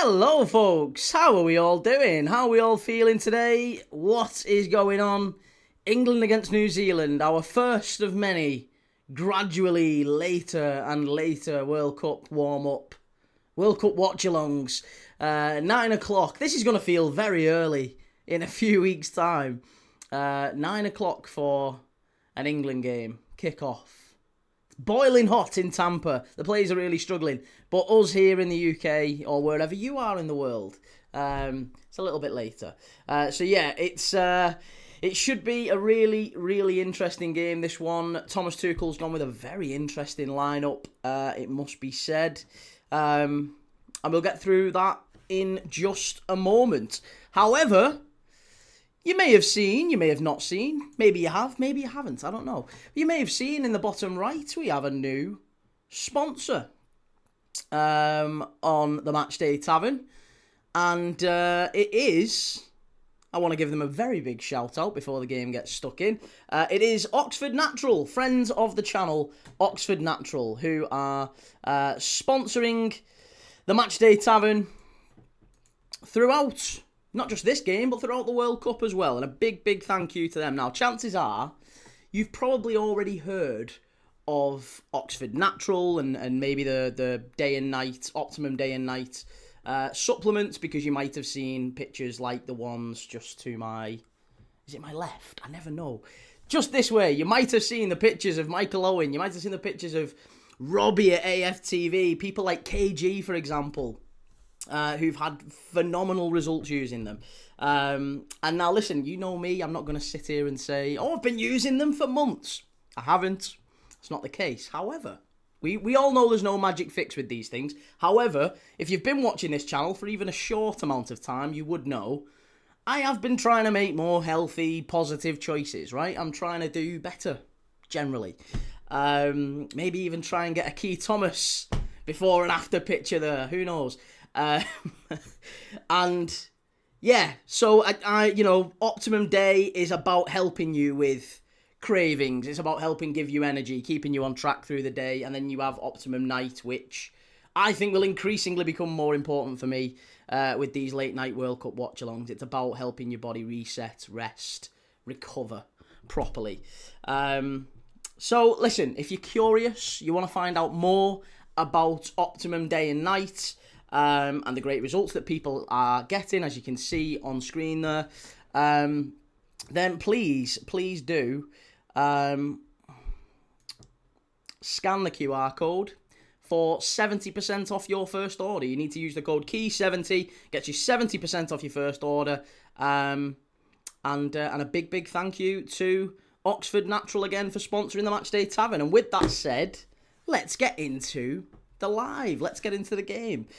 Hello, folks. How are we all doing? How are we all feeling today? What is going on? England against New Zealand, our first of many, gradually later and later World Cup warm-up, World Cup watchalongs. 9 o'clock. This is going to feel very early in a few weeks' time. 9 o'clock for an England game. Kick-off. Boiling hot in Tampa. The players are really struggling. But us here in the UK, or wherever you are in the world, it's a little bit later. It should be a really, really interesting game, this one. Thomas Tuchel's gone with a very interesting lineup, it must be said. And we'll get through that in just a moment. However, you may have seen, you may have not seen, maybe you have, maybe you haven't, I don't know. You may have seen in the bottom right, we have a new sponsor on the Matchday Tavern. And it is, I want to give them a very big shout out before the game gets stuck in. It is Oxford Natural, friends of the channel, Oxford Natural, who are sponsoring the Matchday Tavern throughout, not just this game, but throughout the World Cup as well. And a big, big thank you to them. Now, chances are, you've probably already heard of Oxford Natural and maybe the day and night, optimum day and night supplements, because you might have seen pictures like the ones just to my, is it my left? I never know. Just this way, you might have seen the pictures of Michael Owen. You might have seen the pictures of Robbie at AFTV. People like KG, for example, who've had phenomenal results using them. And now listen, you know me, I'm not going to sit here and say, oh, I've been using them for months. I haven't. It's not the case. However, we all know there's no magic fix with these things. However, if you've been watching this channel for even a short amount of time, you would know I have been trying to make more healthy, positive choices, right? I'm trying to do better, generally. Maybe even try and get a Key Thomas before and after picture there. Who knows? And yeah, so I Optimum Day is about helping you with cravings. It's about helping give you energy, keeping you on track through the day. And then you have Optimum Night, which I think will increasingly become more important for me with these late night World Cup watch-alongs. It's about helping your body reset, rest, recover properly. So listen, if you're curious, you want to find out more about Optimum Day and Night, and the great results that people are getting, as you can see on screen there, then please do scan the QR code for 70% off your first order. You need to use the code KEY70, gets you 70% off your first order. And a big thank you to Oxford Natural again for sponsoring the Matchday Tavern. And with that said, let's get into the live. Let's get into the game.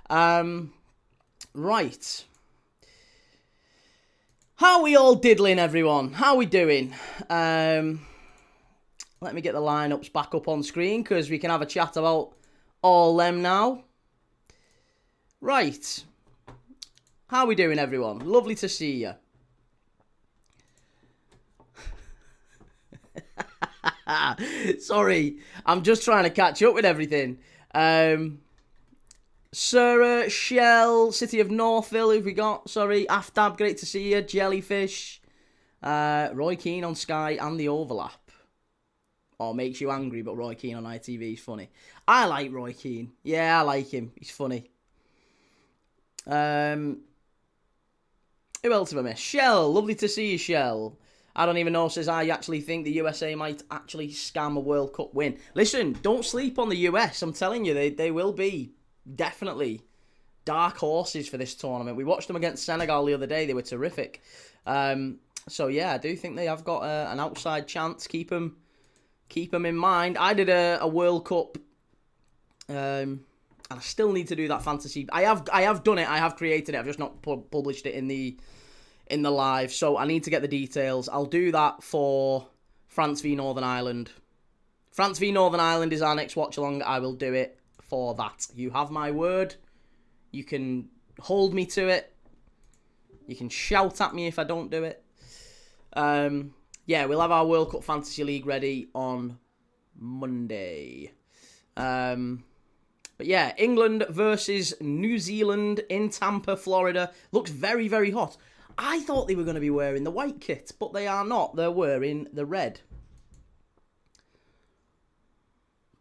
Right. How are we all diddling, everyone? How are we doing? Let me get the lineups back up on screen because we can have a chat about all them now. Right. How are we doing, everyone? Lovely to see you. Sorry, I'm just trying to catch up with everything. Sarah, Shell, City of Northville, who've we got? Sorry, Aftab, great to see you. Jellyfish, Roy Keane on Sky, and The Overlap. Oh, makes you angry, but Roy Keane on ITV is funny. I like Roy Keane. Yeah, I like him. He's funny. Who else have I missed? Shell, lovely to see you, Shell. I don't even know, says I actually think the USA might actually scam a World Cup win. Listen, don't sleep on the US. I'm telling you, they will be definitely dark horses for this tournament. We watched them against Senegal the other day. They were terrific. So yeah, I do think they have got an outside chance. Keep them in mind. I did a World Cup, and I still need to do that fantasy. I have done it. I have created it. I've just not published it in the live. So I need to get the details. I'll do that for France v Northern Ireland. France v Northern Ireland is our next watch along. I will do it for that. You have my word. You can hold me to it. You can shout at me if I don't do it. Yeah, we'll have our World Cup Fantasy League ready on Monday. But yeah, England versus New Zealand in Tampa, Florida. Looks very, very hot. I thought they were going to be wearing the white kit, but they are not. They're wearing the red.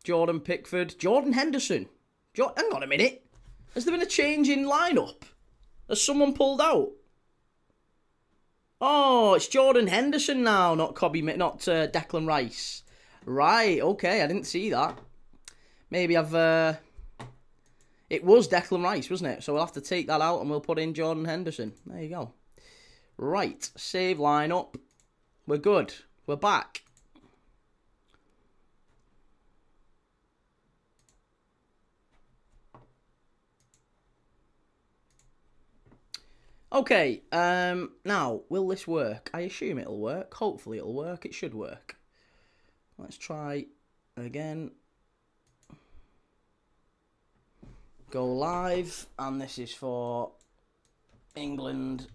Jordan Pickford. Jordan Henderson. Hang on a minute. Has there been a change in lineup? Has someone pulled out? Oh, it's Jordan Henderson now, not Declan Rice. Right, okay, I didn't see that. Maybe it was Declan Rice, wasn't it? So we'll have to take that out and we'll put in Jordan Henderson. There you go. Right, save lineup. We're good. We're back. Okay, now, will this work? I assume it'll work. Hopefully it'll work. It should work. Let's try again. Go live, and this is for England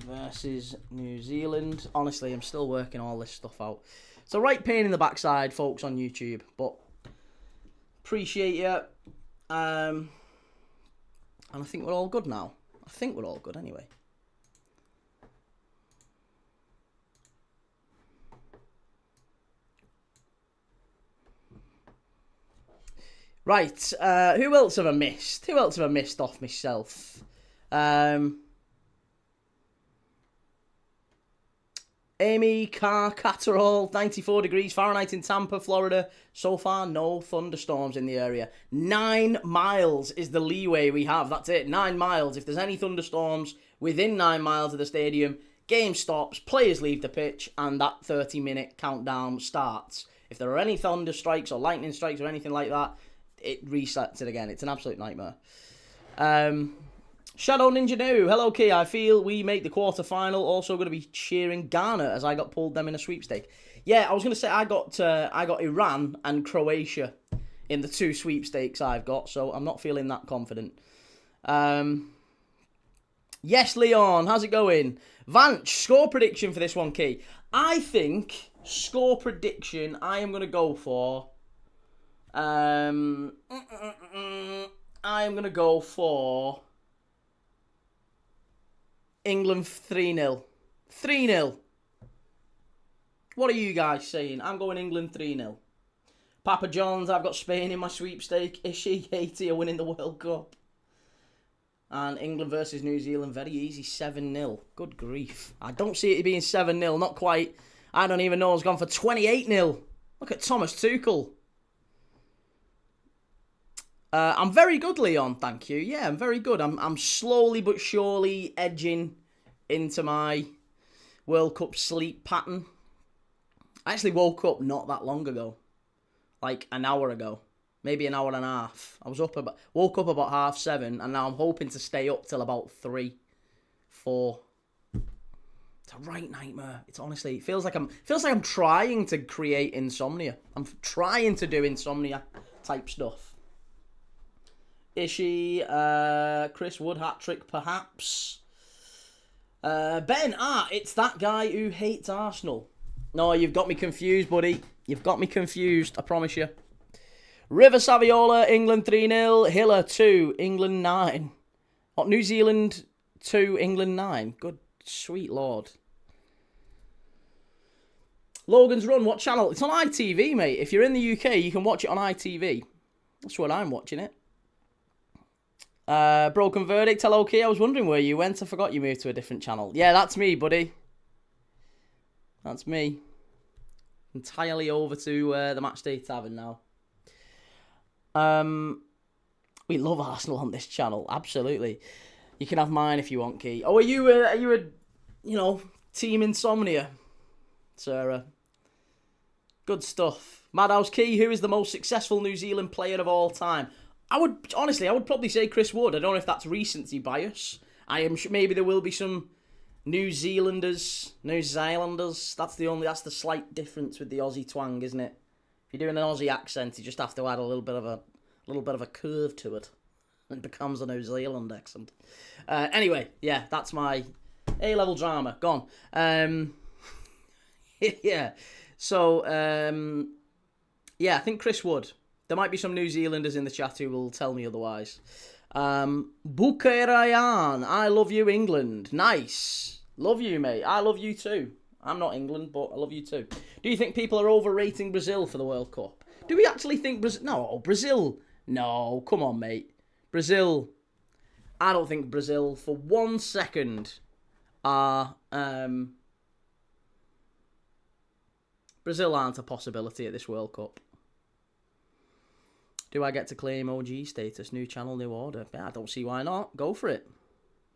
versus New Zealand. Honestly, I'm still working all this stuff out. It's a right pain in the backside, folks, on YouTube, but appreciate you. And I think we're all good now. I think we're all good anyway. Right, who else have I missed? Who else have I missed off myself? Amy Carr Catterall, 94 degrees Fahrenheit in Tampa, Florida. So far, no thunderstorms in the area. 9 miles is the leeway we have. That's it, 9 miles. If there's any thunderstorms within 9 miles of the stadium, game stops, players leave the pitch, and that 30-minute countdown starts. If there are any thunder strikes or lightning strikes or anything like that, it resets it again. It's an absolute nightmare. Shadow Ninja New. Hello, Key. I feel we make the quarter-final. Also going to be cheering Ghana as I got pulled them in a sweepstake. Yeah, I was going to say I got Iran and Croatia in the 2 sweepstakes I've got, so I'm not feeling that confident. Yes, Leon. How's it going? Vanch, score prediction for this one, Key. I think score prediction I am going to go for... I am going to go for England 3-0. 3-0. What are you guys saying? I'm going England 3-0. Papa John's, I've got Spain in my sweepstake. Ishi, Haiti are winning the World Cup. And England versus New Zealand, very easy, 7-0. Good grief. I don't see it being 7-0, not quite. I don't even know. It's gone for 28-0. Look at Thomas Tuchel. I'm very good, Leon, thank you. Yeah, I'm very good. I'm slowly but surely edging into my World Cup sleep pattern. I actually woke up not that long ago. Like an hour ago. Maybe an hour and a half. Woke up about 7:30, and now I'm hoping to stay up till about 3, 4. It's a right nightmare. It's honestly, it feels like I'm trying to create insomnia. I'm trying to do insomnia type stuff. Ishi, Chris Wood hat-trick perhaps. Ben, it's that guy who hates Arsenal. No, you've got me confused, buddy. You've got me confused, I promise you. River Saviola, England 3-0. Hiller 2, England 9. What, New Zealand 2, England 9. Good sweet lord. Logan's Run, what channel? It's on ITV, mate. If you're in the UK, you can watch it on ITV. That's where I'm watching it. Broken Verdict, hello, Key. I was wondering where you went. I forgot you moved to a different channel. Yeah, that's me, buddy. That's me. Entirely over to the Matchday Tavern now. We love Arsenal on this channel, absolutely. You can have mine if you want, Key. Oh, are you a Team Insomnia, Sarah? Good stuff. Madhouse Key, who is the most successful New Zealand player of all time? I would probably say Chris Wood. I don't know if that's recency bias. I am sure maybe there will be some New Zealanders. That's the slight difference with the Aussie twang, isn't it? If you're doing an Aussie accent, you just have to add a little bit of a curve to it. It becomes a New Zealand accent. Anyway, yeah, that's my A-level drama. Gone. Yeah. So, yeah, I think Chris Wood. There might be some New Zealanders in the chat who will tell me otherwise. Bukerayan, I love you, England. Nice. Love you, mate. I love you too. I'm not England, but I love you too. Do you think people are overrating Brazil for the World Cup? Do we actually think Brazil... No, Brazil... No, come on, mate. Brazil... I don't think Brazil, for 1 second, are... Brazil aren't a possibility at this World Cup. Do I get to claim OG status? New channel, new order. Yeah, I don't see why not. Go for it.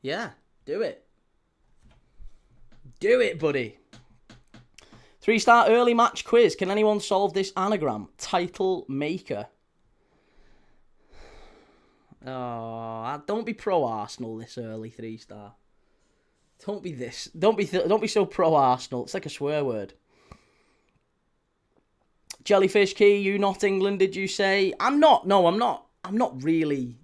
Yeah, do it. Do it, buddy. 3-star early match quiz. Can anyone solve this anagram? Title maker. Oh, don't be pro Arsenal this early 3-star. Don't be this. Don't be so pro Arsenal. It's like a swear word. Jellyfish Key, you not England, did you say? I'm not. No, I'm not. I'm not really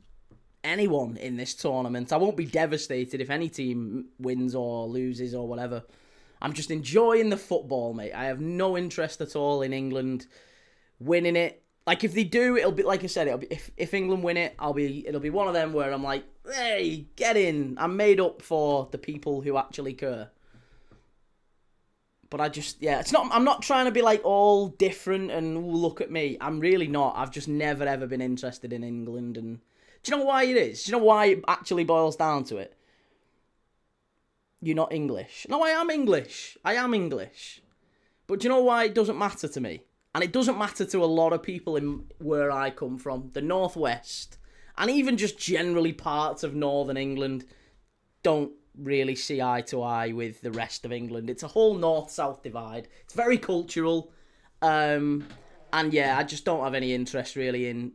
anyone in this tournament. I won't be devastated if any team wins or loses or whatever. I'm just enjoying the football, mate. I have no interest at all in England winning it. Like, if they do, it'll be, like I said, it'll be, if England win it, it'll be one of them where I'm like, hey, get in. I'm made up for the people who actually care. But I just, yeah, I'm not trying to be like all different and ooh, look at me. I'm really not. I've just never ever been interested in England. And do you know why it is? Do you know why it actually boils down to it? You're not English. No, I am English. I am English. But do you know why it doesn't matter to me? And it doesn't matter to a lot of people in where I come from, the Northwest, and even just generally parts of Northern England don't really see eye to eye with the rest of England. It's a whole north-south divide. It's very cultural. And yeah, I just don't have any interest really in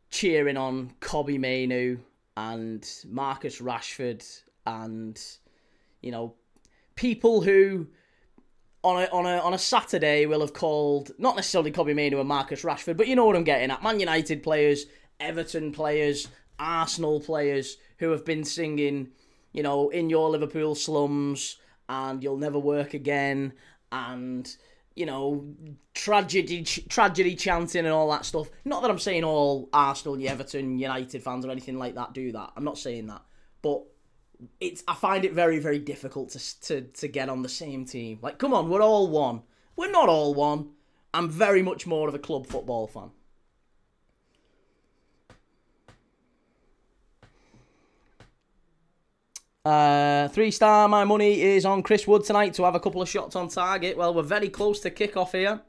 cheering on Kobbie Mainoo and Marcus Rashford and, you know, people who on a Saturday will have called, not necessarily Kobbie Mainoo and Marcus Rashford, but you know what I'm getting at. Man United players, Everton players, Arsenal players who have been singing, you know, in your Liverpool slums, and you'll never work again, and, you know, tragedy chanting and all that stuff. Not that I'm saying all Arsenal, Everton, United fans or anything like that do that. I'm not saying that. But I find it very, very difficult to get on the same team. Like, come on, we're all one. We're not all one. I'm very much more of a club football fan. Three-star, my money is on Chris Wood tonight to have a couple of shots on target. Well, we're very close to kick-off here.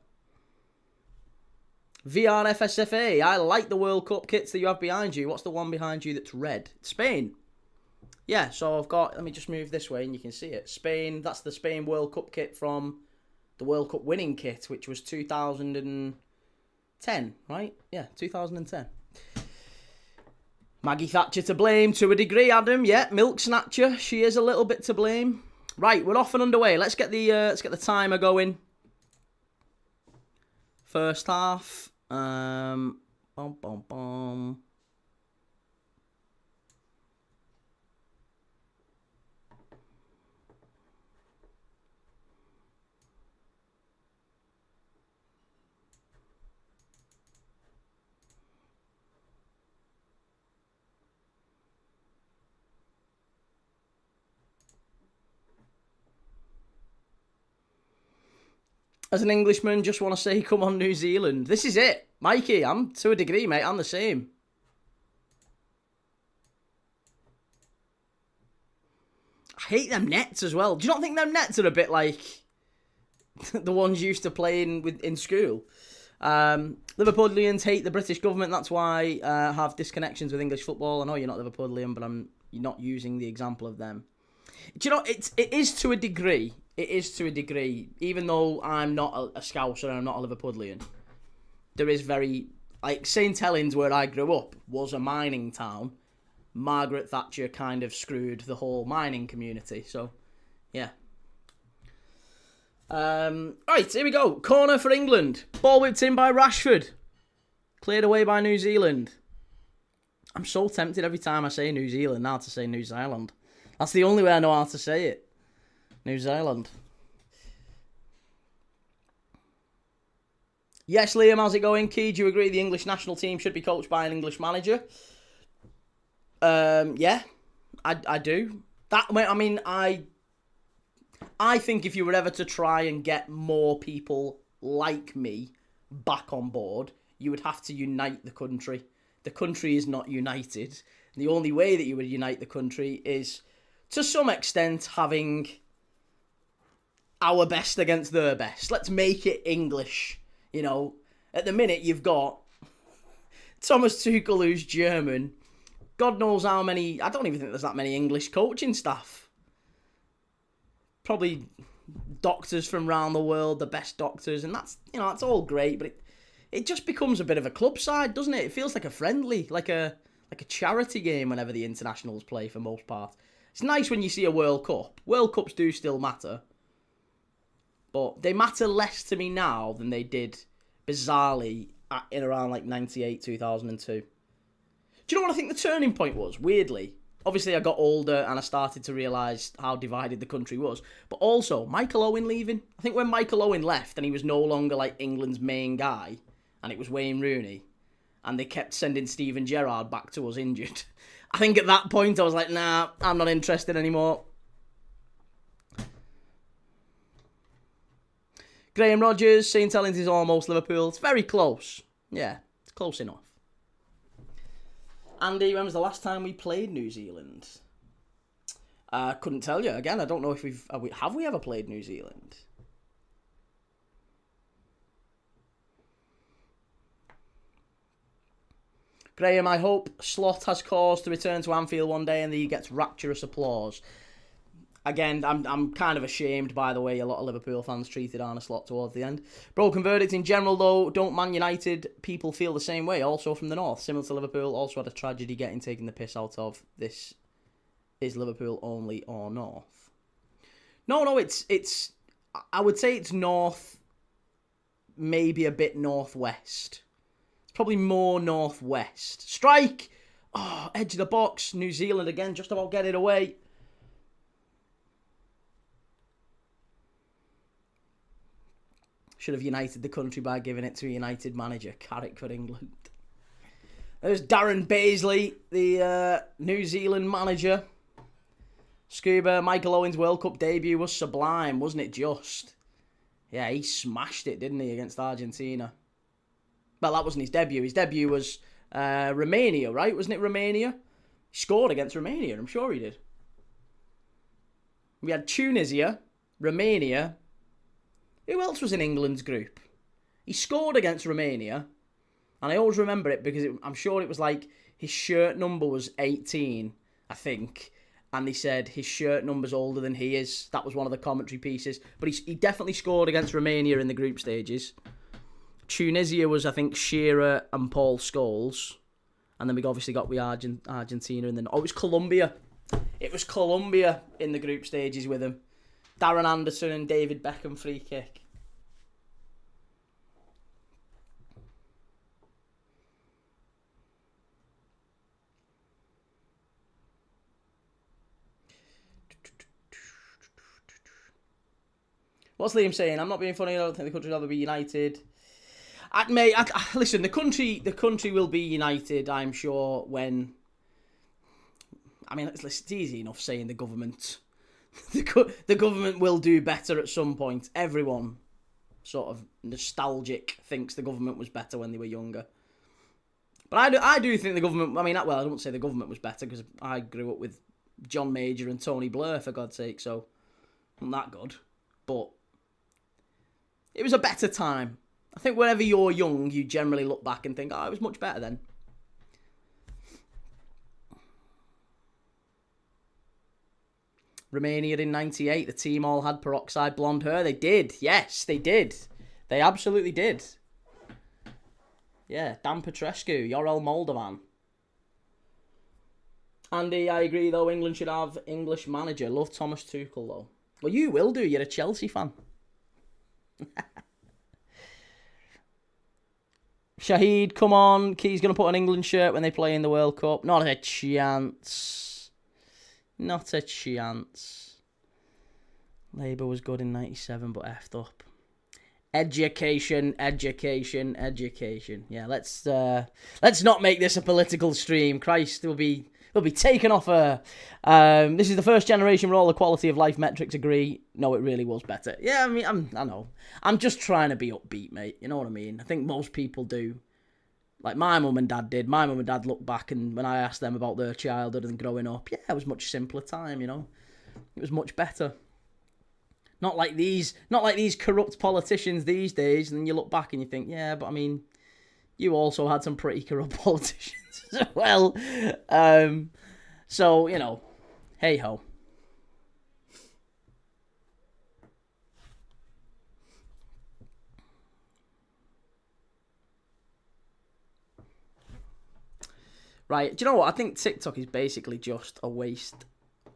VRFSFA, I like the World Cup kits that you have behind you. What's the one behind you that's red? Spain. Yeah, so I've got, let me just move this way and you can see it. Spain, that's the Spain World Cup kit from the World Cup winning kit, which was 2010, right? Yeah, 2010. Maggie Thatcher to blame to a degree, Adam. Yeah, Milk Snatcher. She is a little bit to blame. Right, we're off and underway. Let's get the timer going. First half. Bum, bum, bum. As an Englishman, just want to say, come on, New Zealand. This is it. Mikey, I'm to a degree, mate. I'm the same. I hate them nets as well. Do you not think them nets are a bit like the ones you used to play in school? Liverpudlians hate the British government. That's why I have disconnections with English football. I know you're not Liverpudlian, but you're not using the example of them. Do you know, it is to a degree. It is to a degree. Even though I'm not a Scouser and I'm not a Liverpudlian, there is very... Like, St Helens, where I grew up, was a mining town. Margaret Thatcher kind of screwed the whole mining community. So, yeah. Right, here we go. Corner for England. Ball whipped in by Rashford. Cleared away by New Zealand. I'm so tempted every time I say New Zealand now to say New Zealand. That's the only way I know how to say it. New Zealand. Yes, Liam, how's it going? Key, do you agree the English national team should be coached by an English manager? Yeah, I do. I think if you were ever to try and get more people like me back on board, you would have to unite the country. The country is not united. And the only way that you would unite the country is, to some extent, having our best against their best. Let's make it English. You know, at the minute you've got Thomas Tuchel, who's German. God knows how many. I don't even think there's that many English coaching staff. Probably doctors from around the world, the best doctors, and that's all great, but it just becomes a bit of a club side, doesn't it? It feels like a friendly, like a charity game whenever the internationals play for most part. It's nice when you see a World Cup. World Cups do still matter, but they matter less to me now than they did bizarrely in around like 98, 2002. Do you know what I think the turning point was? Weirdly. Obviously, I got older and I started to realise how divided the country was. But also, Michael Owen leaving. I think when Michael Owen left and he was no longer like England's main guy, and it was Wayne Rooney, and they kept sending Steven Gerrard back to us injured. I think at that point I was like, nah, I'm not interested anymore. Graham Rogers, St. Helens is almost Liverpool. It's very close. Yeah, it's close enough. Andy, when was the last time we played New Zealand? Couldn't tell you. Again, I don't know if have we ever played New Zealand? Graham, I hope Slot has cause to return to Anfield one day and that he gets rapturous applause. Again, I'm kind of ashamed by the way a lot of Liverpool fans treated Arne Slot towards the end. Broken verdict in general, though. Don't Man United people feel the same way? Also from the north, similar to Liverpool, also had a tragedy getting taken the piss out of. This is Liverpool only or north? No, it's. I would say it's north, maybe a bit northwest. It's probably more northwest. Strike! Oh, edge of the box. New Zealand again, just about get it away. Should have united the country by giving it to a United manager. Carrick for England. There's Darren Bazeley, the New Zealand manager. Scuba, Michael Owen's World Cup debut was sublime, wasn't it just? Yeah, he smashed it, didn't he, against Argentina? Well, that wasn't his debut. His debut was Romania, right? Wasn't it Romania? He scored against Romania, I'm sure he did. We had Tunisia, Romania. Who else was in England's group? He scored against Romania. And I always remember it because I'm sure it was like his shirt number was 18, I think. And they said his shirt number's older than he is. That was one of the commentary pieces. But he definitely scored against Romania in the group stages. Tunisia was, I think, Shearer and Paul Scholes. And then we obviously got Argentina. And then, it was Colombia. It was Colombia in the group stages with him. Darren Anderson and David Beckham free kick. What's Liam saying? I'm not being funny. I don't think the country will ever be united. Listen, the country will be united, I'm sure, when... I mean, it's easy enough saying the government... The government will do better at some point. Everyone sort of nostalgic thinks the government was better when they were younger. But I do think the government... I mean, well, I don't say the government was better because I grew up with John Major and Tony Blair, for God's sake, so I'm not that good. But it was a better time. I think whenever you're young, you generally look back and think, oh, it was much better then. Romania in 98, the team all had peroxide blonde hair. They did. Yes, they did. They absolutely did. Yeah, Dan Petrescu, Yorel Moldovan. Andy, I agree, though. England should have English manager. Love Thomas Tuchel, though. Well, you will do. You're a Chelsea fan. Shahid, come on. Key's going to put an England shirt when they play in the World Cup. Not a chance. Not a chance. Labour was good in 97, but effed up. Education, education, education. Yeah, let's not make this a political stream. Christ, we'll be taken off a. This is the first generation where all the quality of life metrics agree. No, it really was better. Yeah, I mean, I know. I'm just trying to be upbeat, mate. You know what I mean? I think most people do. Like my mum and dad did. My mum and dad looked back, and when I asked them about their childhood and growing up, yeah, it was a much simpler time. You know, it was much better. Not like these corrupt politicians these days. And then you look back and you think, yeah, but I mean, you also had some pretty corrupt politicians as well. So, you know, hey ho. Right, do you know what? I think TikTok is basically just a waste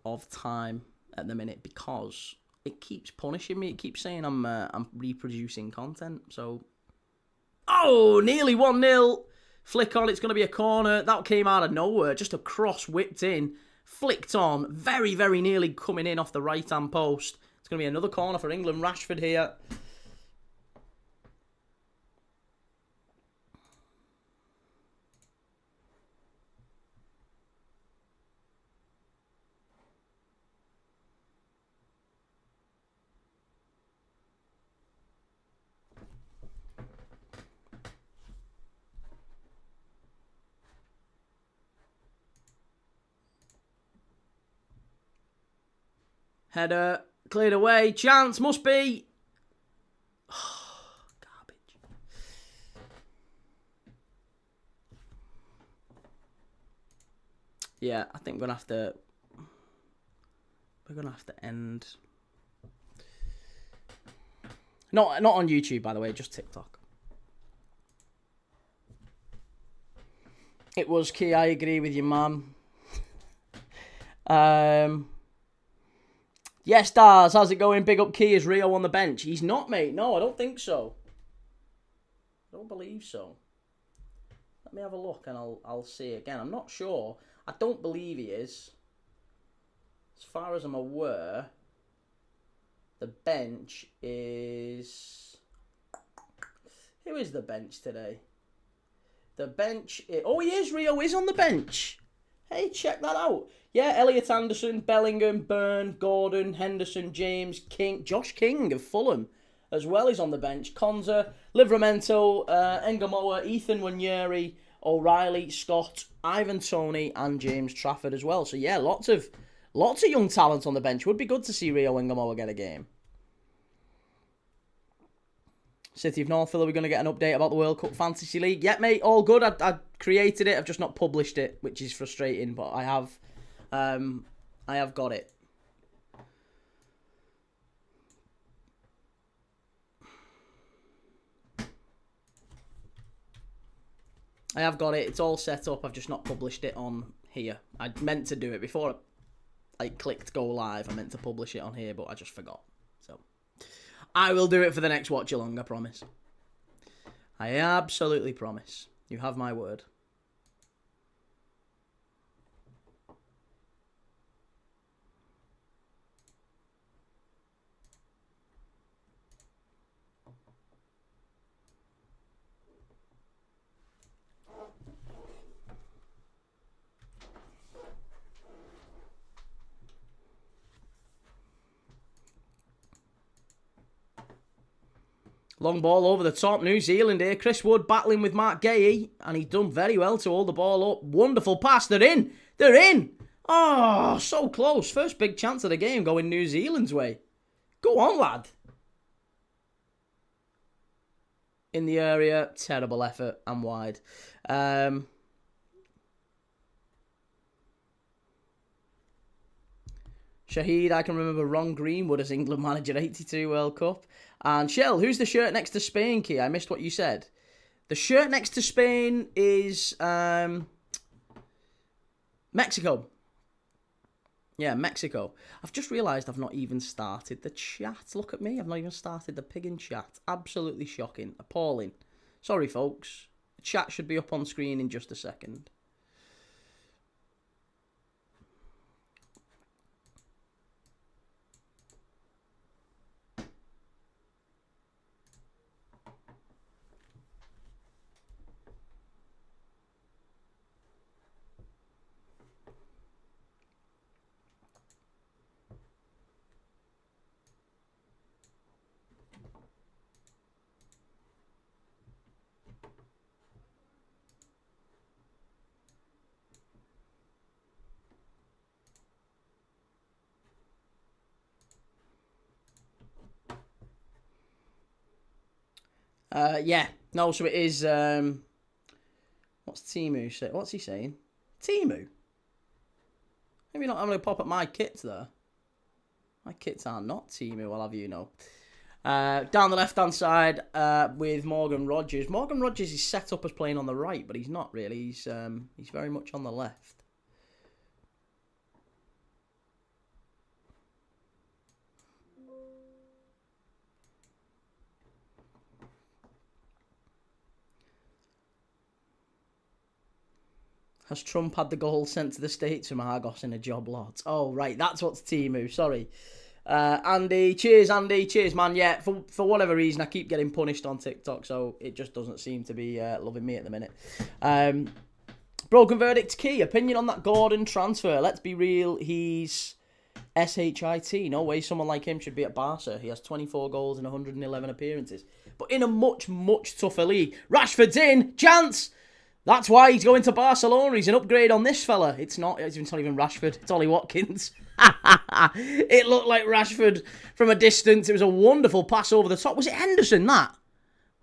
of time at the minute because it keeps punishing me. It keeps saying I'm reproducing content. So, oh, nearly 1-0. Flick on. It's going to be a corner. That came out of nowhere. Just a cross whipped in, flicked on. Very, very nearly coming in off the right hand post. It's going to be another corner for England. Rashford here. Header, cleared away, chance, must be. Oh, garbage. Yeah, I think we're gonna have to end. Not on YouTube, by the way, just TikTok. It was key, I agree with you, man. Yes, Dars, how's it going? Big up Key. Is Rio on the bench? He's not, mate. No, I don't think so. I don't believe so. Let me have a look and I'll see again. I'm not sure. I don't believe he is. As far as I'm aware, the bench is... Who is the bench today? The bench is... Oh, he is. Rio is on the bench. Hey, check that out. Yeah, Elliot Anderson, Bellingham, Byrne, Gordon, Henderson, James, King, Josh King of Fulham as well is on the bench. Konza, Livramento, Engamoa, Ethan Wanyeri, O'Reilly, Scott, Ivan Toney, and James Trafford as well. So yeah, lots of young talent on the bench. Would be good to see Rio Engamoa get a game. City of Northville, are we going to get an update about the World Cup Fantasy League? Yeah, mate, all good. I created it. I've just not published it, which is frustrating, but I have got it. I have got it. It's all set up. I've just not published it on here. I meant to do it before I clicked go live. I meant to publish it on here, but I just forgot. So I will do it for the next watch-along, I promise. I absolutely promise. You have my word. Long ball over the top. New Zealand here. Chris Wood battling with Mark Gahey. And he's done very well to hold the ball up. Wonderful pass. They're in. They're in. Oh, so close. First big chance of the game going New Zealand's way. Go on, lad. In the area. Terrible effort. And wide. Shahid, I can remember Ron Greenwood as England manager 82 World Cup. And Shell, who's the shirt next to Spain, Key? I missed what you said. The shirt next to Spain is Mexico. Yeah, Mexico. I've just realised I've not even started the chat. Look at me. I've not even started the pigging chat. Absolutely shocking. Appalling. Sorry, folks. The chat should be up on screen in just a second. Yeah. No, so it is... what's Timu say? What's he saying? Timu? Maybe not. I'm going to pop up my kits there. My kits are not Timu, I'll have you know. Down the left-hand side with Morgan Rogers. Morgan Rogers is set up as playing on the right, but he's not really. He's very much on the left. Has Trump had the goal sent to the States from Argos in a job lot? Oh, right, that's what's Timu, sorry. Andy, cheers, man. Yeah, for whatever reason, I keep getting punished on TikTok, so it just doesn't seem to be loving me at the minute. Broken verdict key. Opinion on that Gordon transfer. Let's be real, he's SHIT. No way someone like him should be at Barca. He has 24 goals in 111 appearances. But in a much, much tougher league. Rashford's in. Chance! That's why he's going to Barcelona. He's an upgrade on this fella. It's not even Rashford. It's Ollie Watkins. It looked like Rashford from a distance. It was a wonderful pass over the top. Was it Henderson, that?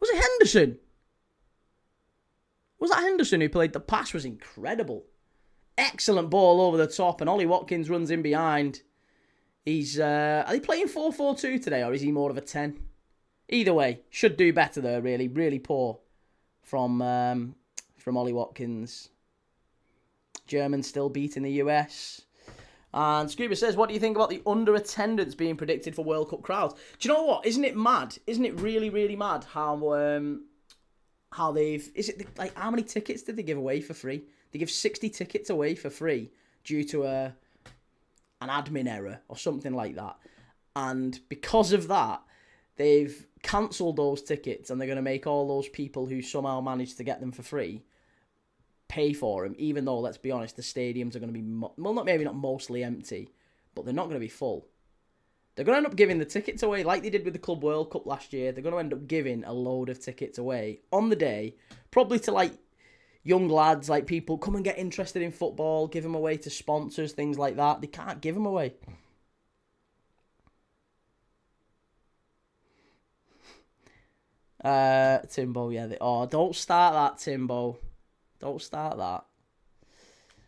Was it Henderson? Was that Henderson who played? The pass was incredible. Excellent ball over the top, and Ollie Watkins runs in behind. He's are they playing 4-4-2 today, or is he more of a 10? Either way, should do better there, really. Really poor from Ollie Watkins. Germans still beating the US. And Scuba says, what do you think about the under-attendance being predicted for World Cup crowds? Do you know what? Isn't it mad? Isn't it really, really mad how they've... Is it like how many tickets did they give away for free? They give 60 tickets away for free due to an admin error or something like that. And because of that, they've cancelled those tickets and they're going to make all those people who somehow managed to get them for free pay for them, even though, let's be honest, the stadiums are going to be, maybe not mostly empty, but they're not going to be full. They're going to end up giving the tickets away like they did with the Club World Cup last year. They're going to end up giving a load of tickets away on the day, probably to like young lads, like people come and get interested in football, give them away to sponsors, things like that. They can't give them away. Timbo, yeah. Don't start that, Timbo. Don't start that.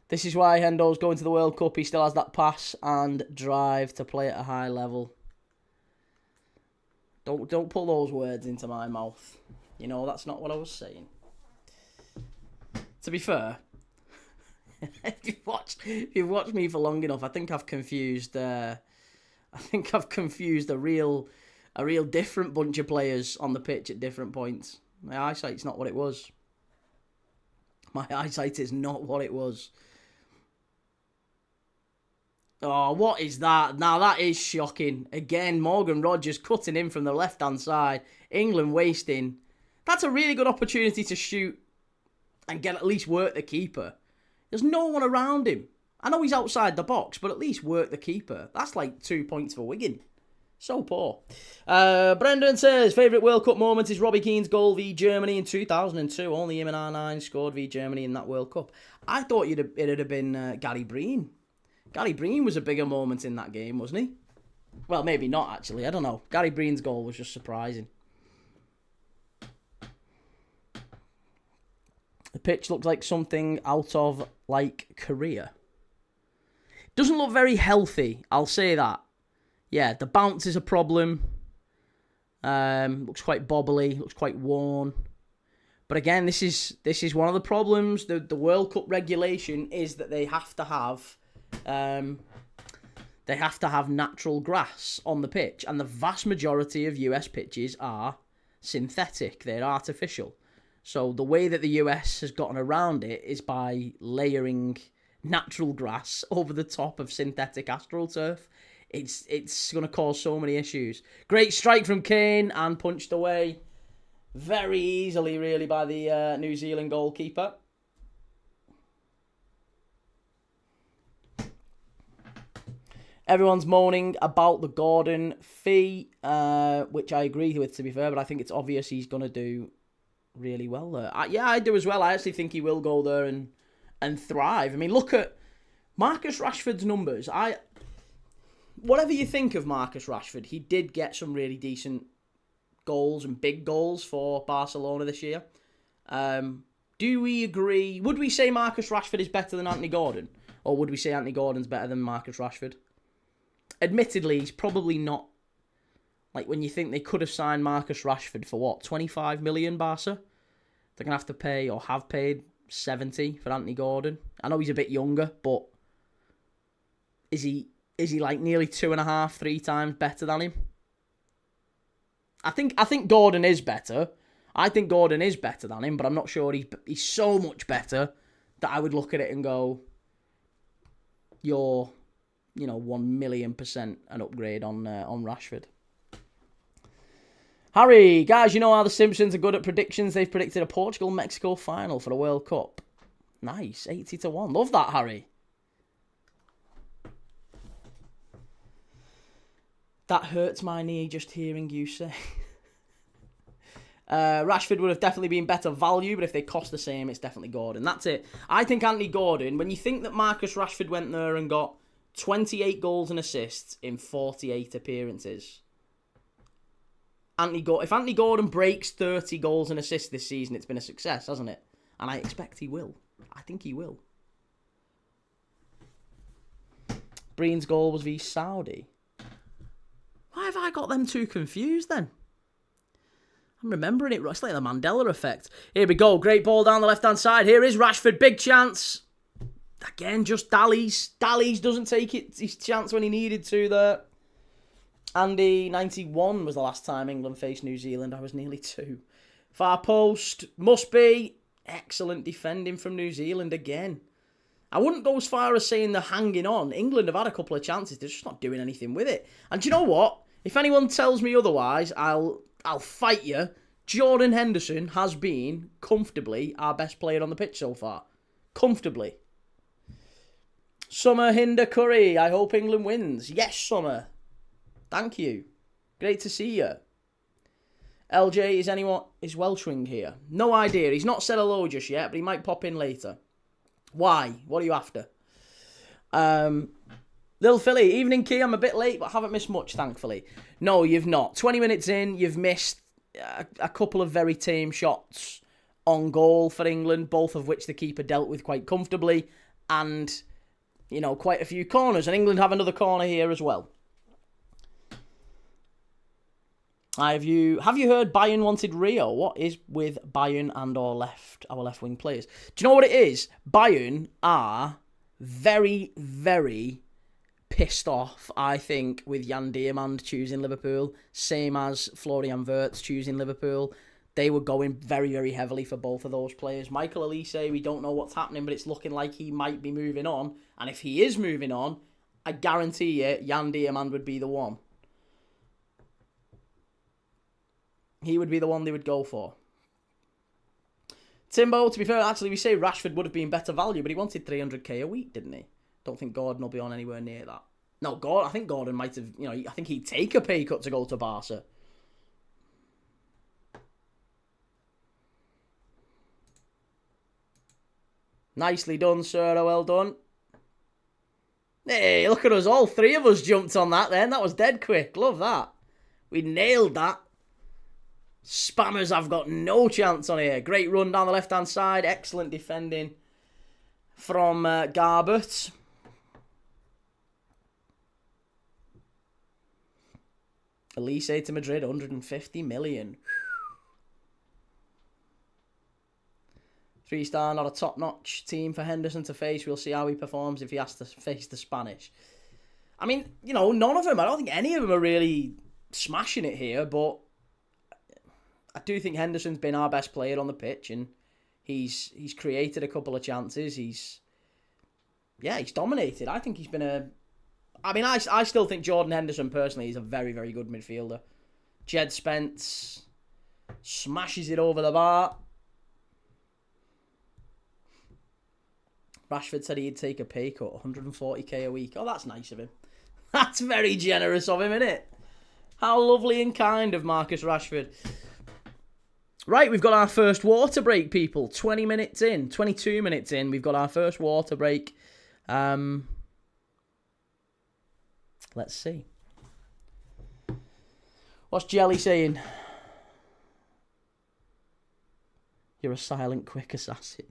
This is why Hendo's going to the World Cup. He still has that pass and drive to play at a high level. Don't pull those words into my mouth. You know, that's not what I was saying. To be fair, if you've watched me for long enough, I think I've confused a real different bunch of players on the pitch at different points. My eyesight's not what it was. My eyesight is not what it was. Oh, what is that? Now that is shocking. Again, Morgan Rogers cutting in from the left-hand side. England wasting. That's a really good opportunity to shoot and get at least work the keeper. There's no one around him. I know he's outside the box, but at least work the keeper. That's like 2 points for Wigan. So poor. Brendan says, favourite World Cup moment is Robbie Keane's goal v Germany in 2002. Only him and R9 scored v Germany in that World Cup. I thought it'd have been Gary Breen. Gary Breen was a bigger moment in that game, wasn't he? Well, maybe not, actually. I don't know. Gary Breen's goal was just surprising. The pitch looks like something out of, like, Korea. Doesn't look very healthy, I'll say that. Yeah, the bounce is a problem. Looks quite bobbly, looks quite worn. But again, this is one of the problems. The World Cup regulation is that they have to have natural grass on the pitch, and the vast majority of US pitches are synthetic. They're artificial. So the way that the US has gotten around it is by layering natural grass over the top of synthetic AstroTurf. It's going to cause so many issues. Great strike from KANE and punched away very easily, really, by the New Zealand goalkeeper. Everyone's moaning about the Gordon fee, which I agree with, to be fair, but I think it's obvious he's going to do really well there. I do as well. I actually think he will go there and thrive. I mean, look at Marcus Rashford's numbers. Whatever you think of Marcus Rashford, he did get some really decent goals and big goals for Barcelona this year. Do we agree? Would we say Marcus Rashford is better than Anthony Gordon? Or would we say Anthony Gordon's better than Marcus Rashford? Admittedly, he's probably not. Like, when you think they could have signed Marcus Rashford for what, 25 million, Barca? They're going to have to pay, or have paid, 70 for Anthony Gordon. I know he's a bit younger, but is he like nearly 2.5, 3 times better than him? I think Gordon is better. I think Gordon is better than him, but I'm not sure he's so much better that I would look at it and go, you're, 1,000,000% an upgrade on Rashford. Harry, guys, you know how the Simpsons are good at predictions. They've predicted a Portugal-Mexico final for the World Cup. Nice, 80-1. Love that, Harry. That hurts my knee just hearing you say. Rashford would have definitely been better value, but if they cost the same, it's definitely Gordon. That's it. I think Anthony Gordon, when you think that Marcus Rashford went there and got 28 goals and assists in 48 appearances. If Anthony Gordon breaks 30 goals and assists this season, it's been a success, hasn't it? And I expect he will. I think he will. Breen's goal was v Saudi. Why have I got them two confused then? I'm remembering it. It's like the Mandela effect. Here we go. Great ball down the left-hand side. Here is Rashford. Big chance. Again, just dallies. Dallies doesn't take his chance when he needed to there. Andy, 91 was the last time England faced New Zealand. I was nearly 2. Far post. Must be. Excellent defending from New Zealand again. I wouldn't go as far as saying they're hanging on. England have had a couple of chances. They're just not doing anything with it. And do you know what? If anyone tells me otherwise, I'll fight you. Jordan Henderson has been comfortably our best player on the pitch so far. Comfortably. Summer Hinder Curry. I hope England wins. Yes, Summer. Thank you. Great to see you. LJ, is Welshwing here? No idea. He's not said hello just yet, but he might pop in later. Why? What are you after? Lil Philly, evening key. I'm a bit late, but haven't missed much, thankfully. No, you've not. 20 minutes in, you've missed a couple of very tame shots on goal for England, both of which the keeper dealt with quite comfortably, and, quite a few corners. And England have another corner here as well. Have you heard Bayern wanted Rio? What is with Bayern and our left wing players? Do you know what it is? Bayern are very, very pissed off, I think, with Jan Diamand choosing Liverpool, same as Florian Wirtz choosing Liverpool. They were going very, very heavily for both of those players. Michael Elise, we don't know what's happening, but it's looking like he might be moving on. And if he is moving on, I guarantee you, Jan Diamand would be the one. He would be the one they would go for. Timbo, to be fair, actually, we say Rashford would have been better value, but he wanted 300k a week, didn't he? Don't think Gordon will be on anywhere near that. No, I think Gordon might have, I think he'd take a pay cut to go to Barca. Nicely done, sir. Well done. Hey, look at us. All three of us jumped on that then. That was dead quick. Love that. We nailed that. Spammers have got no chance on here. Great run down the left-hand side. Excellent defending from Garbett. Elise to Madrid, 150 million. 3-star, not a top-notch team for Henderson to face. We'll see how he performs if he has to face the Spanish. I mean, none of them. I don't think any of them are really smashing it here, but I do think Henderson's been our best player on the pitch, and he's created a couple of chances. He's dominated. I think he's been I still think Jordan Henderson, personally, is a very, very good midfielder. Jed Spence smashes it over the bar. Rashford said he'd take a pay cut, 140k a week. Oh, that's nice of him. That's very generous of him, isn't it? How lovely and kind of Marcus Rashford. Right, we've got our first water break, people. 20 minutes in, 22 minutes in, we've got our first water break. Let's see. What's Jelly saying? You're a silent, quick assassin.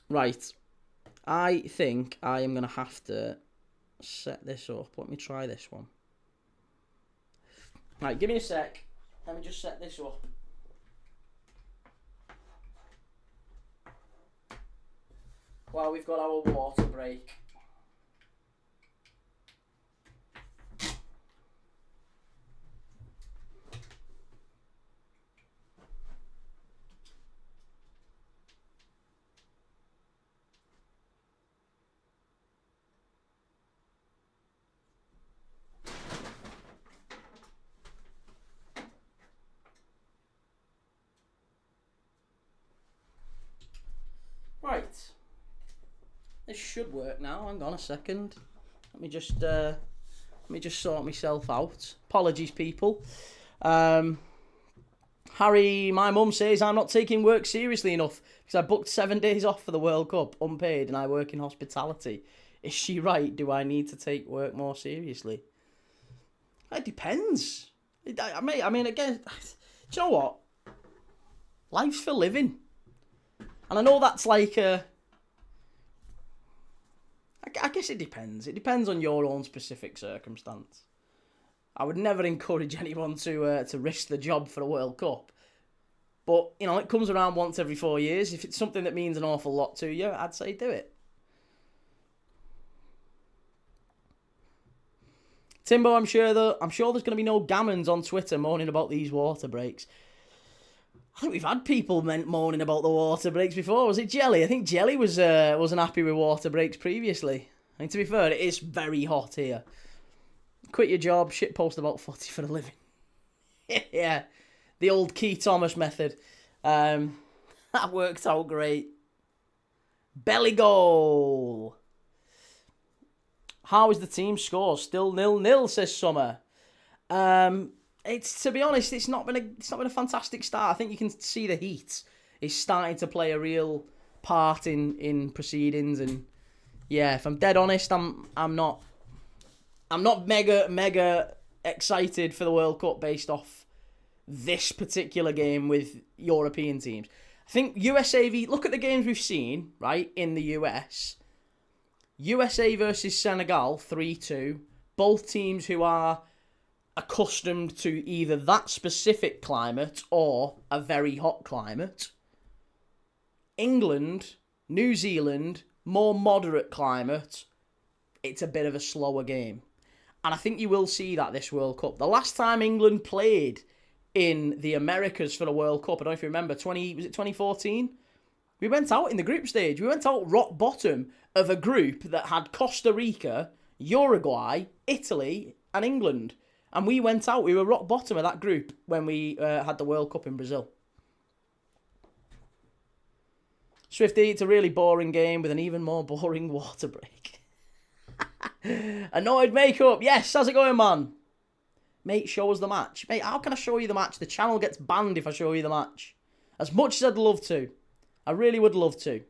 Right. I think I am going to have to set this up. Let me try this one. Right, give me a sec. Let me just set this up. While we've got our water break. Right. This should work now. Hang on a second. Let me just sort myself out. Apologies, people. Harry, my mum says I'm not taking work seriously enough because I booked 7 days off for the World Cup, unpaid, and I work in hospitality. Is she right? Do I need to take work more seriously? It depends. I mean, again, do you know what? Life's for living. And I know that's like a... I guess it depends. It depends on your own specific circumstance. I would never encourage anyone to risk the job for a World Cup. But, you know, it comes around once every 4 years. If it's something that means an awful lot to you, I'd say do it. Timbo, I'm sure there's going to be no gammons on Twitter moaning about these water breaks. I think we've had people moaning about the water breaks before. Was it Jelly? I think Jelly wasn't happy with water breaks previously. I mean, to be fair, it is very hot here. Quit your job, shitpost about footy for a living. Yeah, the old Key Thomas method. That worked out great. Belly goal. How is the team score? Still 0-0, says Summer. It's, to be honest, it's not been a fantastic start. I think you can see the heat is starting to play a real part in proceedings, and yeah, if I'm dead honest, I'm not mega excited for the World Cup based off this particular game with European teams. I think USA look at the games we've seen, right, in the US. USA versus Senegal, 3-2. Both teams who are accustomed to either that specific climate or a very hot climate. England, New Zealand, more moderate climate. It's a bit of a slower game. And I think you will see that this World Cup. The last time England played in the Americas for the World Cup, I don't know if you remember, was it 2014? We went out in the group stage. We went out rock bottom of a group that had Costa Rica, Uruguay, Italy, and England. And we went out. We were rock bottom of that group when we had the World Cup in Brazil. Swifty, it's a really boring game with an even more boring water break. Annoyed makeup. Yes, how's it going, man? Mate, show us the match. Mate, how can I show you the match? The channel gets banned if I show you the match. As much as I'd love to. I really would love to.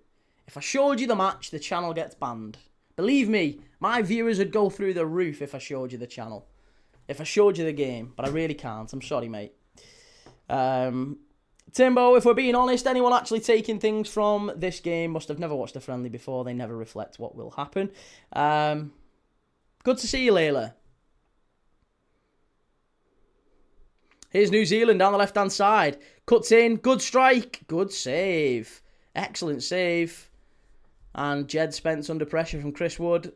If I showed you the match, the channel gets banned. Believe me, my viewers would go through the roof if I showed you the channel. If I showed you the game. But I really can't. I'm sorry, mate. Timbo, if we're being honest, anyone actually taking things from this game must have never watched a friendly before. They never reflect what will happen. Good to see you, Layla. Here's New Zealand down the left-hand side. Cuts in. Good strike. Good save. Excellent save. And Jed Spence under pressure from Chris Wood.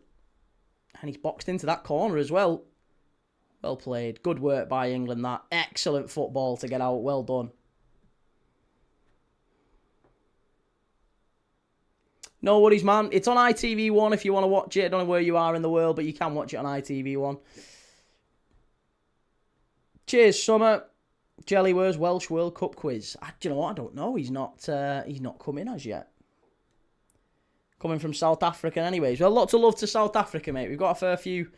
And he's boxed into that corner as well. Well played. Good work by England, that. Excellent football to get out. Well done. No worries, man. It's on ITV1 if you want to watch it. I don't know where you are in the world, but you can watch it on ITV1. Cheers, Summer. Jelly, where's Welsh World Cup quiz? Do you know what? I don't know. He's not come in as yet. Coming from South Africa anyways. Well, lots of love to South Africa, mate. We've got a fair few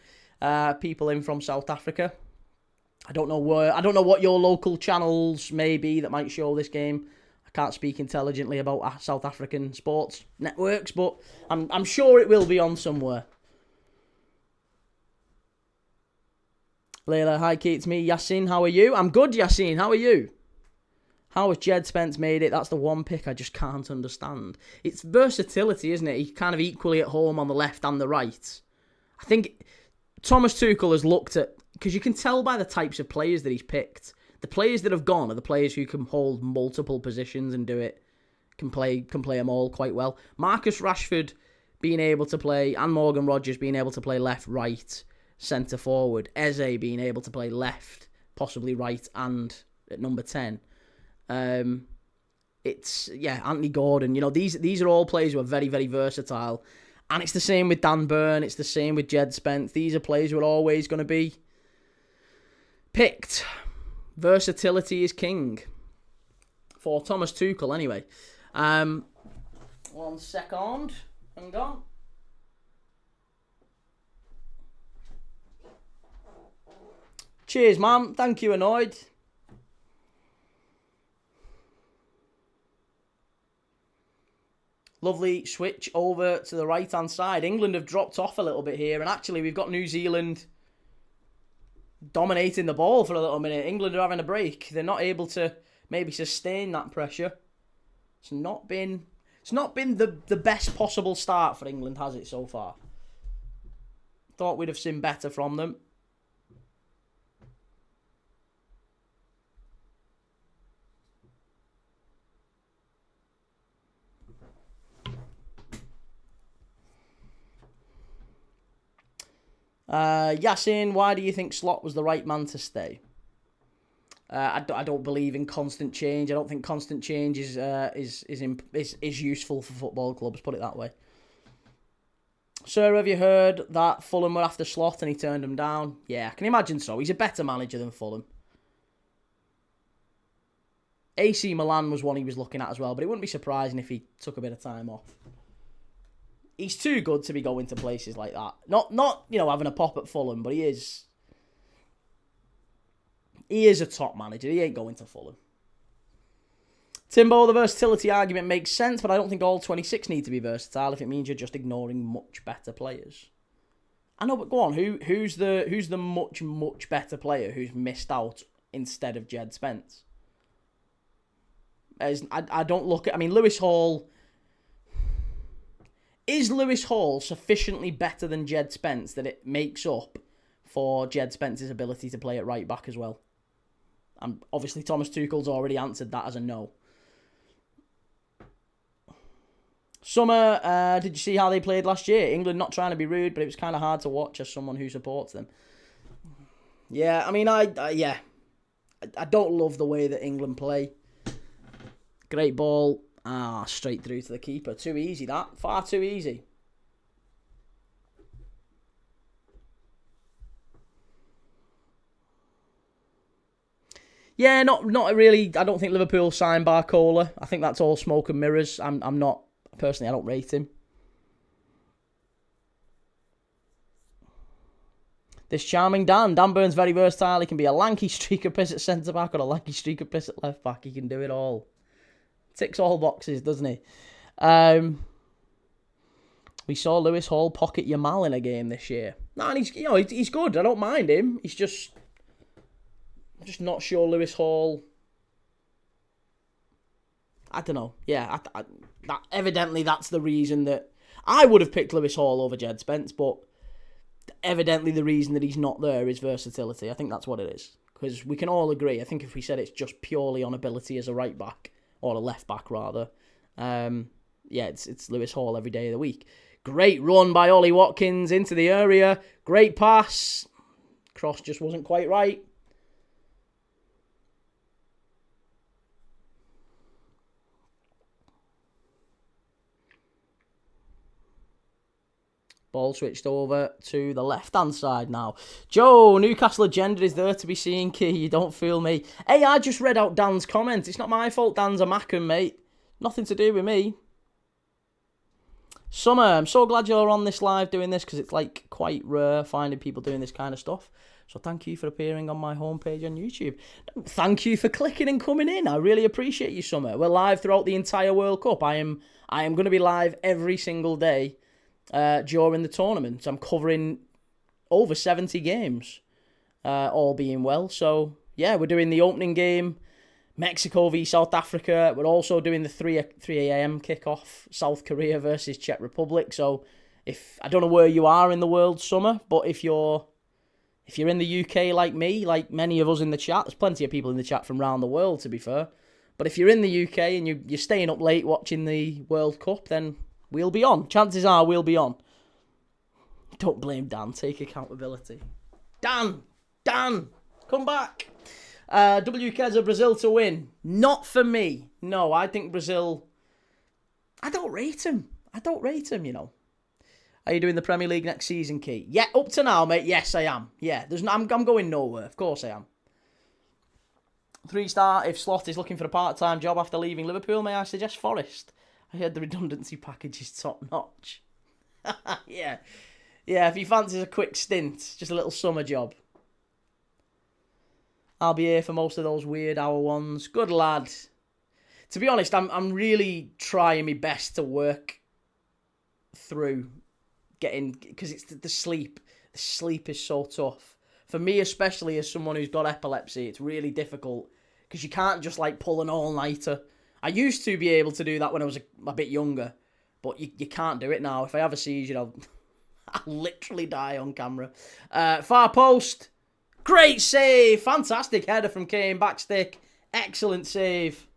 people in from South Africa. I don't know what your local channels may be that might show this game. I can't speak intelligently about South African sports networks, but I'm sure it will be on somewhere. Layla, hi Kate, it's me, Yasin. How are you? I'm good, Yasin. How are you? How has Jed Spence made it? That's the one pick I just can't understand. It's versatility, isn't it? He's kind of equally at home on the left and the right. I think Thomas Tuchel has looked at... Because you can tell by the types of players that he's picked. The players that have gone are the players who can hold multiple positions and do it. Can play them all quite well. Marcus Rashford being able to play, and Morgan Rogers being able to play left, right, centre forward. Eze being able to play left, possibly right, and at number 10. Anthony Gordon. These are all players who are very, very versatile. And it's the same with Dan Burn. It's the same with Jed Spence. These are players who are always going to be picked. Versatility is king. For Thomas Tuchel, anyway. 1 second. Hang on. Cheers, man. Thank you, Annoyed. Lovely switch over to the right-hand side. England have dropped off a little bit here. And actually, we've got New Zealand dominating the ball for a little minute. England are having a break. They're not able to maybe sustain that pressure. It's not been the best possible start for England, has it, so far? Thought we'd have seen better from them. Yasin, why do you think Slot was the right man to stay? I don't believe in constant change. I don't think constant change is useful for football clubs. Put it that way. Sir, have you heard that Fulham were after Slot and he turned them down? Yeah, I can imagine so. He's a better manager than Fulham. AC Milan was one he was looking at as well, but it wouldn't be surprising if he took a bit of time off. He's too good to be going to places like that. Not having a pop at Fulham, but he is a top manager. He ain't going to Fulham. Timbo, the versatility argument makes sense, but I don't think all 26 need to be versatile if it means you're just ignoring much better players. I know, but go on. Who's the much better player who's missed out instead of Jed Spence? I don't look at... I mean, Lewis Hall... Is Lewis Hall sufficiently better than Jed Spence that it makes up for Jed Spence's ability to play at right back as well? And obviously Thomas Tuchel's already answered that as a no. Summer, did you see how they played last year? England, not trying to be rude, but it was kind of hard to watch as someone who supports them. Yeah, I mean, I don't love the way that England play. Great ball. Straight through to the keeper. Too easy, that. Far too easy. Yeah, not really. I don't think Liverpool signed Barcola. I think that's all smoke and mirrors. I'm not... Personally, I don't rate him. This charming Dan. Dan Burn's very versatile. He can be a lanky streaker piss at centre-back or a lanky streaker piss at left-back. He can do it all. Ticks all boxes, doesn't he? We saw Lewis Hall pocket Yamal in a game this year. No, and he's good. I don't mind him. I'm just not sure Lewis Hall. I don't know. Yeah, evidently that's the reason that I would have picked Lewis Hall over Jed Spence, but evidently the reason that he's not there is versatility. I think that's what it is, because we can all agree. I think if we said it's just purely on ability as a right back. Or a left back, rather. It's Lewis Hall every day of the week. Great run by Ollie Watkins into the area. Great pass. Cross just wasn't quite right. Ball switched over to the left-hand side now. Joe, Newcastle agenda is there to be seen, Key. You don't fool me. Hey, I just read out Dan's comment. It's not my fault Dan's a Mackham, mate. Nothing to do with me. Summer, I'm so glad you're on this live doing this, because it's like quite rare finding people doing this kind of stuff. So thank you for appearing on my homepage on YouTube. Thank you for clicking and coming in. I really appreciate you, Summer. We're live throughout the entire World Cup. I am going to be live every single day during the tournament. I'm covering over 70 games, all being well. So, yeah, we're doing the opening game, Mexico v South Africa. We're also doing the 3 a.m. kickoff. South Korea versus Czech Republic. So I don't know where you are in the world, Summer, but if you're in the UK like me, like many of us in the chat, there's plenty of people in the chat from around the world, to be fair. But if you're in the UK and you're staying up late watching the World Cup, then we'll be on. Chances are we'll be on. Don't blame Dan. Take accountability. Dan, come back. WK's Brazil to win. Not for me. No, I think Brazil... I don't rate him, you know. Are you doing the Premier League next season, Key? Yeah, up to now, mate. Yes, I am. Yeah, I'm going nowhere. Of course I am. 3-star, if Slot is looking for a part-time job after leaving Liverpool, may I suggest Forest? I heard the redundancy package is top-notch. Yeah. Yeah, if he fancies a quick stint, just a little summer job. I'll be here for most of those weird hour ones. Good lad. To be honest, I'm really trying my best to work through getting... Because it's the sleep. The sleep is so tough. For me, especially as someone who's got epilepsy, it's really difficult. Because you can't just, like, pull an all-nighter. I used to be able to do that when I was a bit younger. But you can't do it now. If I have a seizure, I'll literally die on camera. Far post. Great save. Fantastic header from Kane. Backstick. Excellent save.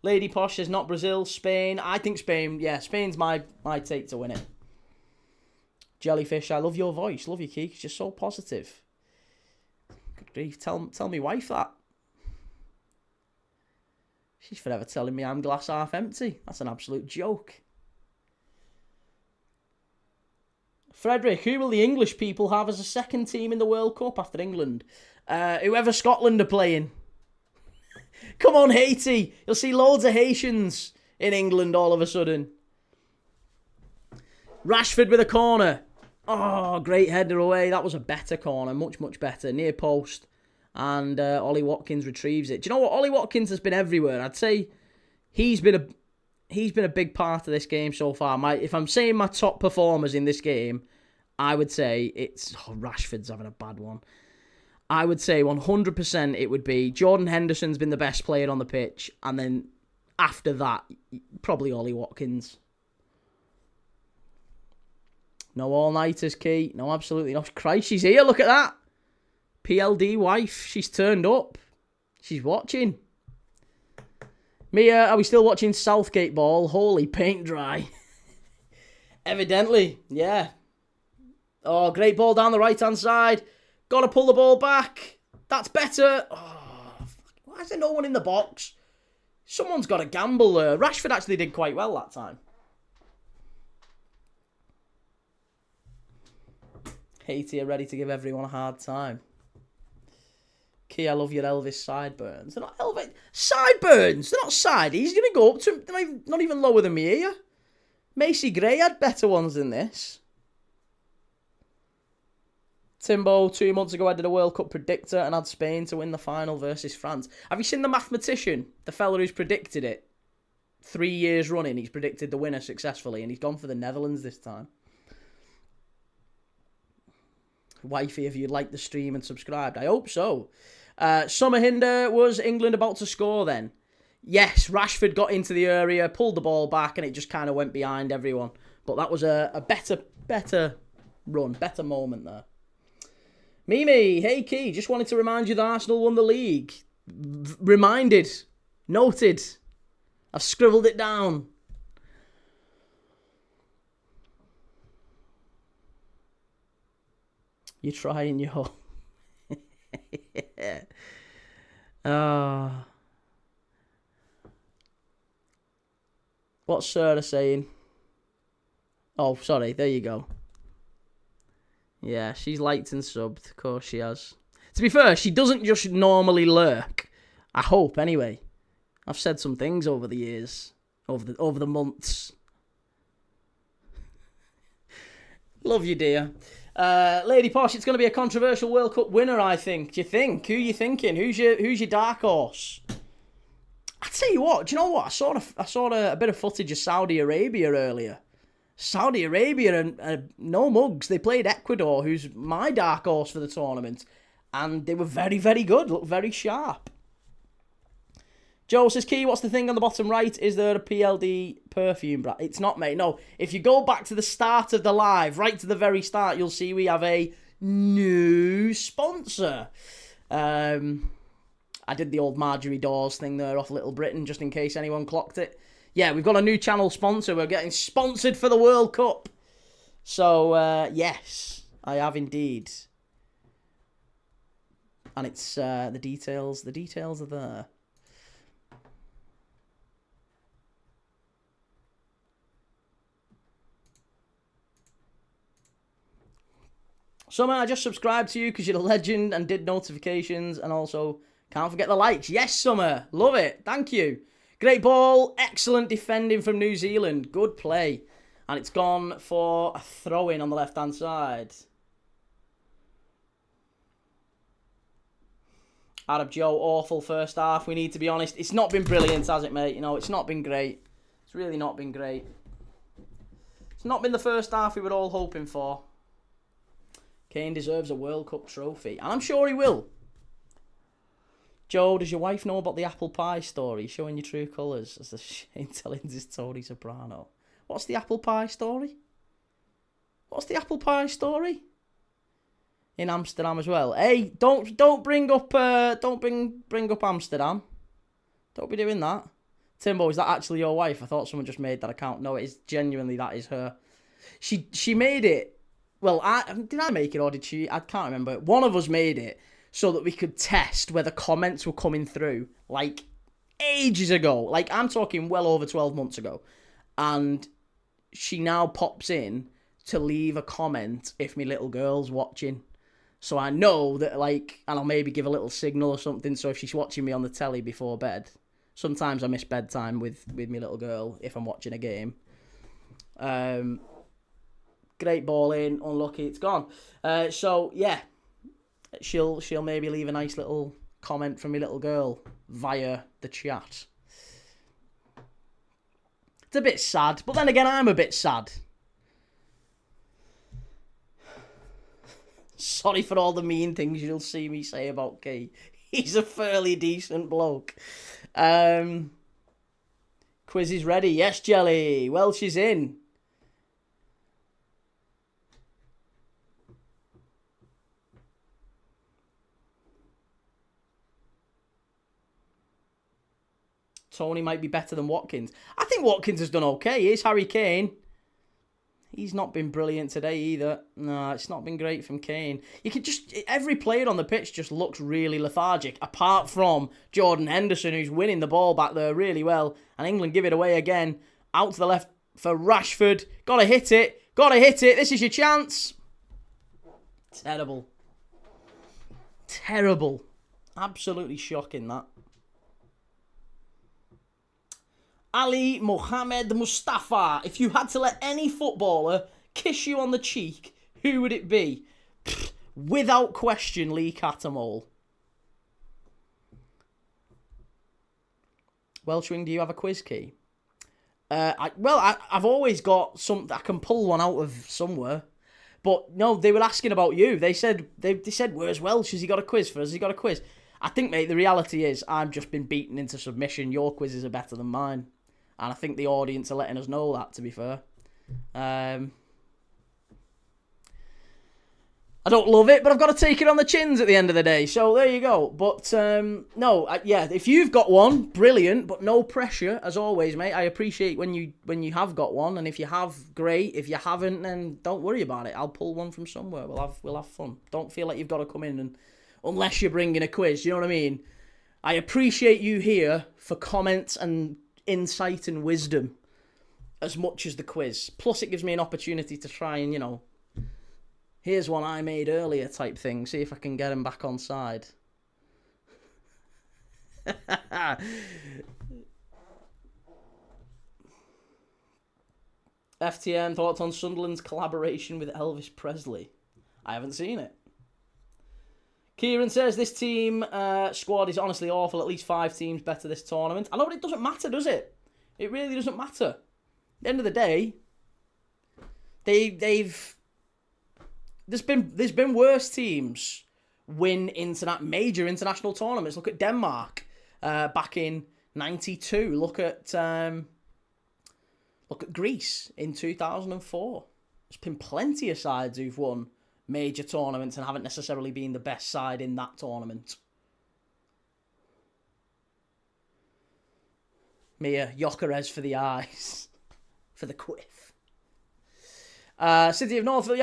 Lady Posh says not Brazil, Spain. I think Spain. Yeah, Spain's my take to win it. Jellyfish, I love your voice. Love you, Keek. It's just so positive. Good grief. Tell me wife that. She's forever telling me I'm glass half empty. That's an absolute joke. Frederick, who will the English people have as a second team in the World Cup after England? Whoever Scotland are playing. Come on, Haiti. You'll see loads of Haitians in England all of a sudden. Rashford with a corner. Oh, great header away. That was a better corner. Much, much better. Near post. And Ollie Watkins retrieves it. Do you know what? Ollie Watkins has been everywhere. I'd say he's been a big part of this game so far. If I'm saying my top performers in this game, I would say it's... Oh, Rashford's having a bad one. I would say 100% it would be Jordan Henderson's been the best player on the pitch. And then after that, probably Ollie Watkins. No all-nighters, Key. No, absolutely not. Christ, she's here. Look at that. PLD wife. She's turned up. She's watching. Mia, are we still watching Southgate ball? Holy paint dry. Evidently, yeah. Oh, great ball down the right-hand side. Got to pull the ball back. That's better. Oh, why is there no one in the box? Someone's got to gamble there. Rashford actually did quite well that time. Haiti are ready to give everyone a hard time. Key, I love your Elvis sideburns. They're not Elvis sideburns. They're not sideys. He's going to go up to... They're not even lower than me here. Macy Gray had better ones than this. Timbo, 2 months ago, I did a World Cup predictor and had Spain to win the final versus France. Have you seen the mathematician? The fella who's predicted it? 3 years running, he's predicted the winner successfully, and he's gone for the Netherlands this time. Wifey, if you'd like the stream and subscribed, I hope so. Summer Hinder, was England about to score then? Yes, Rashford got into the area, pulled the ball back, and it just kind of went behind everyone. But that was a better run, better moment there. Mimi, hey Key, just wanted to remind you that Arsenal won the league. Reminded. Noted. I've scribbled it down. You're trying your... What's Sarah saying? Oh, sorry. There you go. Yeah, she's liked and subbed. Of course she has. To be fair, she doesn't just normally lurk. I hope, anyway. I've said some things over the years. Over the months. Love you, dear. Lady Posh, it's going to be a controversial World Cup winner, I think. Do you think? Who are you thinking? Who's your dark horse? I tell you what. Do you know what? I saw a bit of footage of Saudi Arabia earlier. Saudi Arabia and no mugs. They played Ecuador, who's my dark horse for the tournament, and they were very, very good. Looked very sharp. Joe says, Key, what's the thing on the bottom right? Is there a PLD perfume brand? It's not, mate. No. If you go back to the start of the live, right to the very start, you'll see we have a new sponsor. I did the old Marjorie Dawes thing there off Little Britain, just in case anyone clocked it. Yeah, we've got a new channel sponsor. We're getting sponsored for the World Cup. So, yes, I have indeed. And it's the details are there. Summer, I just subscribed to you because you're a legend and did notifications, and also can't forget the likes. Yes, Summer, love it. Thank you. Great ball, excellent defending from New Zealand. Good play. And it's gone for a throw-in on the left-hand side. Arab Joe, awful first half. We need to be honest. It's not been brilliant, has it, mate? You know, it's not been great. It's really not been great. It's not been the first half we were all hoping for. Kane deserves a World Cup trophy. And I'm sure he will. Joe, does your wife know about the apple pie story? Showing your true colours as the Shane Tellings is Tony Soprano. What's the apple pie story? What's the apple pie story? In Amsterdam as well. Hey, don't bring up bring up Amsterdam. Don't be doing that. Timbo, is that actually your wife? I thought someone just made that account. No, it is genuinely, that is her. She made it. Well, did I make it or did she? I can't remember. One of us made it so that we could test whether comments were coming through, like, ages ago. Like, I'm talking well over 12 months ago. And she now pops in to leave a comment if my little girl's watching. So I know that, like, and I'll maybe give a little signal or something. So if she's watching me on the telly before bed, sometimes I miss bedtime with my little girl if I'm watching a game. Great ball in, unlucky, it's gone. So yeah, she'll maybe leave a nice little comment from my little girl via the chat. It's a bit sad, but then again, I'm a bit sad. Sorry for all the mean things you'll see me say about Key. He's a fairly decent bloke. Quiz is ready. Yes, Jelly. Welsh is in. Tony might be better than Watkins. I think Watkins has done okay. Here's Harry Kane. He's not been brilliant today either. No, it's not been great from Kane. You could just... Every player on the pitch just looks really lethargic, apart from Jordan Henderson, who's winning the ball back there really well. And England give it away again. Out to the left for Rashford. Gotta hit it. Gotta hit it. This is your chance. Terrible. Terrible. Absolutely shocking, that. Ali Mohammed Mustafa. If you had to let any footballer kiss you on the cheek, who would it be? Pfft, without question, Lee Catamol. Welshwing, do you have a quiz key? I've always got some. I can pull one out of somewhere. But no, they were asking about you. They said, where's Welsh? Has he got a quiz for us? Has he got a quiz? I think, mate, the reality is I've just been beaten into submission. Your quizzes are better than mine. And I think the audience are letting us know that, to be fair. I don't love it, but I've got to take it on the chins at the end of the day. So there you go. But yeah, if you've got one, brilliant, but no pressure, as always, mate. I appreciate when you have got one, and if you have, great. If you haven't, then don't worry about it. I'll pull one from somewhere. We'll have fun. Don't feel like you've got to come in and unless you're bringing a quiz. You know what I mean? I appreciate you here for comments and insight and wisdom as much as the quiz. Plus, it gives me an opportunity to try and, here's one I made earlier type thing. See if I can get him back on side. FTN, thoughts on Sunderland's collaboration with Elvis Presley? I haven't seen it. Kieran says this team squad is honestly awful. At least 5 teams better this tournament. I know, but it doesn't matter, does it? It really doesn't matter. At the end of the day, there's been worse teams win major international tournaments. Look at Denmark back in 92. Look at Greece in 2004. There's been plenty of sides who've won major tournaments and haven't necessarily been the best side in that tournament. Mia, Gyökeres for the eyes. For the quiff. City of Northville, you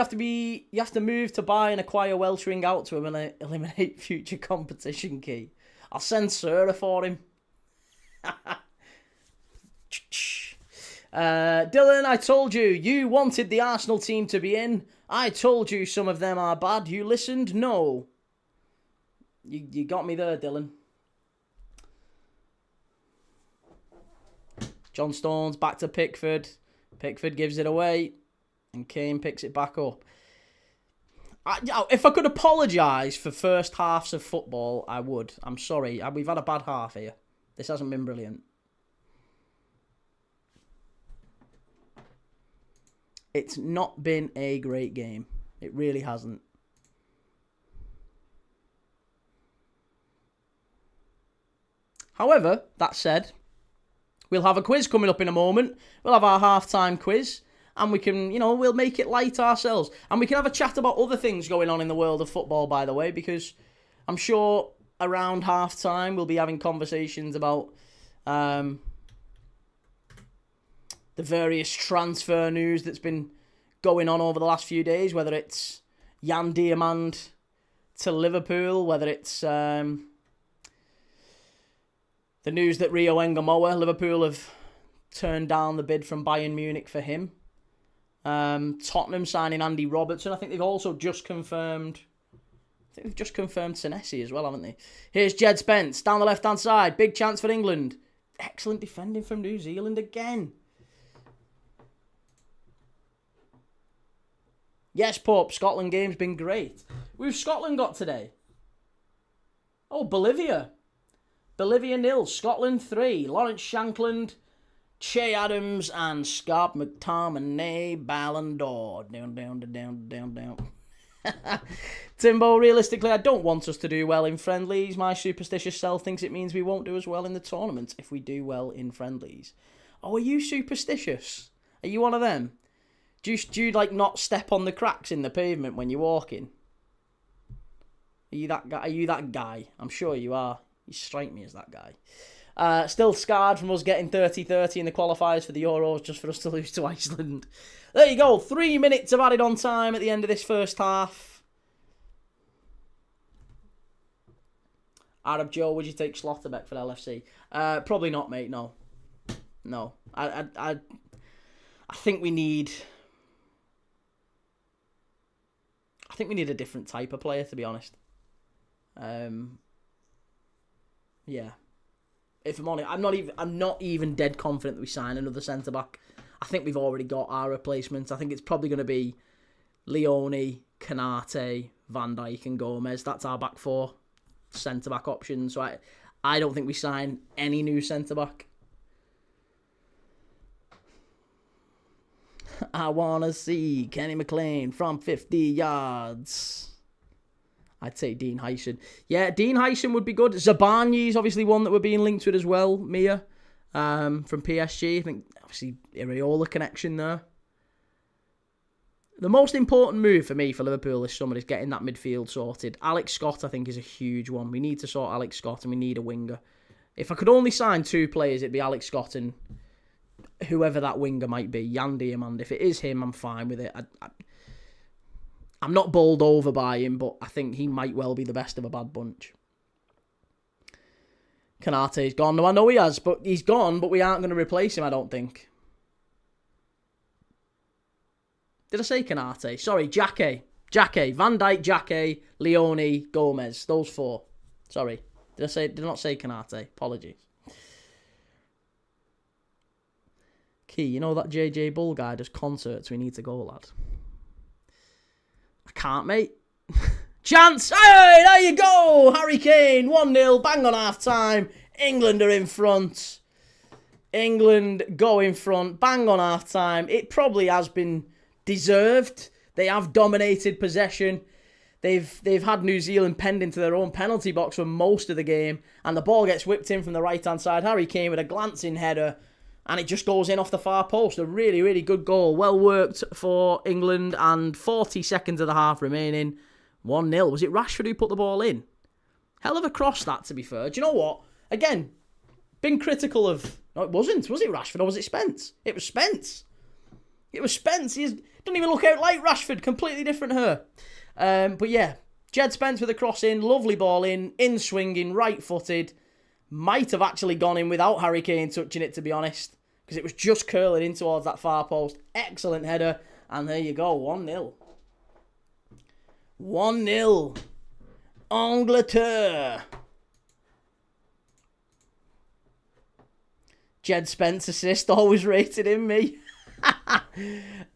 have to move to buy and acquire Welsh ring out to eliminate future competition key. I'll send Sarah for him. Dylan, I told you wanted the Arsenal team to be in. I told you some of them are bad. You listened? No. You got me there, Dylan. John Stones back to Pickford. Pickford gives it away. And Kane picks it back up. If I could apologise for first halves of football, I would. I'm sorry. We've had a bad half here. This hasn't been brilliant. It's not been a great game. It really hasn't. However, that said, we'll have a quiz coming up in a moment. We'll have our half-time quiz. And we can, we'll make it light ourselves. And we can have a chat about other things going on in the world of football, by the way, because I'm sure around half-time we'll be having conversations about the various transfer news that's been going on over the last few days, whether it's Jan Diamand to Liverpool, whether it's the news that Rio Engamoa, Liverpool have turned down the bid from Bayern Munich for him. Tottenham signing Andy Robertson. I think they've also just confirmed Senesi as well, haven't they? Here's Jed Spence down the left-hand side. Big chance for England. Excellent defending from New Zealand again. Yes, Pope. Scotland game's been great. Who've Scotland got today? Oh, Bolivia. Bolivia 0. Scotland 3. Lawrence Shankland, Che Adams, and Scott McTominay, Ballon d'Or. Down. Timbo, realistically, I don't want us to do well in friendlies. My superstitious self thinks it means we won't do as well in the tournament if we do well in friendlies. Oh, are you superstitious? Are you one of them? Do you like not step on the cracks in the pavement when you're walking? Are you that guy? Are you that guy? I'm sure you are. You strike me as that guy. Still scarred from us getting 30-30 in the qualifiers for the Euros just for us to lose to Iceland. There you go. 3 minutes of added on time at the end of this first half. Arab Joe, would you take Slotterbeck for LFC? Probably not, mate. No. I think we need. I think we need a different type of player, to be honest. Yeah. If I'm honest, I'm not even dead confident that we sign another centre back. I think we've already got our replacements. I think it's probably going to be Leone, Canate, Van Dijk, and Gomez. That's our back four centre back options. So I don't think we sign any new centre back. I want to see Kenny McLean from 50 yards. I'd say Dean Hyson. Yeah, Dean Hyson would be good. Zabani is obviously one that we're being linked with as well, Mia, from PSG. I think, obviously, Areola connection there. The most important move for me for Liverpool this summer is getting that midfield sorted. Alex Scott, I think, is a huge one. We need to sort Alex Scott and we need a winger. If I could only sign two players, it'd be Alex Scott and whoever that winger might be, Jan Diamand. If it is him, I'm fine with it. I'm not bowled over by him, but I think he might well be the best of a bad bunch. Kanate's gone. No, I know he has, but he's gone, but we aren't going to replace him, I don't think. Did I say Kanate? Sorry, Jacke. Van Dijk, Jacke, Leone, Gomez. Those four. Sorry. Did I not say Kanate? Apologies. Key, you know that JJ Bull guy does concerts. We need to go, lad. I can't, mate. Chance! Hey, there you go! Harry Kane, 1-0, bang on half-time. England are in front. England go in front, bang on half-time. It probably has been deserved. They have dominated possession. They've had New Zealand penned into their own penalty box for most of the game, and the ball gets whipped in from the right-hand side. Harry Kane with a glancing header, and it just goes in off the far post. A really, really good goal. Well worked for England, and 40 seconds of the half remaining. 1-0. Was it Rashford who put the ball in? Hell of a cross, that, to be fair. Do you know what? Again, been critical of... No, it wasn't. Was it Rashford or was it Spence? It was Spence. It was Spence. He doesn't even look out like Rashford. Completely different her. But yeah, Jed Spence with a cross in, lovely ball in swinging, right-footed. Might have actually gone in without Harry Kane touching it, to be honest, because it was just curling in towards that far post. Excellent header, and there you go, 1-0. 1-0. Angleterre. Jed Spence assist, always rated in me.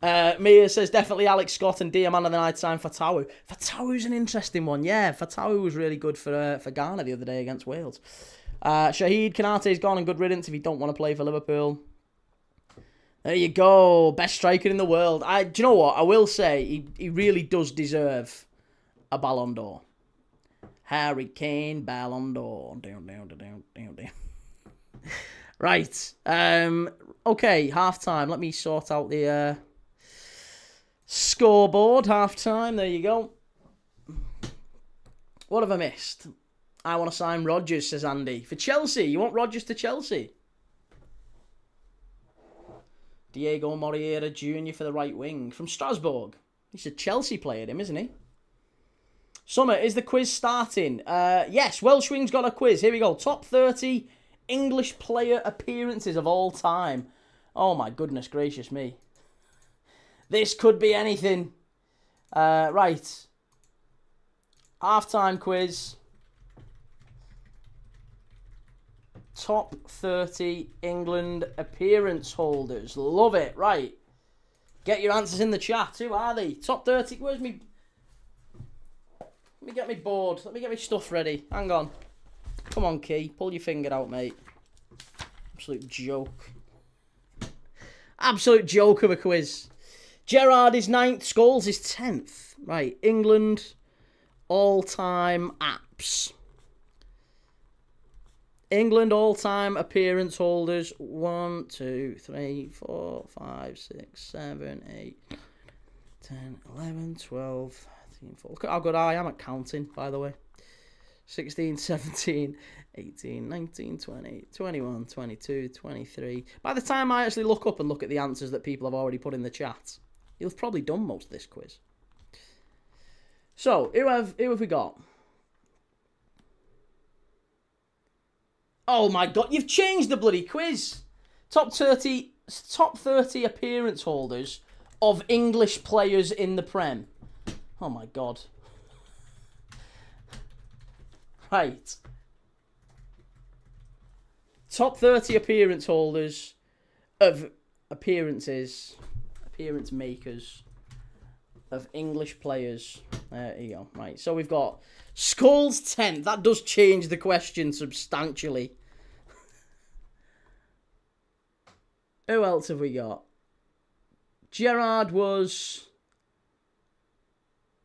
Mia says definitely Alex Scott and Dear Man of the Night sign Fatawu. Fatawu's an interesting one, yeah. Fatawu was really good for Ghana the other day against Wales. Shahid Kanate's gone and good riddance if you don't want to play for Liverpool. There you go, best striker in the world. Do you know what? I will say he really does deserve a Ballon d'Or. Harry Kane, Ballon d'Or. Down. Right. Okay, half-time. Let me sort out the scoreboard. Half-time. There you go. What have I missed? I want to sign Rodgers, says Andy. For Chelsea. You want Rodgers to Chelsea? Diego Moreira Jr. for the right wing. From Strasbourg. He's a Chelsea player, him, isn't he? Summer, is the quiz starting? Yes, Welsh Wing's got a quiz. Here we go. Top 30 English player appearances of all time. Oh my goodness gracious me. This could be anything. Right. Half-time quiz. Top 30 England appearance holders. Love it. Right. Get your answers in the chat. Who are they? Top 30. Where's me? Let me get me board. Let me get my stuff ready. Hang on. Come on, Key. Pull your finger out, mate. Absolute joke. Absolute joke of a quiz. Gerrard is 9th. Scholes is 10th. Right. England all-time apps. England all-time appearance holders. 1, 2, 3, 4, 5, 6, 7, 8, 10, 11, 12, 13, 14. Look at how good I am at counting, by the way. 16, 17, 18, 19, 20, 21, 22, 23. By the time I actually look up and look at the answers that people have already put in the chat, you'll have probably done most of this quiz. So, who have we got? Oh my god, you've changed the bloody quiz. Top 30 appearance holders of English players in the Prem. Oh my god. Right. Top 30 appearance holders of appearance makers of English players. There you go. Right, so we've got Scholes 10th. That does change the question substantially. Who else have we got? Gerrard was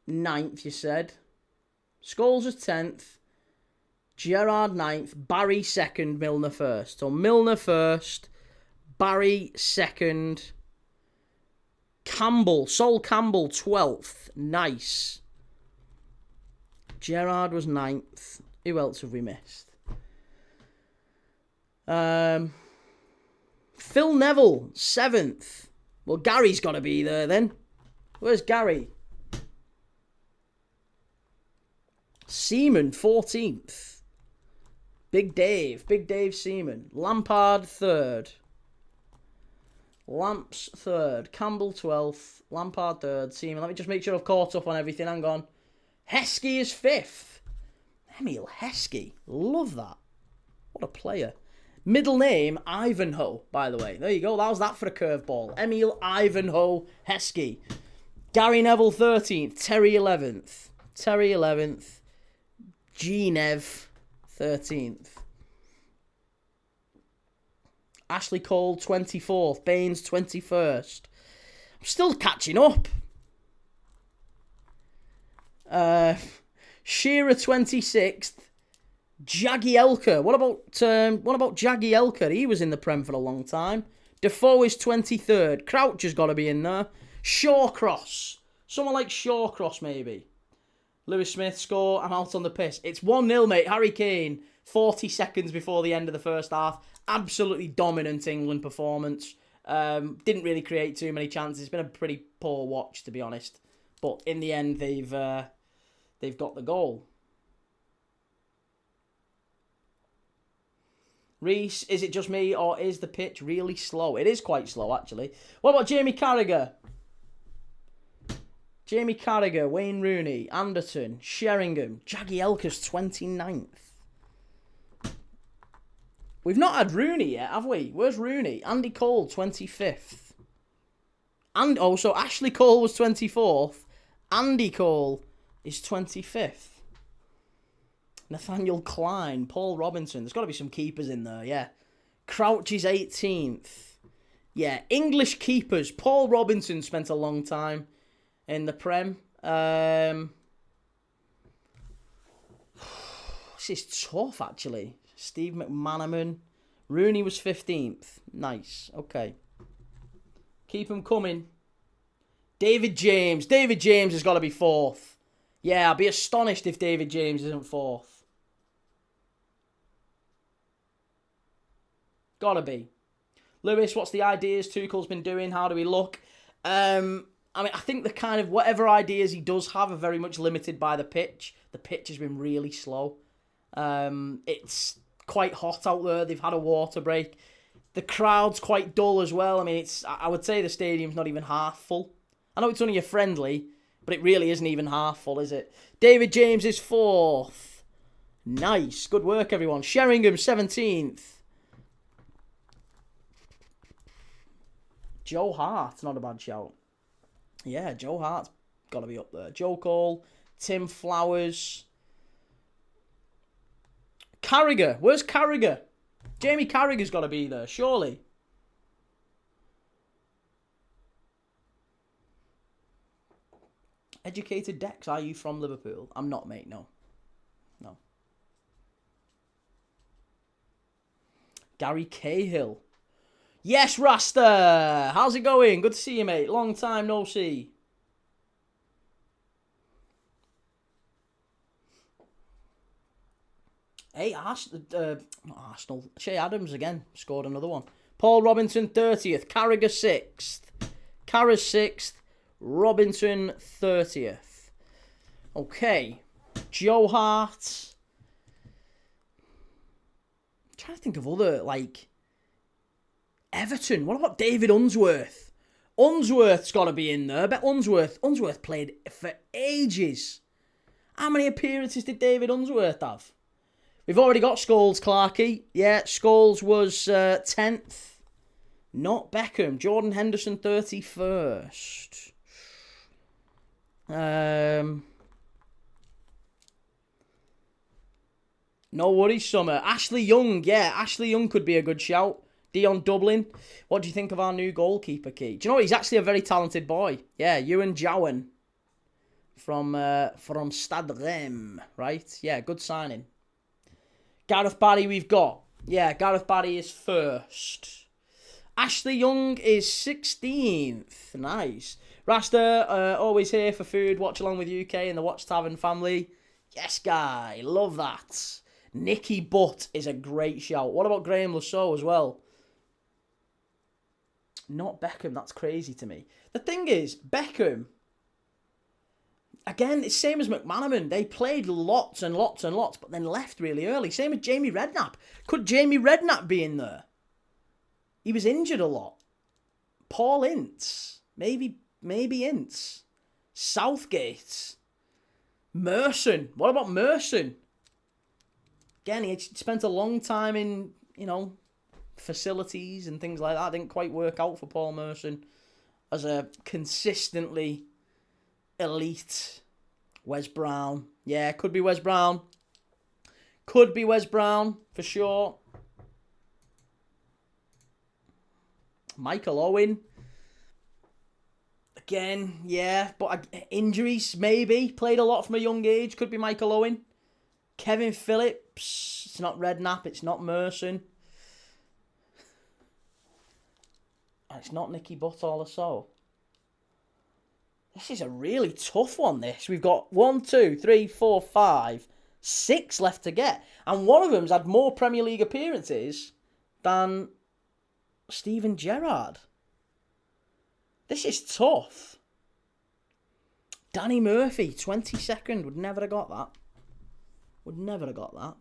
9th, you said. Scholes was 10th. Gerrard 9th. Barry 2nd. Milner 1st. So Milner 1st. Barry 2nd. Sol Campbell 12th. Nice. Gerrard was 9th. Who else have we missed? Phil Neville 7th. Well, Gary's got to be there then. Where's Gary? Seaman 14th. Big Dave Seaman. Lampard 3rd. Lamps 3rd. Campbell 12th. Lampard 3rd. Seaman. Let me just make sure I've caught up on everything. Hang on. Heskey is 5th. Emil Heskey. Love that. What a player. Middle name, Ivanhoe, by the way. There you go. That was that for a curveball. Emil Ivanhoe Heskey. Gary Neville 13th. Terry 11th. G-Nev 13th. Ashley Cole 24th. Baines 21st. I'm still catching up. Shearer 26th. Jagielka. What about Jagielka? He was in the Prem for a long time. Defoe is 23rd. Crouch has got to be in there. Shawcross. Someone like Shawcross, maybe. Lewis Smith score. I'm out on the piss. It's 1-0, mate. Harry Kane, 40 seconds before the end of the first half. Absolutely dominant England performance. Didn't really create too many chances. It's been a pretty poor watch, to be honest. But in the end, they've got the goal. Reese, is it just me or is the pitch really slow? It is quite slow, actually. What about Jamie Carragher? Jamie Carragher, Wayne Rooney, Anderton, Sheringham, Jagielka's 29th. We've not had Rooney yet, have we? Where's Rooney? Andy Cole, 25th. And also, Ashley Cole was 24th. Andy Cole is 25th. Nathaniel Klein, Paul Robinson. There's got to be some keepers in there, yeah. Crouch is 18th. Yeah, English keepers. Paul Robinson spent a long time in the Prem. This is tough, actually. Steve McManaman. Rooney was 15th. Nice. Okay. Keep them coming. David James. David James has got to be 4th. Yeah, I'll be astonished if David James isn't 4th. Gotta be. Lewis, what's the ideas Tuchel's been doing? How do we look? I mean, I think the kind of whatever ideas he does have are very much limited by the pitch. The pitch has been really slow. It's quite hot out there. They've had a water break. The crowd's quite dull as well. I mean, I would say the stadium's not even half full. I know it's only a friendly, but it really isn't even half full, is it? David James is 4th. Nice. Good work, everyone. Sheringham, 17th. Joe Hart, not a bad shout. Yeah, Joe Hart's got to be up there. Joe Cole, Tim Flowers. Carragher. Where's Carragher? Jamie Carragher's got to be there, surely. Educated Dex, are you from Liverpool? I'm not, mate, no. No. Gary Cahill. Yes, Rasta! How's it going? Good to see you, mate. Long time no see. Hey, Arsenal. Shea Adams again. Scored another one. Paul Robinson, 30th. Carragher, 6th. Carragher, 6th. Robinson, 30th. Okay. Joe Hart. I'm trying to think of other, like... Everton. What about David Unsworth? Unsworth's got to be in there. I bet Unsworth played for ages. How many appearances did David Unsworth have? We've already got Scholes, Clarkey. Yeah, Scholes was 10th. Not Beckham. Jordan Henderson, 31st. No worries, Summer. Ashley Young. Yeah, Ashley Young could be a good shout. Dion Dublin. What do you think of our new goalkeeper, Key? Do you know what? He's actually a very talented boy. Yeah, Ewan Jowan from Stade Reims, right? Yeah, good signing. Gareth Barry we've got. Yeah, Gareth Barry is 1st. Ashley Young is 16th. Nice. Rasta, always here for food. Watch along with UK and the Watch Tavern family. Yes, guy. Love that. Nicky Butt is a great shout. What about Graham Lasso as well? Not Beckham. That's crazy to me. The thing is, Beckham, again, it's same as McManaman. They played lots and lots and lots, but then left really early. Same as Jamie Redknapp. Could Jamie Redknapp be in there? He was injured a lot. Paul Ince. Maybe Ince. Southgate. Merson. What about Merson? Again, he spent a long time in, facilities and things like that. Didn't quite work out for Paul Merson as a consistently elite Wes Brown. Yeah, could be Wes Brown. Could be Wes Brown, for sure. Michael Owen. Again, yeah, but injuries, maybe. Played a lot from a young age. Could be Michael Owen. Kevin Phillips. It's not Redknapp. It's not Merson. And it's not Nicky Buttall or so. This is a really tough one, this. We've got 1, 2, 3, 4, 5, 6 left to get. And one of them's had more Premier League appearances than Steven Gerrard. This is tough. Danny Murphy, 22nd. Would never have got that. Would never have got that.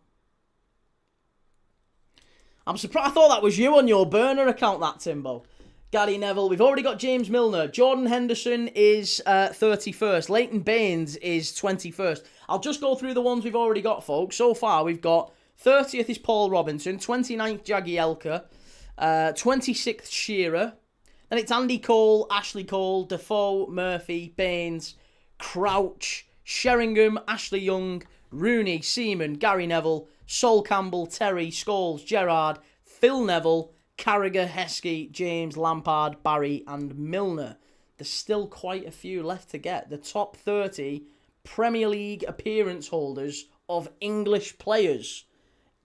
I'm surprised. I thought that was you on your burner account, that, Timbo. Gary Neville. We've already got James Milner. Jordan Henderson is 31st. Leighton Baines is 21st. I'll just go through the ones we've already got, folks. So far, we've got 30th is Paul Robinson, 29th Jagielka, 26th Shearer. Then it's Andy Cole, Ashley Cole, Defoe, Murphy, Baines, Crouch, Sheringham, Ashley Young, Rooney, Seaman, Gary Neville, Sol Campbell, Terry, Scholes, Gerrard, Phil Neville, Carragher, Heskey, James, Lampard, Barry and Milner. There's still quite a few left to get. The top 30 Premier League appearance holders of English players.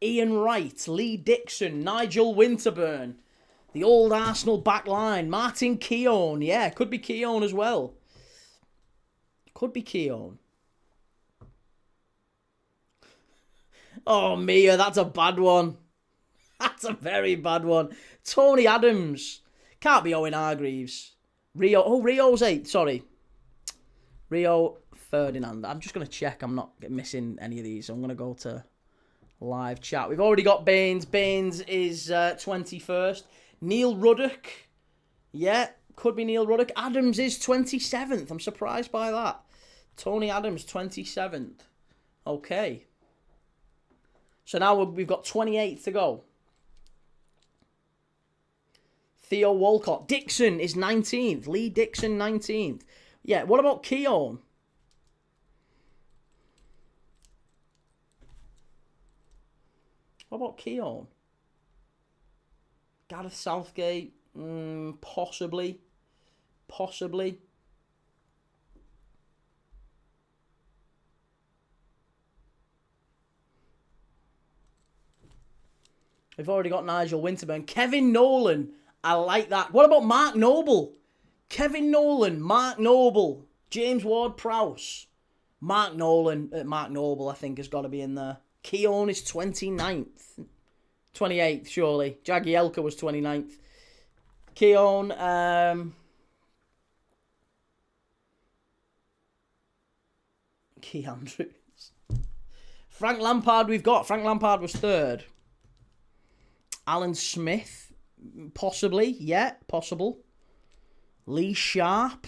Ian Wright, Lee Dixon, Nigel Winterburn. The old Arsenal back line. Martin Keown. Yeah, could be Keown as well. Could be Keown. Oh, Mia, that's a bad one. That's a very bad one. Tony Adams. Can't be Owen Hargreaves. Rio. Oh, Rio's 8th. Sorry. Rio Ferdinand. I'm just going to check. I'm not missing any of these. I'm going to go to live chat. We've already got Baines. Baines is 21st. Neil Ruddock. Yeah, could be Neil Ruddock. Adams is 27th. I'm surprised by that. Tony Adams, 27th. Okay. So now we've got 28 to go. Theo Walcott. Dixon is 19th. Lee Dixon, 19th. Yeah, what about Keown? What about Keown? Gareth Southgate? Possibly. Possibly. We've already got Nigel Winterburn. Kevin Nolan. I like that. What about Mark Noble? Kevin Nolan, Mark Noble, James Ward-Prowse. Mark Noble, I think, has got to be in there. Keown is 29th. 28th, surely. Jagielka was 29th. Keown, Key Andrews. Frank Lampard we've got. Frank Lampard was 3rd. Alan Smith, possibly. Yeah, possible. Lee Sharp.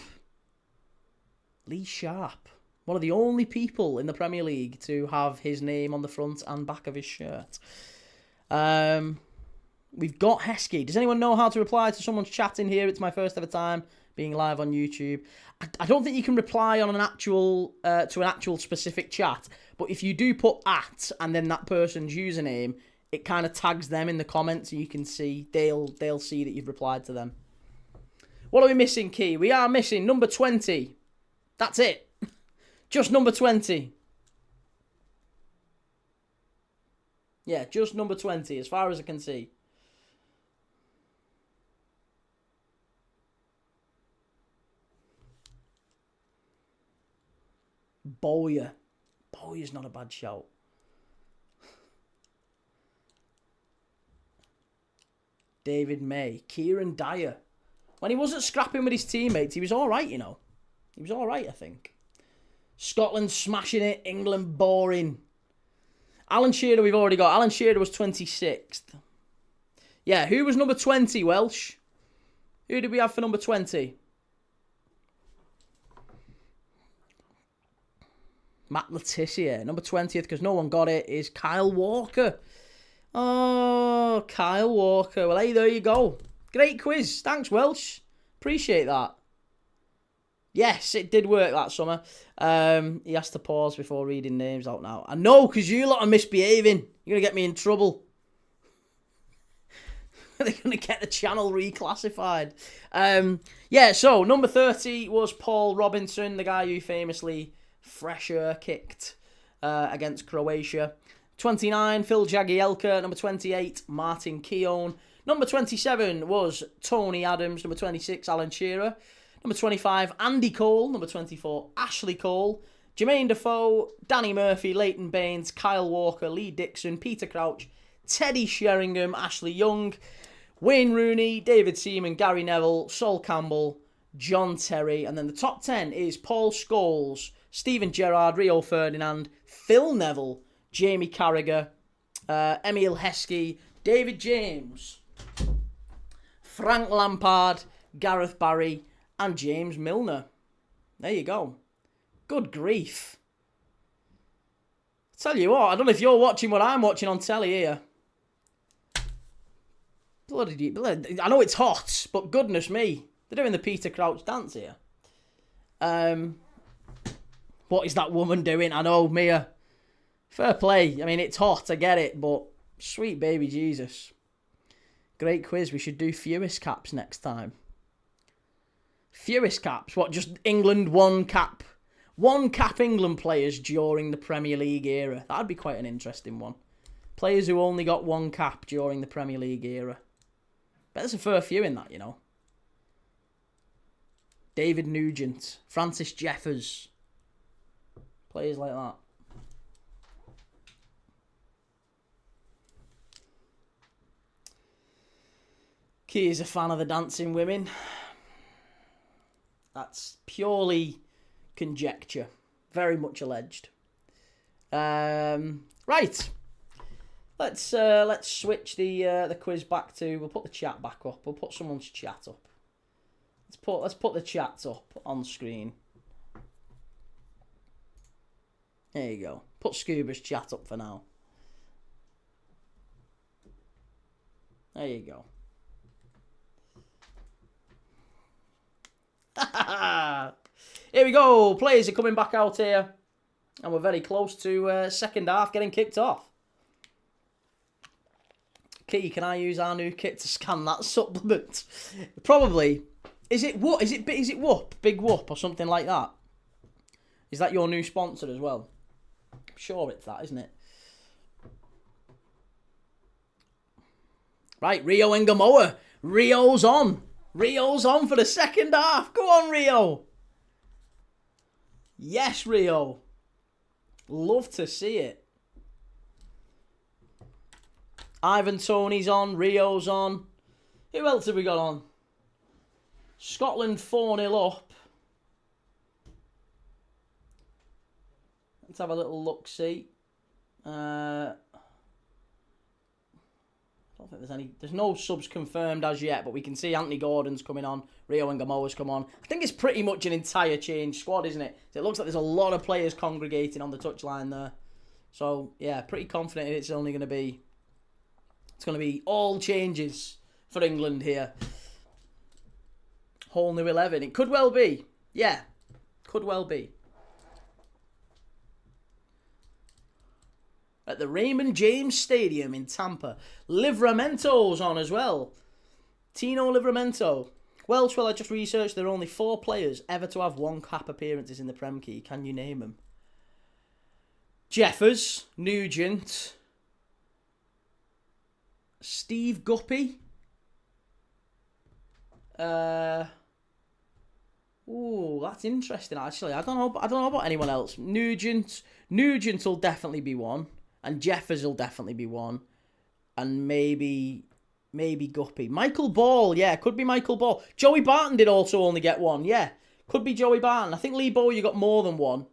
Lee Sharp. One of the only people in the Premier League to have his name on the front and back of his shirt. We've got Heskey. Does anyone know how to reply to someone's chat in here? It's my first ever time being live on YouTube. I don't think you can reply on an actual to an actual specific chat, but if you do put @ and then that person's username, it kind of tags them in the comments, so you can see they'll see that you've replied to them. What are we missing, Key? We are missing number 20. That's it. Just number 20. Yeah, just number 20, as far as I can see. Bowyer. Bowyer's not a bad shout. David May. Kieran Dyer. When he wasn't scrapping with his teammates, he was all right, you know. He was all right, I think. Scotland smashing it. England boring. Alan Shearer we've already got. Alan Shearer was 26th. Yeah, who was number 20, Welsh? Who did we have for number 20? Matt Letizia. Number 20th, because no one got it, is Kyle Walker. Oh, Kyle Walker. Well, hey, there you go. Great quiz. Thanks, Welsh. Appreciate that. Yes, it did work that summer. He has to pause before reading names out now. I know, because you lot are misbehaving. You're going to get me in trouble. They're going to get the channel reclassified. Yeah, so number 30 was Paul Robinson, the guy who famously fresher kicked against Croatia. 29, Phil Jagielka. Number 28, Martin Keown. Number 27 was Tony Adams. Number 26, Alan Shearer. Number 25, Andy Cole. Number 24, Ashley Cole. Jermaine Defoe, Danny Murphy, Leighton Baines, Kyle Walker, Lee Dixon, Peter Crouch, Teddy Sheringham, Ashley Young, Wayne Rooney, David Seaman, Gary Neville, Sol Campbell, John Terry. And then the top 10 is Paul Scholes, Stephen Gerrard, Rio Ferdinand, Phil Neville, Jamie Carragher, Emile Heskey, David James, Frank Lampard, Gareth Barry, and James Milner. There you go. Good grief. Tell you what, I don't know if you're watching what I'm watching on telly here. Bloody, I know it's hot, but goodness me. They're doing the Peter Crouch dance here. What is that woman doing? I know, Mia. Fair play. I mean, it's hot, I get it, but sweet baby Jesus. Great quiz. We should do fewest caps next time. Fewest caps? What, just England one cap? One cap England players during the Premier League era. That'd be quite an interesting one. Players who only got one cap during the Premier League era. Bet there's a fair few in that, you know. David Nugent, Francis Jeffers. Players like that. Key is a fan of the dancing women. That's purely conjecture. Very much alleged. Right. Let's switch the quiz back to. We'll put the chat back up. We'll put someone's chat up. Let's put the chats up on screen. There you go. Put Scuba's chat up for now. There you go. Here we go. Players are coming back out here. And we're very close to second half getting kicked off. Key, can I use our new kit to scan that supplement? Probably. Is it what? Is it Whoop? Big Whoop or something like that? Is that your new sponsor as well? I'm sure it's that, isn't it? Right, Rio and Gamoa. Rio's on. Rio's on for the second half. Go on, Rio. Yes, Rio. Love to see it. Ivan Toney's on. Rio's on. Who else have we got on? Scotland 4-0 up. Let's have a little look-see. I don't think there's any. There's no subs confirmed as yet, but we can see Anthony Gordon's coming on. Rio and Gamoa's come on. I think it's pretty much an entire change squad, isn't it? So it looks like there's a lot of players congregating on the touchline there. So yeah, pretty confident it's only going to be. It's going to be all changes for England here. Whole new 11. It could well be. Yeah, could well be. At the Raymond James Stadium in Tampa. Livramento's on as well. Tino Livramento. Welsh, well, I just researched there are only 4 players ever to have 1 cap appearances in the Prem Key. Can you name them? Jeffers, Nugent, Steve Guppy. Ooh, that's interesting actually. I don't know about anyone else. Nugent will definitely be one. And Jeffers will definitely be one. And maybe Guppy. Michael Ball, yeah, could be Michael Ball. Joey Barton did also only get 1, yeah. Could be Joey Barton. I think Lee Bowyer got more than 1.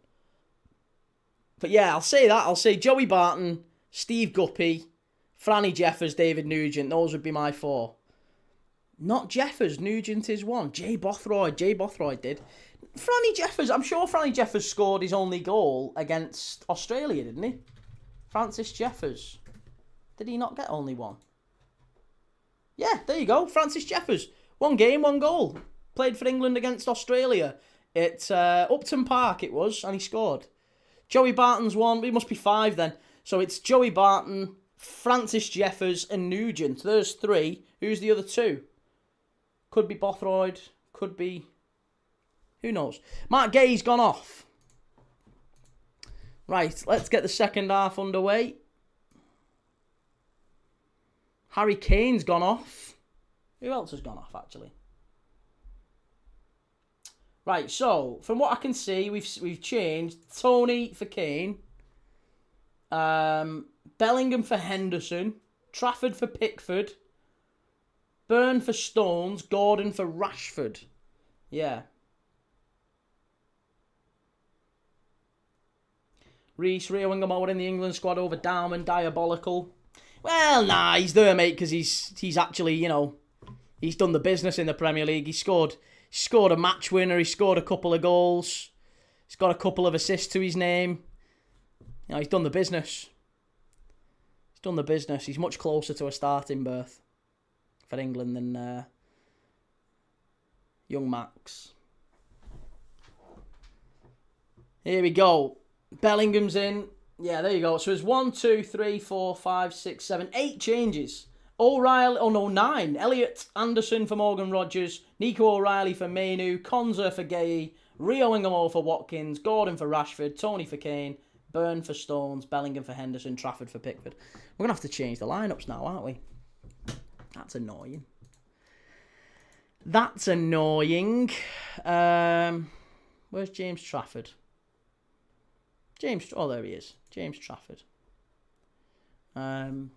But yeah, I'll say that. I'll say Joey Barton, Steve Guppy, Franny Jeffers, David Nugent. Those would be my 4. Not Jeffers. Nugent is 1. Jay Bothroyd did. Franny Jeffers. I'm sure Franny Jeffers scored his only goal against Australia, didn't he? Francis Jeffers. Did he not get only 1? Yeah, there you go. Francis Jeffers. 1 game, 1 goal. Played for England against Australia. At Upton Park it was, and he scored. Joey Barton's 1. It must be 5 then. So it's Joey Barton, Francis Jeffers and Nugent. There's 3. Who's the other 2? Could be Bothroyd. Could be... Who knows? Mark Gay's gone off. Right, let's get the second half underway. Harry Kane's gone off. Who else has gone off, actually? Right, so, from what I can see, we've changed Tony for Kane. Bellingham for Henderson. Trafford for Pickford. Burn for Stones. Gordon for Rashford. Yeah. Reece, Rio Wingamour in the England squad over Darman. Diabolical. Well, nah, he's there, mate, because he's actually, you know, he's done the business in the Premier League. He scored a match winner. He scored a couple of goals. He's got a couple of assists to his name. You know, he's done the business. He's done the business. He's much closer to a starting berth for England than young Max. Here we go. Bellingham's in. Yeah, there you go. So it's 1, 2, 3, 4, 5, 6, 7, 8 changes. O'Reilly, 9. Elliot Anderson for Morgan Rogers. Nico O'Reilly for Mainu. Konza for Gay. Rio Wingamour for Watkins. Gordon for Rashford. Tony for Kane. Burn for Stones. Bellingham for Henderson. Trafford for Pickford. We're going to have to change the lineups now, aren't we? That's annoying. That's annoying. Where's James Trafford? Oh, there he is. James Trafford. Did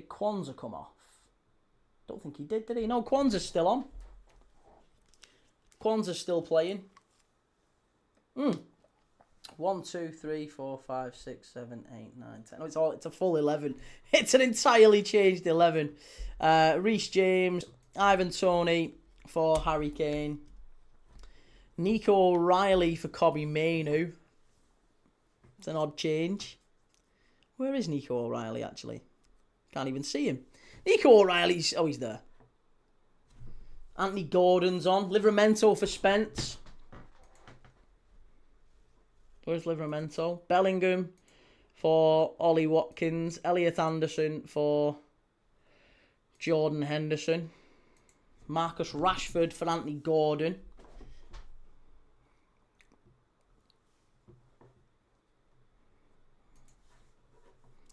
Kwanzaa come off? Don't think he did he? No, Kwanzaa's still on. Kwanzaa's still playing. 1, 2, 3, 4, 5, 6, 7, 8, 9, 10. Oh, it's a full 11. It's an entirely changed 11. Reece James, Ivan Toney for Harry Kane. Nico O'Reilly for Kobbie Mainoo. It's an odd change. Where is Nico O'Reilly, actually? Can't even see him. Nico O'Reilly's... Oh, he's there. Anthony Gordon's on. Livramento for Spence. Where's Livramento? Bellingham for Ollie Watkins. Elliot Anderson for Jordan Henderson. Marcus Rashford for Anthony Gordon.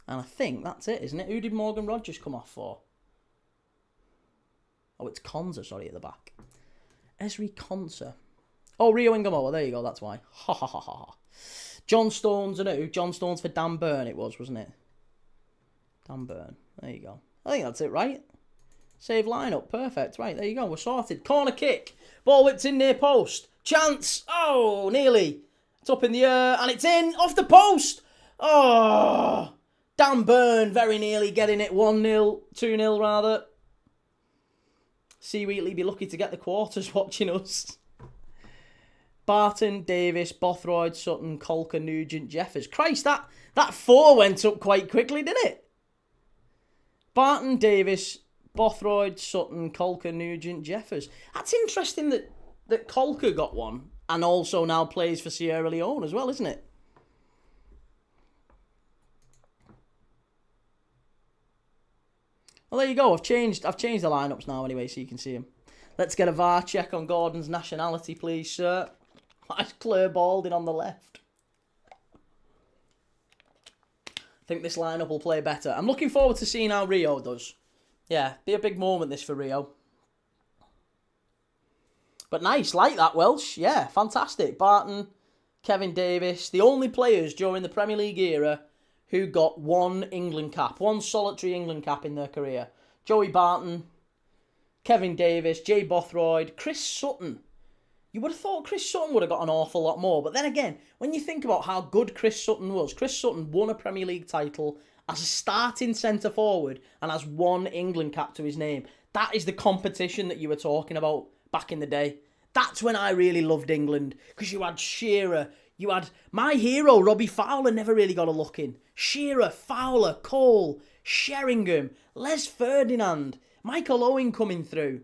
And I think that's it, isn't it? Who did Morgan Rogers come off for? Oh, it's Konza, sorry, at the back. Esri Konza. Oh, Rio Wingamour, there you go, that's why. Ha ha ha ha. John Stones and who? John Stones for Dan Burn it was, wasn't it? Dan Burn, there you go. I think that's it, right? Save lineup, perfect. Right, there you go, we're sorted. Corner kick. Ball whipped in near post. Chance. Oh, nearly. It's up in the air, and it's in. Off the post. Oh... Dan Burn very nearly getting it 1-0, 2-0 rather. C. Wheatley be lucky to get the quarters watching us. Barton, Davis, Bothroyd, Sutton, Colker, Nugent, Jeffers. Christ, that 4 went up quite quickly, didn't it? Barton, Davis, Bothroyd, Sutton, Colker, Nugent, Jeffers. That's interesting that Colker got one and also now plays for Sierra Leone as well, isn't it? Well, there you go. I've changed the lineups now anyway, so you can see them. Let's get a VAR check on Gordon's nationality, please, sir. That's Claire Balding on the left. I think this lineup will play better. I'm looking forward to seeing how Rio does. Yeah, be a big moment this for Rio. But nice, like that, Welsh. Yeah, fantastic. Barton, Kevin Davis, the only players during the Premier League era who got one England cap, one solitary England cap in their career. Joey Barton, Kevin Davis, Jay Bothroyd, Chris Sutton. You would have thought Chris Sutton would have got an awful lot more. But then again, when you think about how good Chris Sutton was, Chris Sutton won a Premier League title as a starting centre-forward and has one England cap to his name. That is the competition that you were talking about back in the day. That's when I really loved England, because you had Shearer, you had my hero, Robbie Fowler, never really got a look in. Shearer, Fowler, Cole, Sheringham, Les Ferdinand, Michael Owen coming through.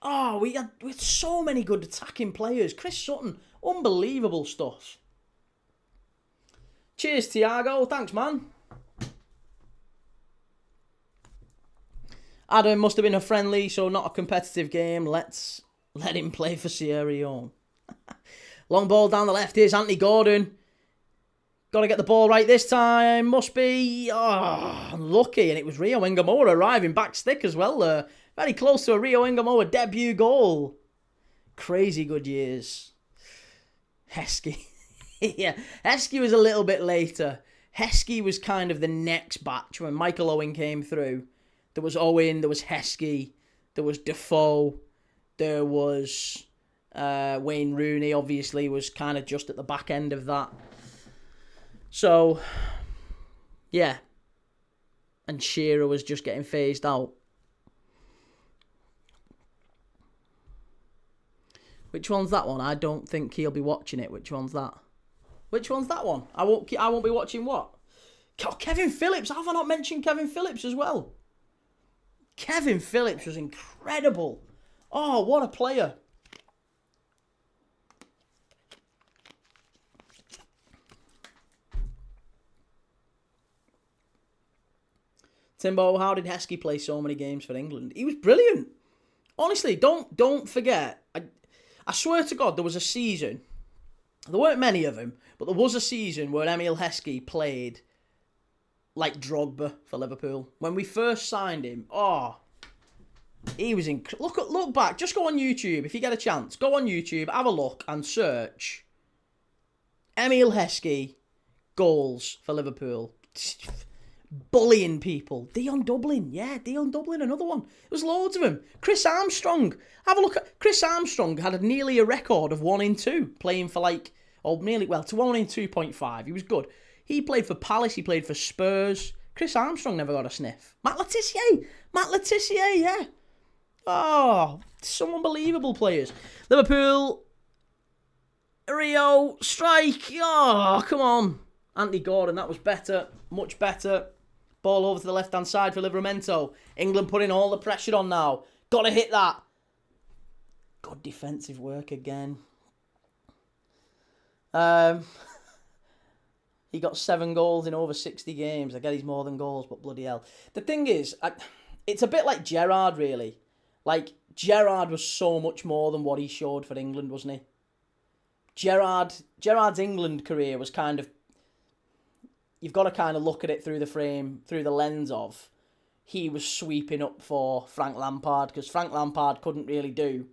Oh, we had so many good attacking players. Chris Sutton, unbelievable stuff. Cheers, Thiago. Thanks, man. Adam must have been a friendly, so not a competitive game. Let's let him play for Sierra Leone. Long ball down the left. Here's Anthony Gordon. Got to get the ball right this time. Must be unlucky. And it was Rio Engamoa arriving back stick as well. Very close to a Rio Engamoa debut goal. Crazy good years. Heskey. Yeah, Heskey was a little bit later. Heskey was kind of the next batch when Michael Owen came through. There was Owen, there was Heskey, there was Defoe, there was Wayne Rooney, obviously, was kind of just at the back end of that. So, yeah. And Shearer was just getting phased out. Which one's that one? I don't think he'll be watching it. Which one's that? Which one's that one? I won't be watching what? Oh, Kevin Phillips. Have I not mentioned Kevin Phillips as well? Kevin Phillips was incredible. Oh, what a player. Timbo, how did Heskey play so many games for England? He was brilliant. Honestly, don't forget. I swear to God, there was a season. There weren't many of them, but there was a season where Emile Heskey played like Drogba for Liverpool. When we first signed him, he was look back. Just go on YouTube if you get a chance. Go on YouTube, have a look, and search Emile Heskey goals for Liverpool. Bullying people. Dion Dublin. Yeah, Dion Dublin, another one. There was loads of them. Chris Armstrong. Have a look at... Chris Armstrong had nearly a record of 1 in 2, playing for to 1 in 2.5. He was good. He played for Palace, he played for Spurs. Chris Armstrong never got a sniff. Matt Le Tissier, yeah. Oh, some unbelievable players. Liverpool, Rio, strike. Oh, come on. Anthony Gordon, that was better. Much better. Ball over to the left-hand side for Livramento. England putting all the pressure on now. Got to hit that. Good defensive work again. He got 7 goals in over 60 games. I get he's more than goals, but bloody hell. The thing is, it's a bit like Gerrard, really. Like, Gerrard was so much more than what he showed for England, wasn't he? Gerrard's England career was kind of... You've got to kind of look at it through the lens of he was sweeping up for Frank Lampard, because Frank Lampard couldn't really do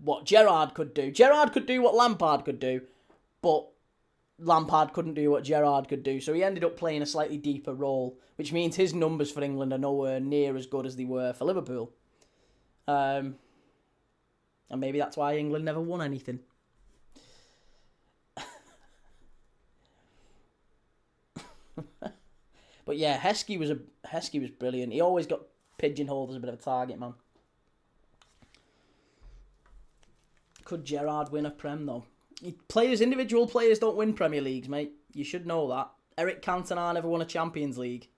what Gerrard could do. Gerrard could do what Lampard could do, but Lampard couldn't do what Gerrard could do. So he ended up playing a slightly deeper role, which means his numbers for England are nowhere near as good as they were for Liverpool. And maybe that's why England never won anything. But yeah, Heskey was brilliant. He always got pigeonholed as a bit of a target man. Could Gerrard win a Prem though? Individual players don't win Premier Leagues, mate. You should know that. Eric Cantona never won a Champions League,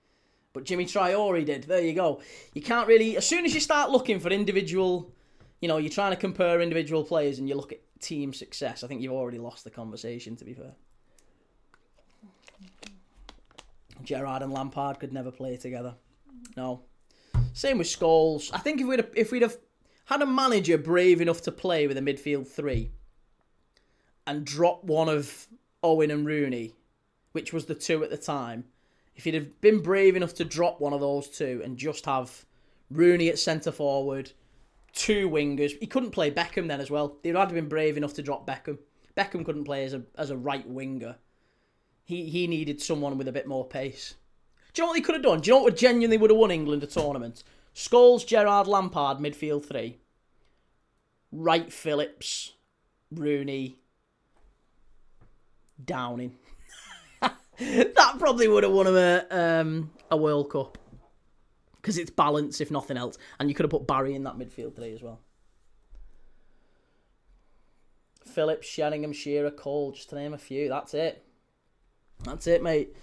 but Jimmy Traore did. There you go. You can't really... As soon as you start looking for individual... you're trying to compare individual players and you look at team success, I think you've already lost the conversation, to be fair. Gerrard and Lampard could never play together. No. Same with Scholes. I think if we'd have had a manager brave enough to play with a midfield 3 and drop one of Owen and Rooney, which was the 2 at the time, if he'd have been brave enough to drop one of those 2 and just have Rooney at centre forward, 2 wingers. He couldn't play Beckham then as well. They'd had to been brave enough to drop Beckham. Beckham couldn't play as a right winger. He needed someone with a bit more pace. Do you know what they could have done? Do you know what genuinely would have won England a tournament? Scholes, Gerrard, Lampard, midfield 3. Wright, Phillips, Rooney, Downing. That probably would have won him a World Cup. Because it's balance, if nothing else. And you could have put Barry in that midfield 3 as well. Phillips, Sheringham, Shearer, Cole, just to name a few. That's it. That's it, mate.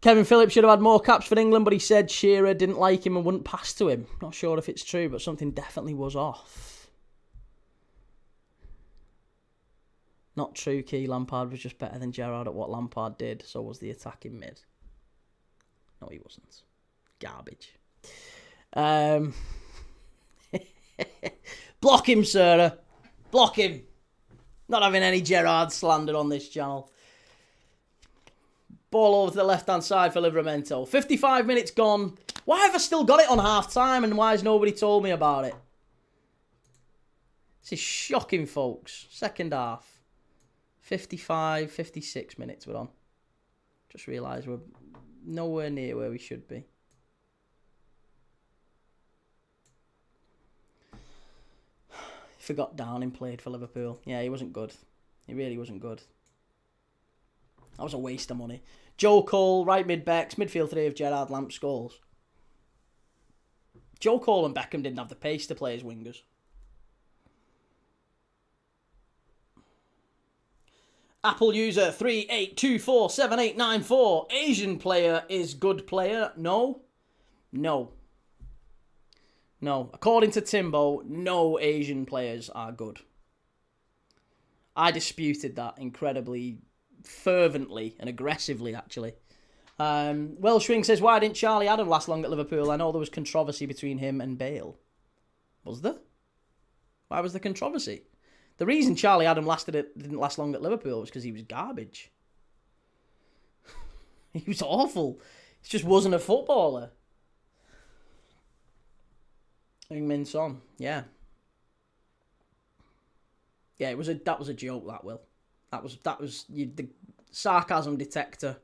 Kevin Phillips should have had more caps for England, but he said Shearer didn't like him and wouldn't pass to him. Not sure if it's true, but something definitely was off. Not true, Key. Lampard was just better than Gerrard at what Lampard did, so was the attacking mid. No, he wasn't. Garbage. Block him, Sarah. Block him. Not having any Gerrard slander on this channel. Ball over to the left-hand side for Livramento. 55 minutes gone. Why have I still got it on half-time and why has nobody told me about it? This is shocking, folks. Second half. 55, 56 minutes we're on. Just realised we're nowhere near where we should be. Forgot Darren played for Liverpool. Yeah, he wasn't good. He really wasn't good. That was a waste of money. Joe Cole, right mid-backs, midfield three of Gerrard, Lamp, Scholes. Joe Cole and Beckham didn't have the pace to play as wingers. Apple user 38247894. Asian player is good player. No. No. No. According to Timbo, no Asian players are good. I disputed that incredibly fervently and aggressively, actually. Welshwing says, why didn't Charlie Adam last long at Liverpool? I know there was controversy between him and Bale. Was there? Why was there controversy? The reason Charlie Adam didn't last long at Liverpool was because he was garbage. He was awful. He just wasn't a footballer. Heung-min Son, yeah. Yeah, that was a joke, that, Will. The sarcasm detector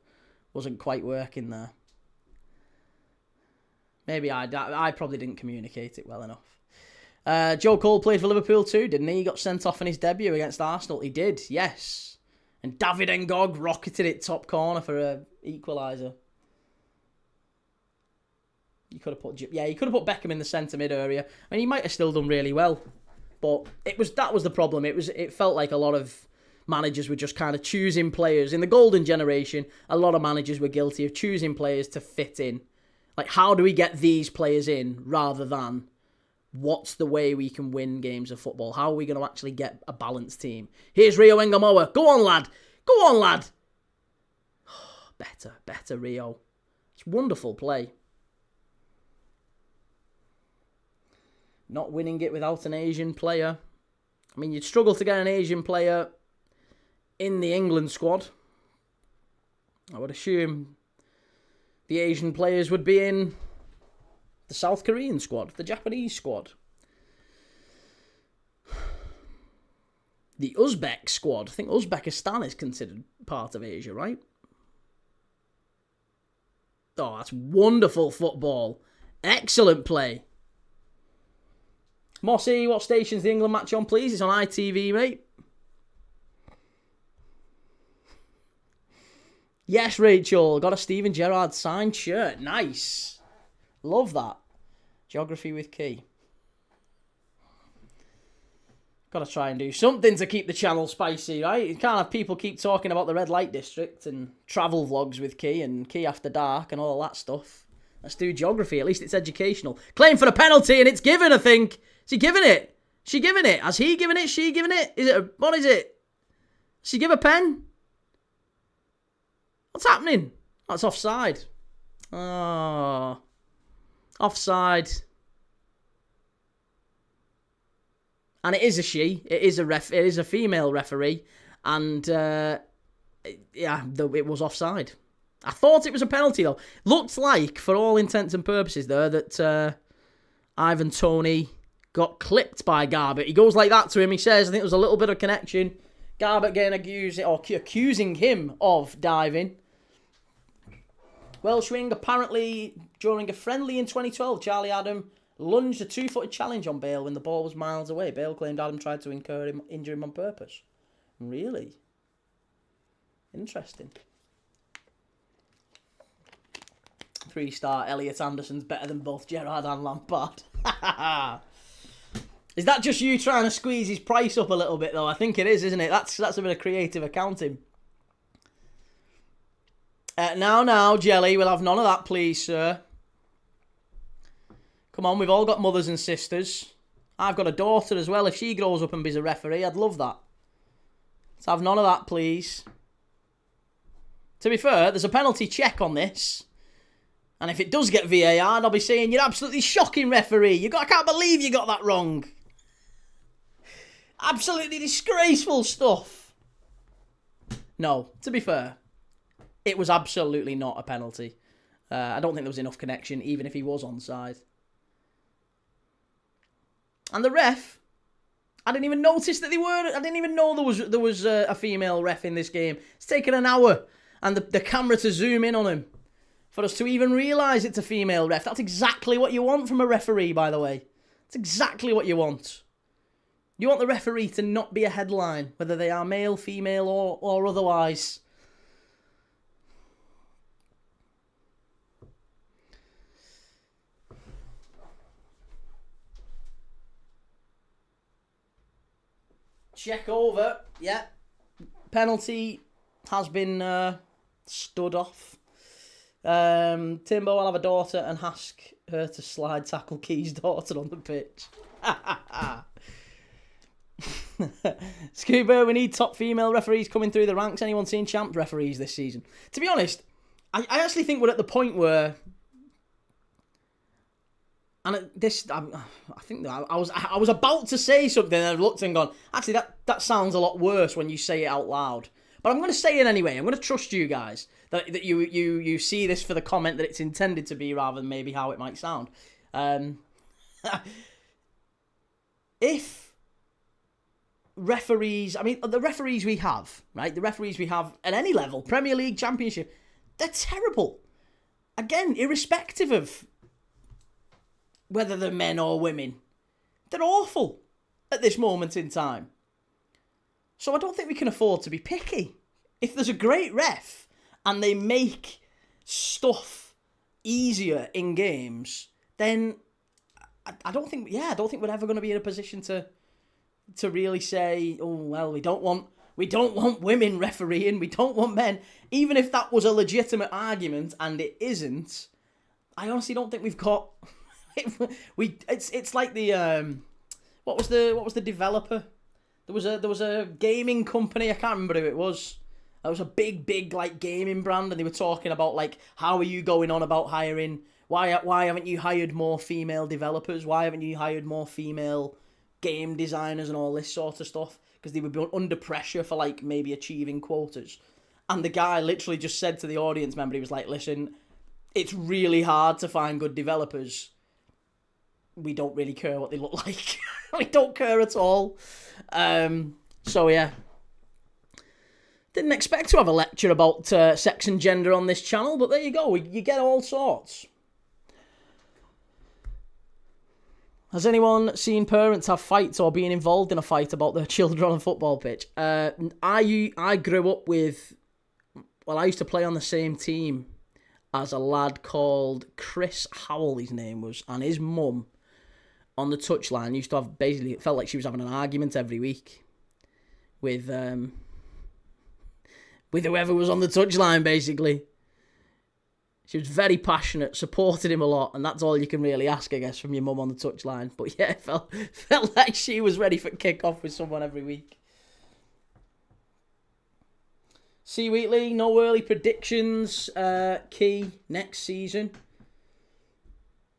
wasn't quite working there. Maybe I probably didn't communicate it well enough. Joe Cole played for Liverpool too, didn't he? He got sent off in his debut against Arsenal. He did, yes. And David Ngog rocketed it top corner for a equaliser. He could have put Beckham in the centre mid area. I mean, he might have still done really well, but that was the problem. It felt like a lot of managers were just kind of choosing players in the golden generation. A lot of managers were guilty of choosing players to fit in. Like, how do we get these players in rather than what's the way we can win games of football? How are we going to actually get a balanced team? Here's Rio Engamoa. Go on, lad. Go on, lad. Better, Rio. It's wonderful play. Not winning it without an Asian player. I mean, you'd struggle to get an Asian player in the England squad. I would assume the Asian players would be in the South Korean squad, the Japanese squad, the Uzbek squad. I think Uzbekistan is considered part of Asia, right? Oh, that's wonderful football. Excellent play. Mossy, what station's the England match on, please? It's on ITV, mate. Yes, Rachel. Got a Steven Gerrard signed shirt. Nice. Love that. Geography with Key. Got to try and do something to keep the channel spicy, right? You can't have people keep talking about the red light district and travel vlogs with Key and Key After Dark and all that stuff. Let's do geography. At least it's educational. Claim for the penalty and it's given, I think. Is he giving it? She giving it? Has he given it? She giving it? What is it? She give a pen? What's happening? That's offside. Oh. Offside. And it is a she. It is a female referee. And, yeah, it was offside. I thought it was a penalty, though. Looked like, for all intents and purposes, there, that Ivan Toney got clipped by Garbett. He goes like that to him. He says, I think there was a little bit of connection. Garbett accusing him of diving. Welshwing, apparently, during a friendly in 2012, Charlie Adam lunged a 2-footed challenge on Bale when the ball was miles away. Bale claimed Adam tried to injure him on purpose. Really? Interesting. 3-star Elliot Anderson's better than both Gerrard and Lampard. Is that just you trying to squeeze his price up a little bit, though? I think it is, isn't it? That's a bit of creative accounting. Now, Jelly, we'll have none of that, please, sir. Come on, we've all got mothers and sisters. I've got a daughter as well. If she grows up and be a referee, I'd love that. Let's have none of that, please. To be fair, there's a penalty check on this. And if it does get VAR, they'll be saying, you're absolutely shocking, referee. I can't believe you got that wrong. Absolutely disgraceful stuff. No, to be fair, it was absolutely not a penalty. I don't think there was enough connection, even if he was onside. And the ref, I didn't even notice that they were. I didn't even know there was a female ref in this game. It's taken an hour and the camera to zoom in on him for us to even realise it's a female ref. That's exactly what you want from a referee, by the way. It's exactly what you want. You want the referee to not be a headline, whether they are male, female, or otherwise. Check over. Yeah. Penalty has been stood off. Timbo will have a daughter and ask her to slide tackle Key's daughter on the pitch. Scuba, we need top female referees coming through the ranks. Anyone seen champ referees this season? To be honest, I actually think we're at the point where, and I think that I was about to say something and I looked and gone, actually that sounds a lot worse when you say it out loud. But I'm going to say it anyway. I'm going to trust you guys that you see this for the comment that it's intended to be rather than maybe how it might sound. If referees, I mean, the referees we have, right? The referees we have at any level, Premier League, Championship, they're terrible. Again, irrespective of whether they're men or women. They're awful at this moment in time. So I don't think we can afford to be picky. If there's a great ref and they make stuff easier in games, then I don't think we're ever going to be in a position to really say, oh well, we don't want women refereeing, we don't want men. Even if that was a legitimate argument, and it isn't, I honestly don't think we've got. It's like the what was the developer? There was a gaming company, I can't remember who it was. It was a big like gaming brand, and they were talking about like, how are you going on about hiring? Why haven't you hired more female developers? Why haven't you hired more female game designers and all this sort of stuff? Because they were under pressure for like maybe achieving quotas. And the guy literally just said to the audience member, he was like, listen, it's really hard to find good developers. We don't really care what they look like. We don't care at all. So yeah. Didn't expect to have a lecture about sex and gender on this channel, but there you go. You get all sorts. Has anyone seen parents have fights or being involved in a fight about their children on a football pitch? I grew up with... Well, I used to play on the same team as a lad called Chris Howell, his name was, and his mum on the touchline used to have basically... It felt like she was having an argument every week with whoever was on the touchline, basically. She was very passionate, supported him a lot, and that's all you can really ask, I guess, from your mum on the touchline. But yeah, it felt like she was ready for kick-off with someone every week. C. Wheatley, no early predictions, Key, next season.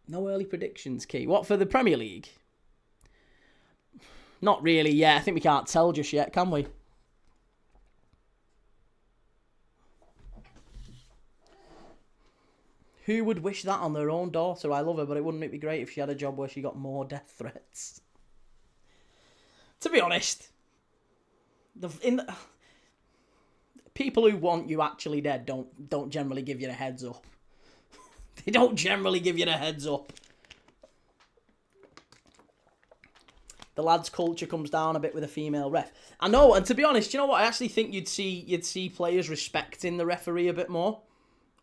No early predictions, Key. What, for the Premier League? Not really, yeah. I think we can't tell just yet, can we? Who would wish that on their own daughter? I love her, but wouldn't it be great if she had a job where she got more death threats? To be honest, people who want you actually dead don't generally give you the heads up. They don't generally give you the heads up. The lads' culture comes down a bit with a female ref. I know, and to be honest, you know what? I actually think you'd see players respecting the referee a bit more.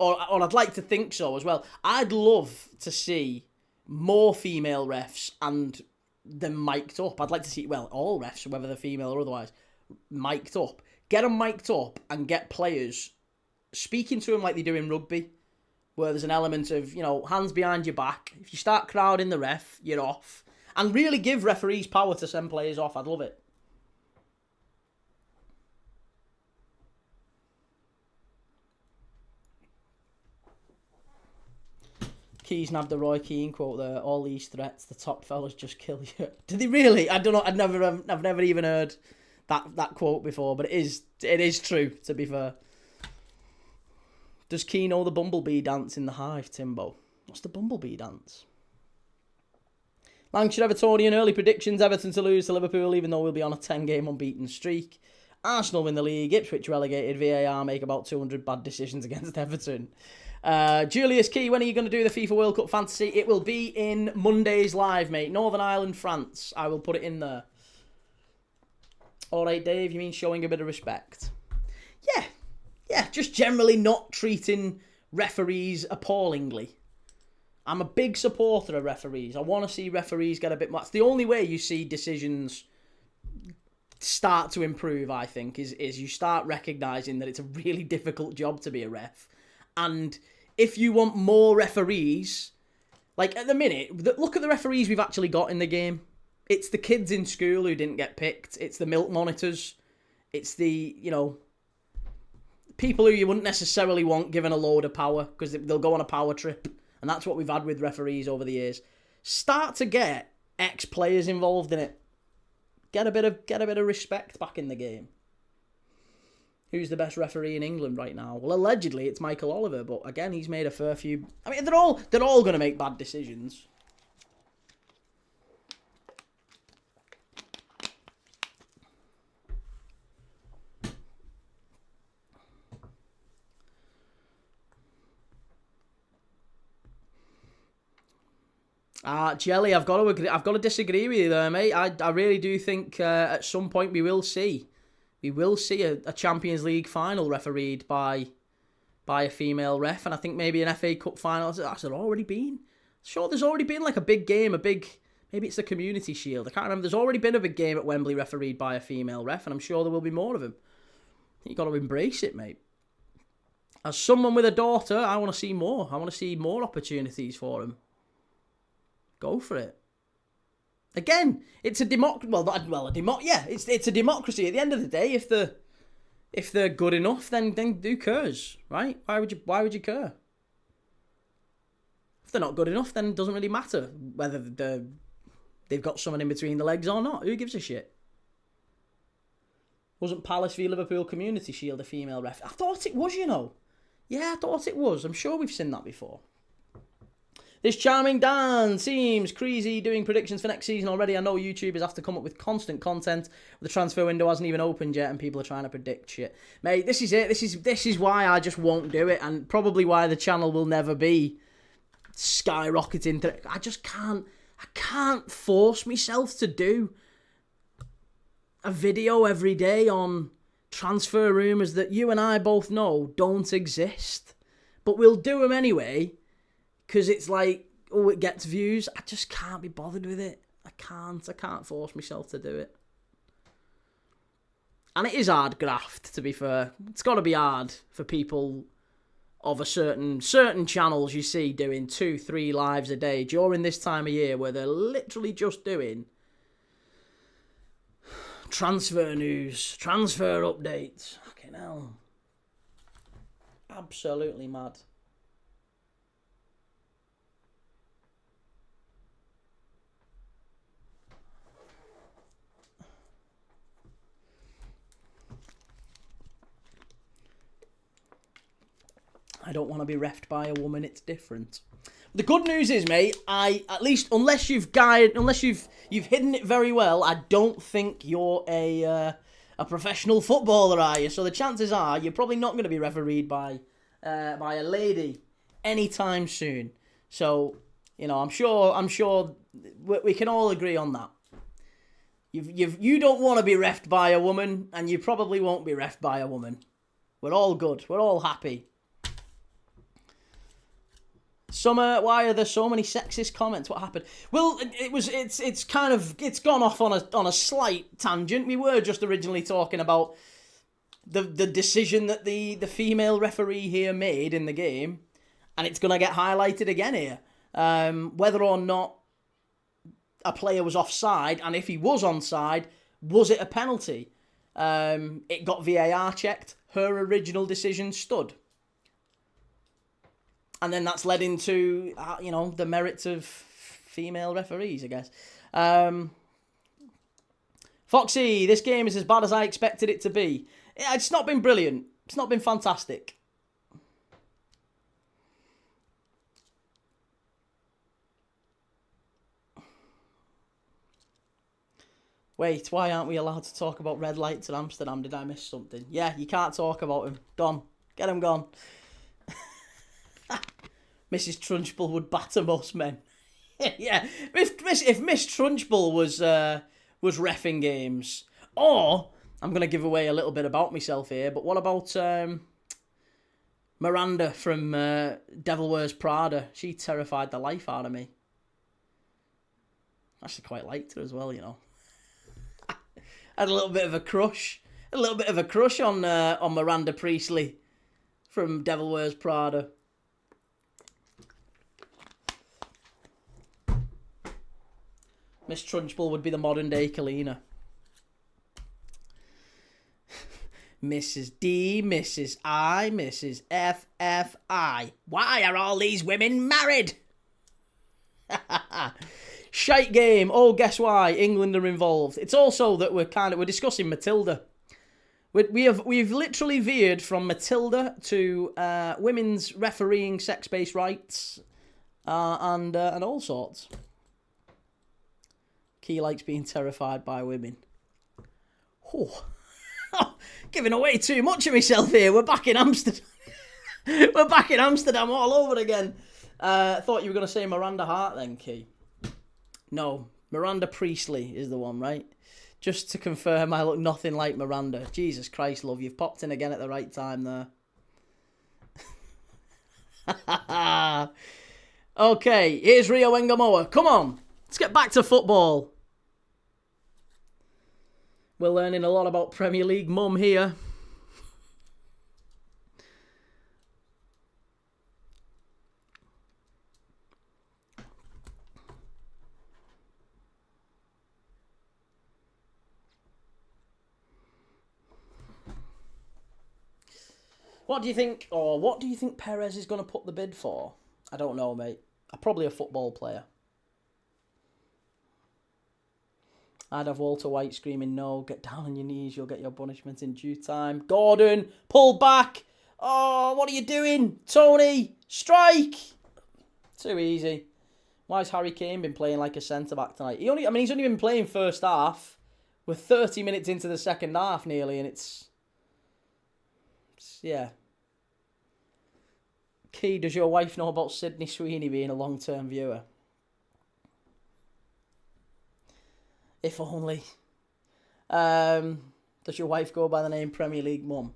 Or I'd like to think so as well. I'd love to see more female refs and them mic'd up. I'd like to see, well, all refs, whether they're female or otherwise, mic'd up. Get them mic'd up and get players speaking to them like they do in rugby, where there's an element of, you know, hands behind your back. If you start crowding the ref, you're off. And really give referees power to send players off. I'd love it. Keys nabbed the Roy Keane quote there. All these threats, the top fellas just kill you. Did they really? I don't know. I've never even heard that quote before, but it is true, to be fair. Does Keane know the bumblebee dance in the Hive, Timbo? What's the bumblebee dance? Lancashire Evertonian early predictions. Everton to lose to Liverpool, even though we'll be on a 10-game unbeaten streak. Arsenal win the league. Ipswich relegated. VAR make about 200 bad decisions against Everton. Julius Key, when are you going to do the FIFA World Cup fantasy? It will be in Monday's live, mate. Northern Ireland, France. I will put it in there. All right, Dave, you mean showing a bit of respect? Yeah, just generally not treating referees appallingly. I'm a big supporter of referees. I want to see referees get a bit more. It's the only way you see decisions start to improve, I think, is you start recognising that it's a really difficult job to be a ref. And if you want more referees, like at the minute, look at the referees we've actually got in the game. It's the kids in school who didn't get picked. It's the milk monitors. It's the, people who you wouldn't necessarily want given a load of power because they'll go on a power trip. And that's what we've had with referees over the years. Start to get ex-players involved in it. Get a bit of respect back in the game. Who's the best referee in England right now? Well, allegedly it's Michael Oliver, but again, he's made a fair few. I mean, they're all going to make bad decisions. Jelly, I've got to agree. I've got to disagree with you there, mate. I really do think at some point we will see a Champions League final refereed by a female ref, and I think maybe an FA Cup final. Has there already been? Sure, there's already been like a big game, maybe it's the Community Shield. I can't remember. There's already been a big game at Wembley refereed by a female ref, and I'm sure there will be more of them. You've got to embrace it, mate. As someone with a daughter, I want to see more. I want to see more opportunities for them. Go for it. Again, it's a democracy. It's a democracy. At the end of the day, if they're good enough, then who cares, right? Why would you care? If they're not good enough, then it doesn't really matter whether they've got someone in between the legs or not. Who gives a shit? Wasn't Palace v Liverpool Community Shield a female ref? I thought it was, Yeah, I thought it was. I'm sure we've seen that before. This charming Dan seems crazy doing predictions for next season already. I know YouTubers have to come up with constant content. The transfer window hasn't even opened yet and people are trying to predict shit. Mate, this is it. This is why I just won't do it, and probably why the channel will never be skyrocketing. I just can't force myself to do a video every day on transfer rumours that you and I both know don't exist. But we'll do them anyway. Because it's like, it gets views. I just can't be bothered with it. I can't force myself to do it. And it is hard graft, to be fair. It's got to be hard for people of a certain channels you see doing 2-3 lives a day during this time of year where they're literally just doing transfer news, transfer updates. Fucking hell. Absolutely mad. I don't want to be reffed by a woman. It's different. The good news is, mate, unless you've hidden it very well, I don't think you're a professional footballer, are you? So the chances are you're probably not going to be refereed by a lady anytime soon. So I'm sure we can all agree on that. You don't want to be reffed by a woman, and you probably won't be reffed by a woman. We're all good. We're all happy. Summer, why are there so many sexist comments? What happened? Well, it's gone off on a slight tangent. We were just originally talking about the decision that the female referee here made in the game, and it's going to get highlighted again here. Whether or not a player was offside, and if he was onside, was it a penalty? It got VAR checked. Her original decision stood. And then that's led into, the merits of female referees, I guess. Foxy, this game is as bad as I expected it to be. It's not been brilliant. It's not been fantastic. Wait, why aren't we allowed to talk about red lights in Amsterdam? Did I miss something? Yeah, you can't talk about them. Gone. Get them gone. Mrs. Trunchbull would batter most men. Yeah, if Miss Trunchbull was reffing games, or I'm gonna give away a little bit about myself here. But what about Miranda from Devil Wears Prada? She terrified the life out of me. Actually, quite liked her as well, you know. I had a little bit of a crush on Miranda Priestley from Devil Wears Prada. Miss Trunchbull would be the modern day Kalina. Mrs. D, Mrs. I, Mrs. FFI. Why are all these women married? Shite game. Oh, guess why? England are involved. It's also that we're discussing Matilda. We've literally veered from Matilda to women's refereeing sex-based rights and all sorts. He likes being terrified by women. Oh, giving away too much of myself here. We're back in Amsterdam. We're back in Amsterdam all over again. Thought you were going to say Miranda Hart then, Key. No, Miranda Priestley is the one, right? Just to confirm, I look nothing like Miranda. Jesus Christ, love, you've popped in again at the right time there. Okay, here's Rio Engamoa. Come on, let's get back to football. We're learning a lot about Premier League mum here. What do you think Perez is going to put the bid for? I don't know, mate. Probably a football player. I'd have Walter White screaming, no, get down on your knees, you'll get your punishment in due time. Gordon, pull back. Oh, what are you doing? Tony, strike. Too easy. Why has Harry Kane been playing like a centre-back tonight? He's only been playing first half. We're 30 minutes into the second half nearly, and it's yeah. Key, does your wife know about Sydney Sweeney being a long-term viewer? If only. Does your wife go by the name Premier League Mum?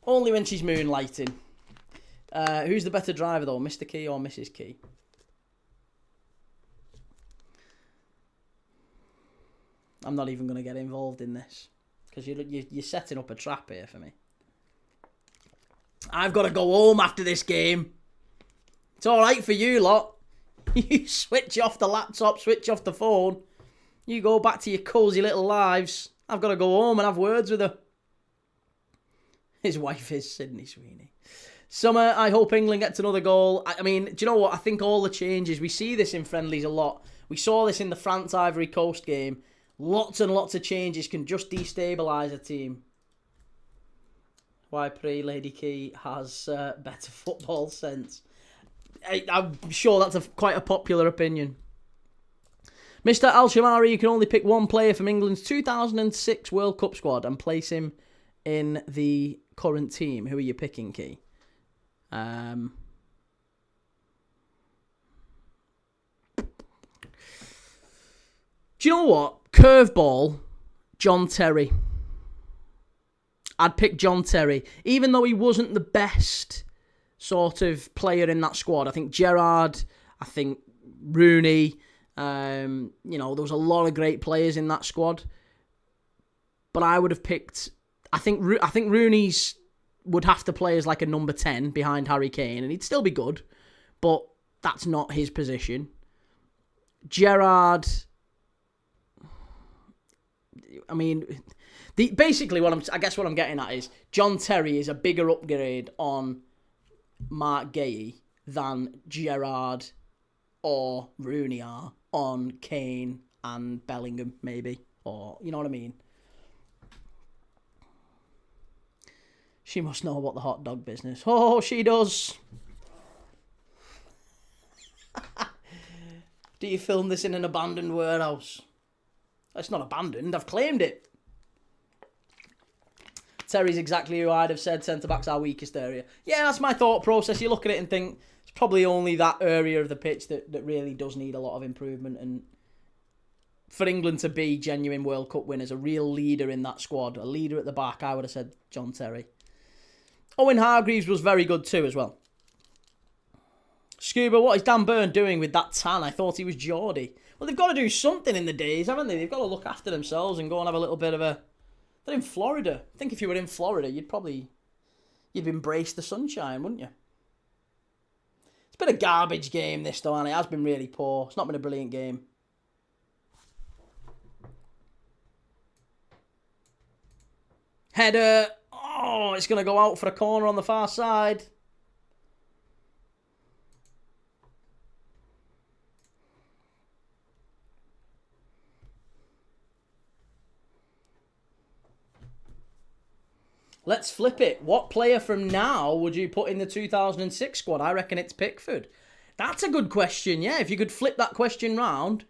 Only when she's moonlighting. Who's the better driver though, Mr. Key or Mrs. Key? I'm not even going to get involved in this because you're setting up a trap here for me. I've got to go home after this game. It's all right for you lot. You switch off the laptop, switch off the phone. You go back to your cosy little lives. I've got to go home and have words with her. His wife is Sydney Sweeney. Summer, I hope England gets another goal. I mean, do you know what? I think all the changes, we see this in friendlies a lot. We saw this in the France-Ivory Coast game. Lots and lots of changes can just destabilise a team. Why pray Lady Key has better football sense. I'm sure that's quite a popular opinion. Mr. Al-Shamari, you can only pick one player from England's 2006 World Cup squad and place him in the current team. Who are you picking, Key? Do you know what? Curveball, John Terry. I'd pick John Terry. Even though he wasn't the best sort of player in that squad. I think Gerrard, I think Rooney... there was a lot of great players in that squad, but I would have picked. I think Rooney's would have to play as like a number 10 behind Harry Kane, and he'd still be good, but that's not his position. Gerrard. I mean, basically what I'm getting at is John Terry is a bigger upgrade on Mark Gahey than Gerrard or Rooney are on Kane and Bellingham, maybe. Or, you know what I mean? She must know about the hot dog business. Oh, she does. Do you film this in an abandoned warehouse? It's not abandoned. I've claimed it. Terry's exactly who I'd have said centre-back's our weakest area. Yeah, that's my thought process. You look at it and think it's probably only that area of the pitch that really does need a lot of improvement. And for England to be genuine World Cup winners, a real leader in that squad, a leader at the back, I would have said John Terry. Owen Hargreaves was very good too as well. Scuba, what is Dan Burn doing with that tan? I thought he was Geordie. Well, they've got to do something in the days, haven't they? They've got to look after themselves and go and have a little bit of a... They're in Florida. I think if you were in Florida, you'd embrace the sunshine, wouldn't you? It's been a garbage game, this, though, and it has been really poor. It's not been a brilliant game. Header. Oh, it's going to go out for a corner on the far side. Let's flip it. What player from now would you put in the 2006 squad? I reckon it's Pickford. That's a good question, yeah. If you could flip that question round,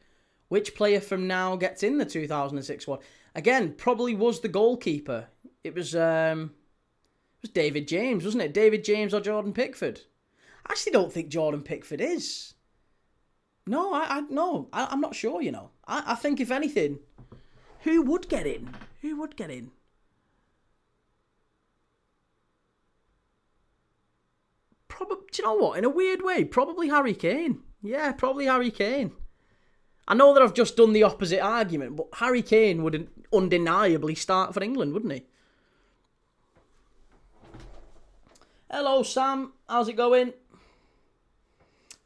which player from now gets in the 2006 squad? Again, probably was the goalkeeper. It was David James, wasn't it? David James or Jordan Pickford? I actually don't think Jordan Pickford is. No, I'm not sure, you know. I think, if anything, who would get in? Who would get in? Probably, do you know what? In a weird way, probably Harry Kane. Yeah, probably Harry Kane. I know that I've just done the opposite argument, but Harry Kane would undeniably start for England, wouldn't he? Hello, Sam. How's it going?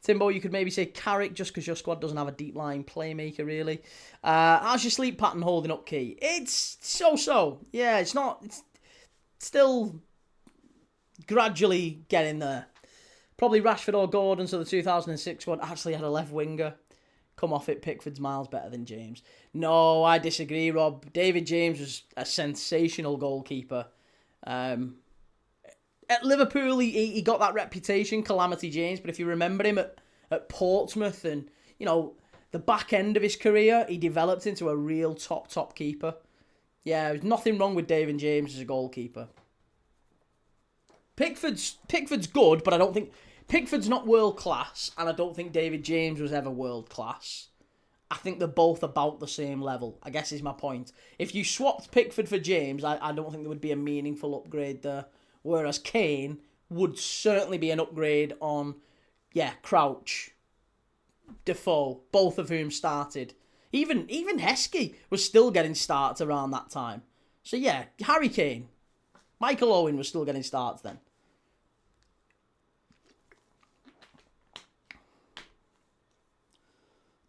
Timbo, you could maybe say Carrick just because your squad doesn't have a deep line playmaker, really. How's your sleep pattern holding up, Key? It's so-so. Yeah, it's still gradually getting there. Probably Rashford or Gordon, so the 2006 one actually had a left winger. Come off it, Pickford's miles better than James. No, I disagree, Rob. David James was a sensational goalkeeper. At Liverpool, he got that reputation, Calamity James, but if you remember him at Portsmouth and, you know, the back end of his career, he developed into a real top keeper. Yeah, there's nothing wrong with David James as a goalkeeper. Pickford's good, but I don't think... Pickford's not world class, and I don't think David James was ever world class. I think they're both about the same level, I guess is my point. If you swapped Pickford for James, I don't think there would be a meaningful upgrade there. Whereas Kane would certainly be an upgrade on, Crouch, Defoe, both of whom started. Even Heskey was still getting starts around that time. So yeah, Harry Kane. Michael Owen was still getting starts then.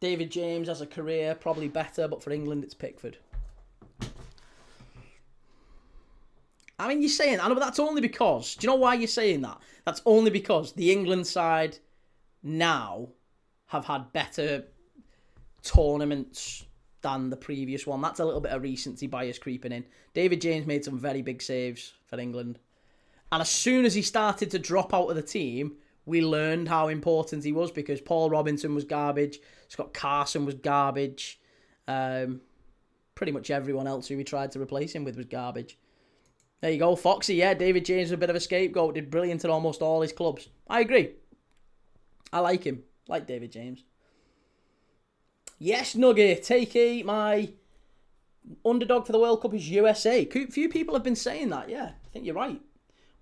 David James has a career, probably better, but for England it's Pickford. I mean, you're saying, I know, but that's only because, do you know why you're saying that? That's only because the England side now have had better tournaments than the previous one. That's a little bit of recency bias creeping in. David James made some very big saves for England. And as soon as he started to drop out of the team, we learned how important he was, because Paul Robinson was garbage, Scott Carson was garbage. Pretty much everyone else who we tried to replace him with was garbage. There you go, Foxy. Yeah, David James was a bit of a scapegoat. Did brilliant at almost all his clubs. I agree. I like him. Like David James. Yes, Nugget. Takey, my underdog for the World Cup is USA. Few people have been saying that. Yeah, I think you're right.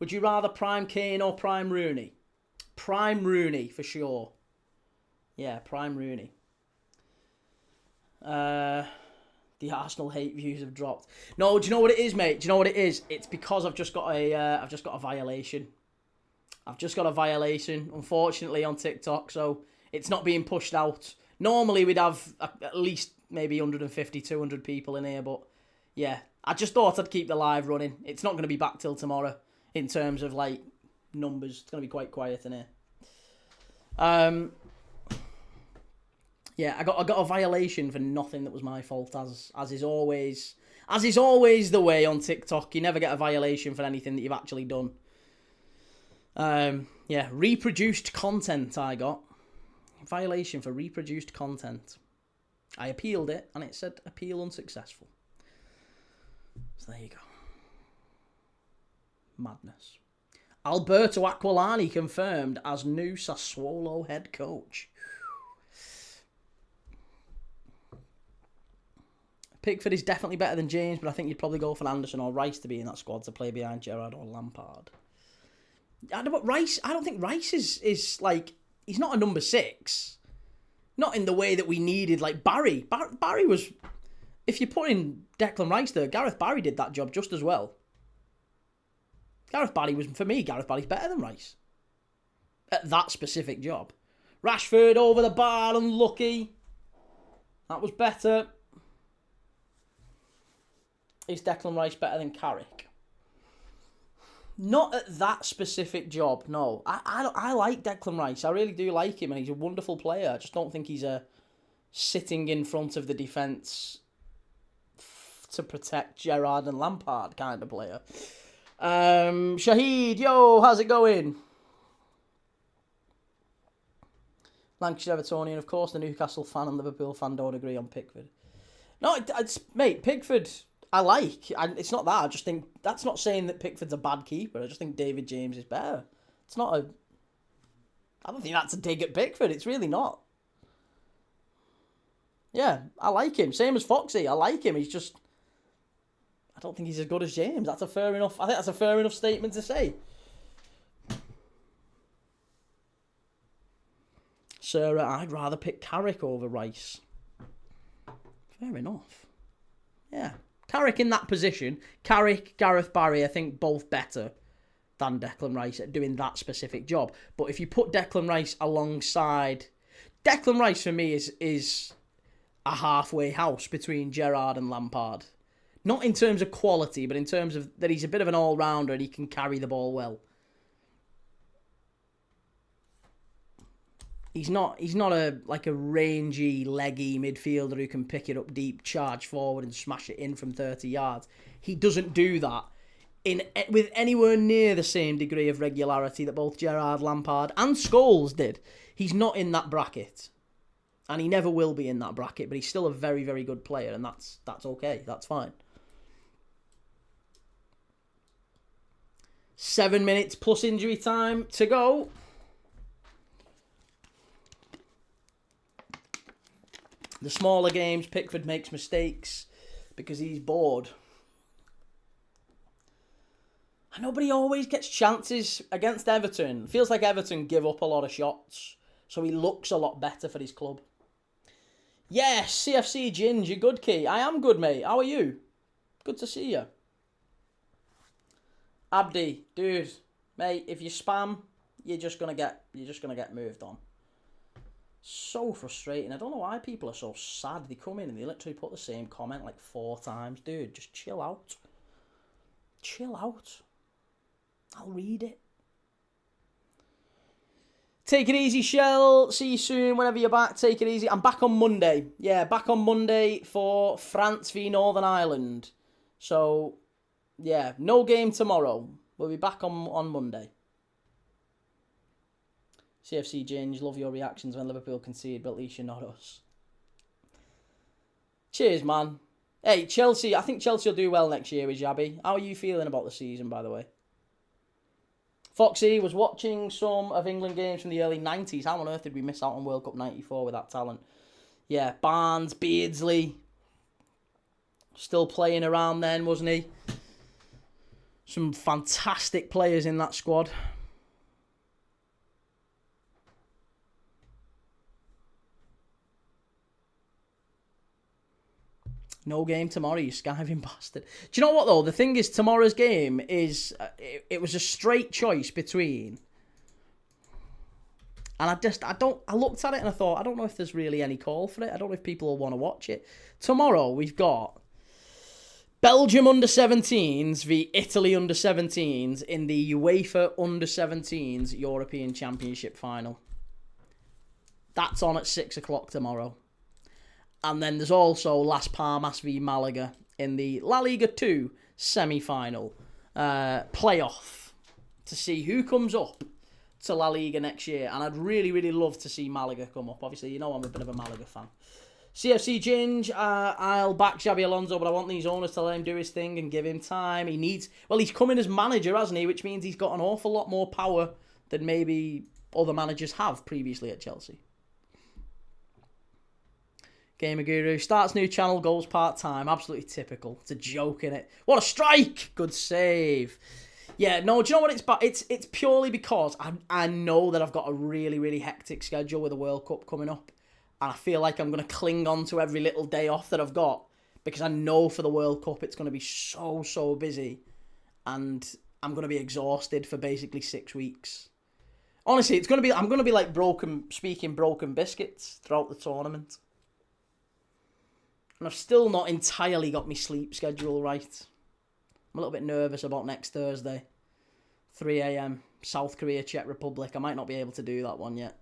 Would you rather prime Kane or prime Rooney? Prime Rooney, for sure. Yeah, prime Rooney. The Arsenal hate views have dropped. No, do you know what it is, mate? Do you know what it is? It's because I've just got a violation. I've just got a violation, unfortunately, on TikTok, so it's not being pushed out. Normally, we'd have at least maybe 150, 200 people in here, but yeah, I just thought I'd keep the live running. It's not going to be back till tomorrow in terms of, like, numbers. It's going to be quite quiet in here. Yeah, I got a violation for nothing that was my fault, as is always the way on TikTok. You never get a violation for anything that you've actually done. Yeah, reproduced content I got. Violation for reproduced content. I appealed it, and it said appeal unsuccessful. So there you go. Madness. Alberto Aquilani confirmed as new Sassuolo head coach. Pickford is definitely better than James, but I think you'd probably go for Anderson or Rice to be in that squad to play behind Gerrard or Lampard. I don't think Rice is like, he's not a number 6. Not in the way that we needed, like Barry. Barry was, if you put in Declan Rice there, Gareth Barry did that job just as well. Gareth Barry's better than Rice. At that specific job. Rashford over the bar, unlucky. That was better. Is Declan Rice better than Carrick? Not at that specific job, no. I like Declan Rice. I really do like him, and he's a wonderful player. I just don't think he's a sitting in front of the defence to protect Gerrard and Lampard kind of player. Shahid, yo, how's it going? Lancashire Evertonian, of course, the Newcastle fan and Liverpool fan don't agree on Pickford. No, mate, Pickford, I like. It's not that. I just think, that's not saying that Pickford's a bad keeper. I just think David James is better. It's not a... I don't think that's a dig at Pickford. It's really not. Yeah, I like him. Same as Foxy. I like him. He's just... I don't think he's as good as James. That's a fair enough... I think that's a fair enough statement to say. Sarah, I'd rather pick Carrick over Rice. Fair enough. Yeah. Carrick in that position. Carrick, Gareth Barry, I think both better than Declan Rice at doing that specific job. But if you put Declan Rice alongside... Declan Rice for me is a halfway house between Gerrard and Lampard. Not in terms of quality, but in terms of that he's a bit of an all-rounder and he can carry the ball well. He's not a rangy, leggy midfielder who can pick it up deep, charge forward and smash it in from 30 yards. He doesn't do that with anywhere near the same degree of regularity that both Gerrard, Lampard and Scholes did. He's not in that bracket. And he never will be in that bracket, but he's still a very, very good player, and that's okay. That's fine. 7 minutes plus injury time to go. The smaller games, Pickford makes mistakes because he's bored. I know, but he always gets chances against Everton. Feels like Everton give up a lot of shots, so he looks a lot better for his club. Yes, CFC Ginge, you're good, Key. I am good, mate. How are you? Good to see you. Abdi, dude, mate, if you spam, you're just gonna get moved on. So frustrating. I don't know why people are so sad. They come in and they literally put the same comment like 4 times. Dude, just chill out. Chill out. I'll read it. Take it easy, Shell. See you soon whenever you're back. Take it easy. I'm back on Monday. Yeah, back on Monday for France v Northern Ireland. So, yeah, no game tomorrow. We'll be back on Monday. CFC Ginge, love your reactions when Liverpool concede, but at least you're not us. Cheers, man. Hey, Chelsea, I think Chelsea will do well next year with Xabi. How are you feeling about the season, by the way? Foxy was watching some of England games from the early 90s. How on earth did we miss out on World Cup 94 with that talent? Yeah, Barnes, Beardsley. Still playing around then, wasn't he? Some fantastic players in that squad. No game tomorrow, you skiving bastard. Do you know what, though? The thing is, tomorrow's game is... it was a straight choice between... And I looked at it and I thought, I don't know if there's really any call for it. I don't know if people will want to watch it. Tomorrow, we've got Belgium under-17s v Italy under-17s in the UEFA under-17s European Championship final. That's on at 6 o'clock tomorrow. And then there's also Las Palmas v Malaga in the La Liga 2 semi-final playoff to see who comes up to La Liga next year. And I'd really, really love to see Malaga come up. Obviously, you know I'm a bit of a Malaga fan. CFC Ginge, I'll back Xabi Alonso, but I want these owners to let him do his thing and give him time. He's coming as manager, hasn't he? Which means he's got an awful lot more power than maybe other managers have previously at Chelsea. Gamer Guru starts new channel, goes part-time. Absolutely typical. It's a joke, innit? What a strike! Good save. Yeah, no, do you know what it's purely because I know that I've got a really, really hectic schedule with the World Cup coming up. And I feel like I'm going to cling on to every little day off that I've got because I know for the World Cup it's going to be so, so busy. And I'm going to be exhausted for basically 6 weeks. Honestly, I'm going to be like broken biscuits throughout the tournament. And I've still not entirely got my sleep schedule right. I'm a little bit nervous about next Thursday. 3 a.m. South Korea, Czech Republic. I might not be able to do that one yet.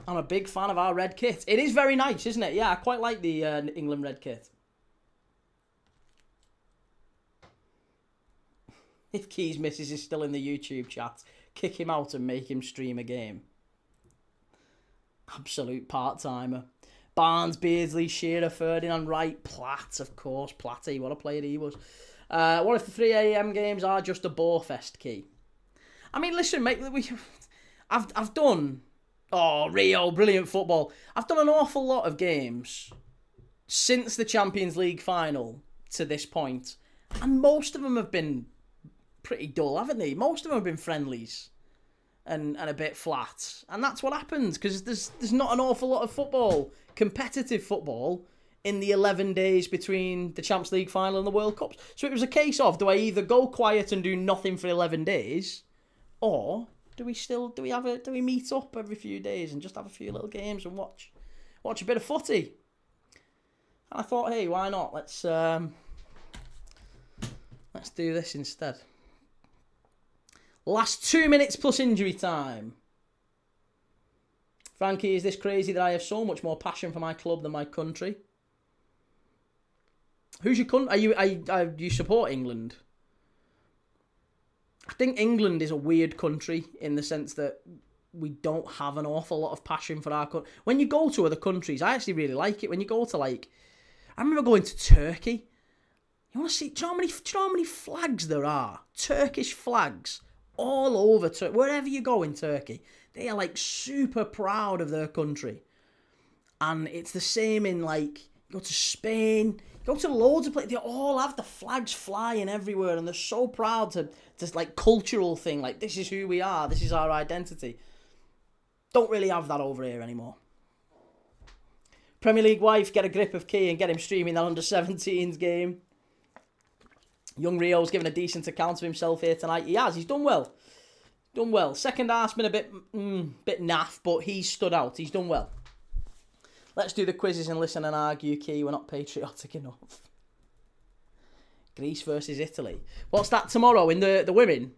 I'm a big fan of our red kit. It is very nice, isn't it? Yeah, I quite like the England red kit. If Keys Misses is still in the YouTube chat, kick him out and make him stream a game. Absolute part-timer. Barnes, Bazeley, Shearer, Ferdinand, Wright, Platt, of course. Platty, what a player he was. What if the 3 a.m. games are just a bore-fest, Key? I mean, listen, mate, I've done... Oh, Rio, brilliant football. I've done an awful lot of games since the Champions League final to this point, and most of them have been pretty dull, haven't they? Most of them have been friendlies and a bit flat, and that's what happens because there's not an awful lot of football, competitive football, in the 11 days between the Champions League final and the World Cups. So it was a case of, do I either go quiet and do nothing for 11 days, or... Do we meet up every few days and just have a few little games and watch a bit of footy? And I thought, hey, why not? Let's do this instead. Last 2 minutes plus injury time. Frankie, is this crazy that I have so much more passion for my club than my country? Who's your country? Do you support England? I think England is a weird country in the sense that we don't have an awful lot of passion for our country. When you go to other countries, I actually really like it. When you go to, like... I remember going to Turkey. You want to see... Do you know how many flags there are? Turkish flags. All over Turkey. Wherever you go in Turkey. They are, like, super proud of their country. And it's the same in, like... You go to Spain... Go to loads of places, they all have the flags flying everywhere and they're so proud to this like cultural thing, like this is who we are, this is our identity. Don't really have that over here anymore. Premier League wife, get a grip of Key and get him streaming that under-17s game. Young Rio's given a decent account of himself here tonight. He has, he's done well. Done well. Second half's been a bit naff, but he's stood out, he's done well. Let's do the quizzes and listen and argue, Key. We're not patriotic enough. Greece versus Italy. What's that tomorrow in the women?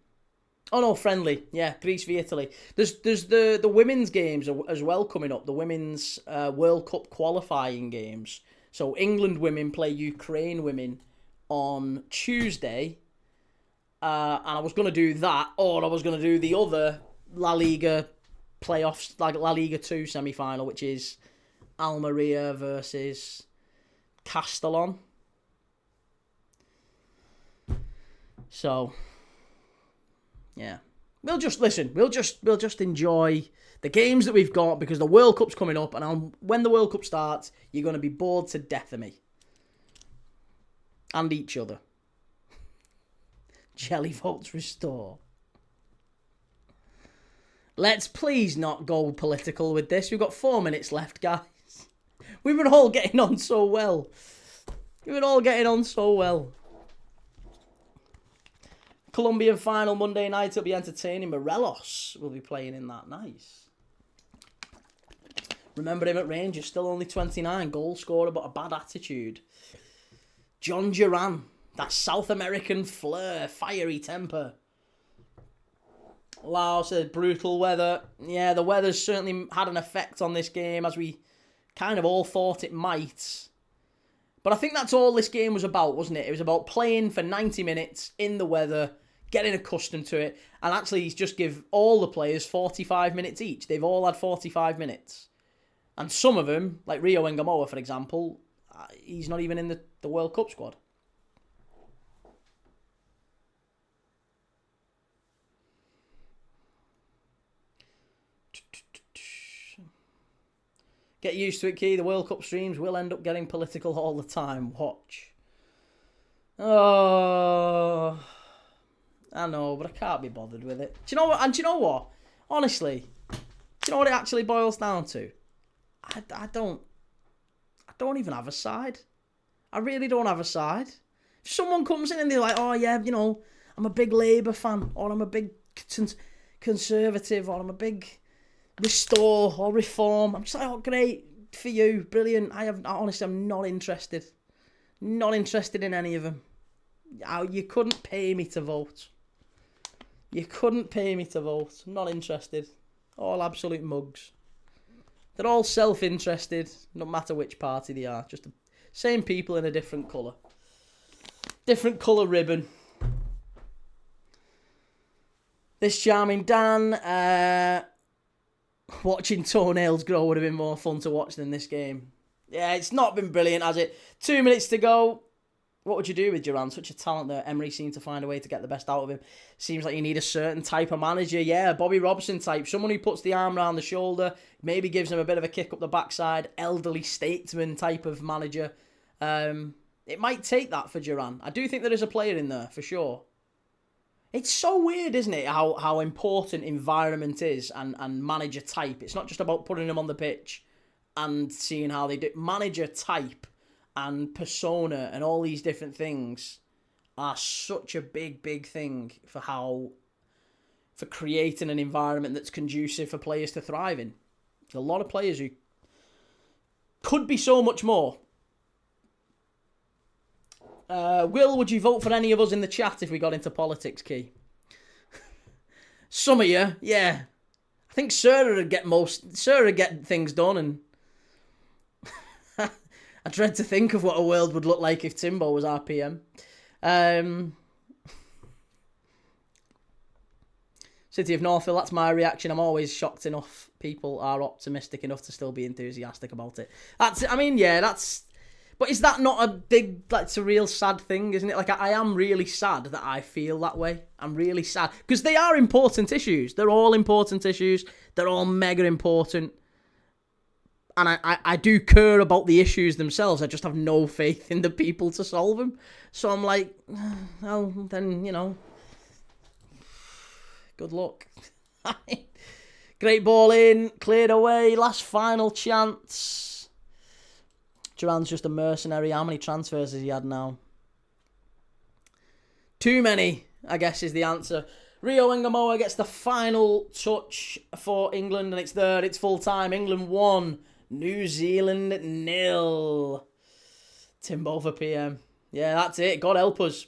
Oh, no, friendly. Yeah, Greece v Italy. There's the women's games as well coming up. The women's World Cup qualifying games. So England women play Ukraine women on Tuesday. And I was going to do that, or I was going to do the other La Liga playoffs, like La Liga 2 semi-final, which is... Almeria versus Castellon. So, yeah, we'll just enjoy the games that we've got because the World Cup's coming up, and when the World Cup starts, you're going to be bored to death of me and each other. Jelly votes restore. Let's please not go political with this. We've got 4 minutes left, guys. We were all getting on so well. Colombian final Monday night will be entertaining. Morelos will be playing in that. Nice. Remember him at Rangers, still only 29. Goal scorer, but a bad attitude. John Duran. That South American flair. Fiery temper. Laos, brutal weather. Yeah, the weather's certainly had an effect on this game, as we kind of all thought it might. But I think that's all this game was about, wasn't it? It was about playing for 90 minutes in the weather, getting accustomed to it, and actually he's just give all the players 45 minutes each. They've all had 45 minutes. And some of them, like Rio Ngamoa, for example, he's not even in the World Cup squad. Get used to it, Key. The World Cup streams will end up getting political all the time. Watch. Oh, I know, but I can't be bothered with it. Do you know what? And do you know what? Honestly, do you know what it actually boils down to? I don't even have a side. I really don't have a side. If someone comes in and they're like, oh yeah, you know, I'm a big Labour fan, or I'm a big Conservative, or I'm a big Restore or Reform, I'm just like, oh great for you, brilliant. Honestly, I'm not interested. Not interested in any of them. You couldn't pay me to vote. You couldn't pay me to vote. I'm not interested. All absolute mugs. They're all self-interested, no matter which party they are. Just the same people in a different colour. Different colour ribbon. This charming Dan, watching toenails grow would have been more fun to watch than this game. Yeah, it's not been brilliant, has it? 2 minutes to go. What would you do with Duran? Such a talent there. Emery seemed to find a way to get the best out of him. Seems like you need a certain type of manager. Yeah, Bobby Robson type. Someone who puts the arm around the shoulder, maybe gives him a bit of a kick up the backside. Elderly statesman type of manager. It might take that for Duran. I do think there is a player in there, for sure. It's so weird, isn't it, how important environment is and manager type. It's not just about putting them on the pitch and seeing how they do. Manager type and persona and all these different things are such a big thing for creating an environment that's conducive for players to thrive in. There's a lot of players who could be so much more. Will, would you vote for any of us in the chat if we got into politics, Key? Some of you, yeah. I think Sarah would get things done, and I dread to think of what a world would look like if Timbo was our PM. City of Northville, that's my reaction. I'm always shocked enough people are optimistic enough to still be enthusiastic about it. But is that not a big, it's a real sad thing, isn't it? Like, I am really sad that I feel that way. I'm really sad. Because they are important issues. They're all important issues. They're all mega important. And I do care about the issues themselves. I just have no faith in the people to solve them. So I'm like, well, then, you know, good luck. Great ball in, cleared away, last final chance. Duran's just a mercenary. How many transfers has he had now? Too many, I guess, is the answer. Rio Ngamoa gets the final touch for England, and it's there. It's full time. England 1, New Zealand 0. Timbo for PM. Yeah, that's it. God help us.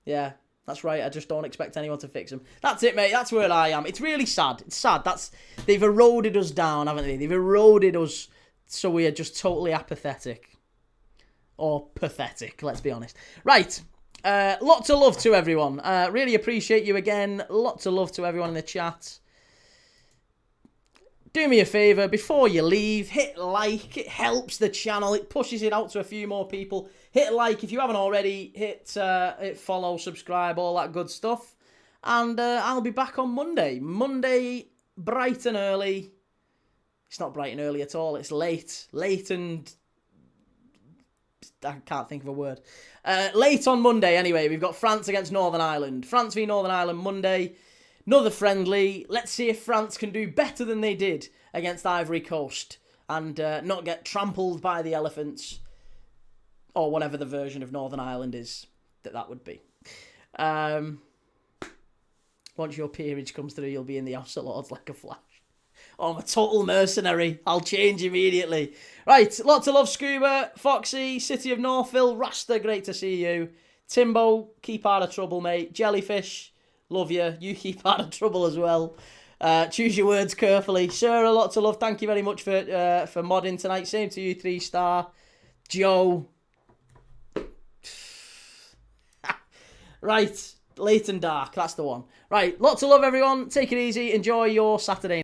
Yeah, that's right. I just don't expect anyone to fix him. That's it, mate. That's where I am. It's really sad. It's sad. They've eroded us down, haven't they? They've eroded us. So we are just totally apathetic. Or pathetic, let's be honest. Right. Lots of love to everyone. Really appreciate you again. Lots of love to everyone in the chat. Do me a favour, before you leave, hit like. It helps the channel. It pushes it out to a few more people. Hit like if you haven't already. Hit follow, subscribe, all that good stuff. And I'll be back on Monday. Monday, bright and early. It's not bright and early at all. It's late. Late and... I can't think of a word. Late on Monday, anyway. We've got France against Northern Ireland. France v Northern Ireland Monday. Another friendly. Let's see if France can do better than they did against Ivory Coast. And not get trampled by the elephants. Or whatever the version of Northern Ireland is that would be. Once your peerage comes through, you'll be in the House of Lords like a flash. Oh, I'm a total mercenary. I'll change immediately. Right, lots of love, Scuba, Foxy, City of Northville, Rasta, great to see you. Timbo, keep out of trouble, mate. Jellyfish, love you. You keep out of trouble as well. Choose your words carefully. Sarah, lots of love. Thank you very much for modding tonight. Same to you, 3-star. Joe. Right, late and dark. That's the one. Right, lots of love, everyone. Take it easy. Enjoy your Saturday.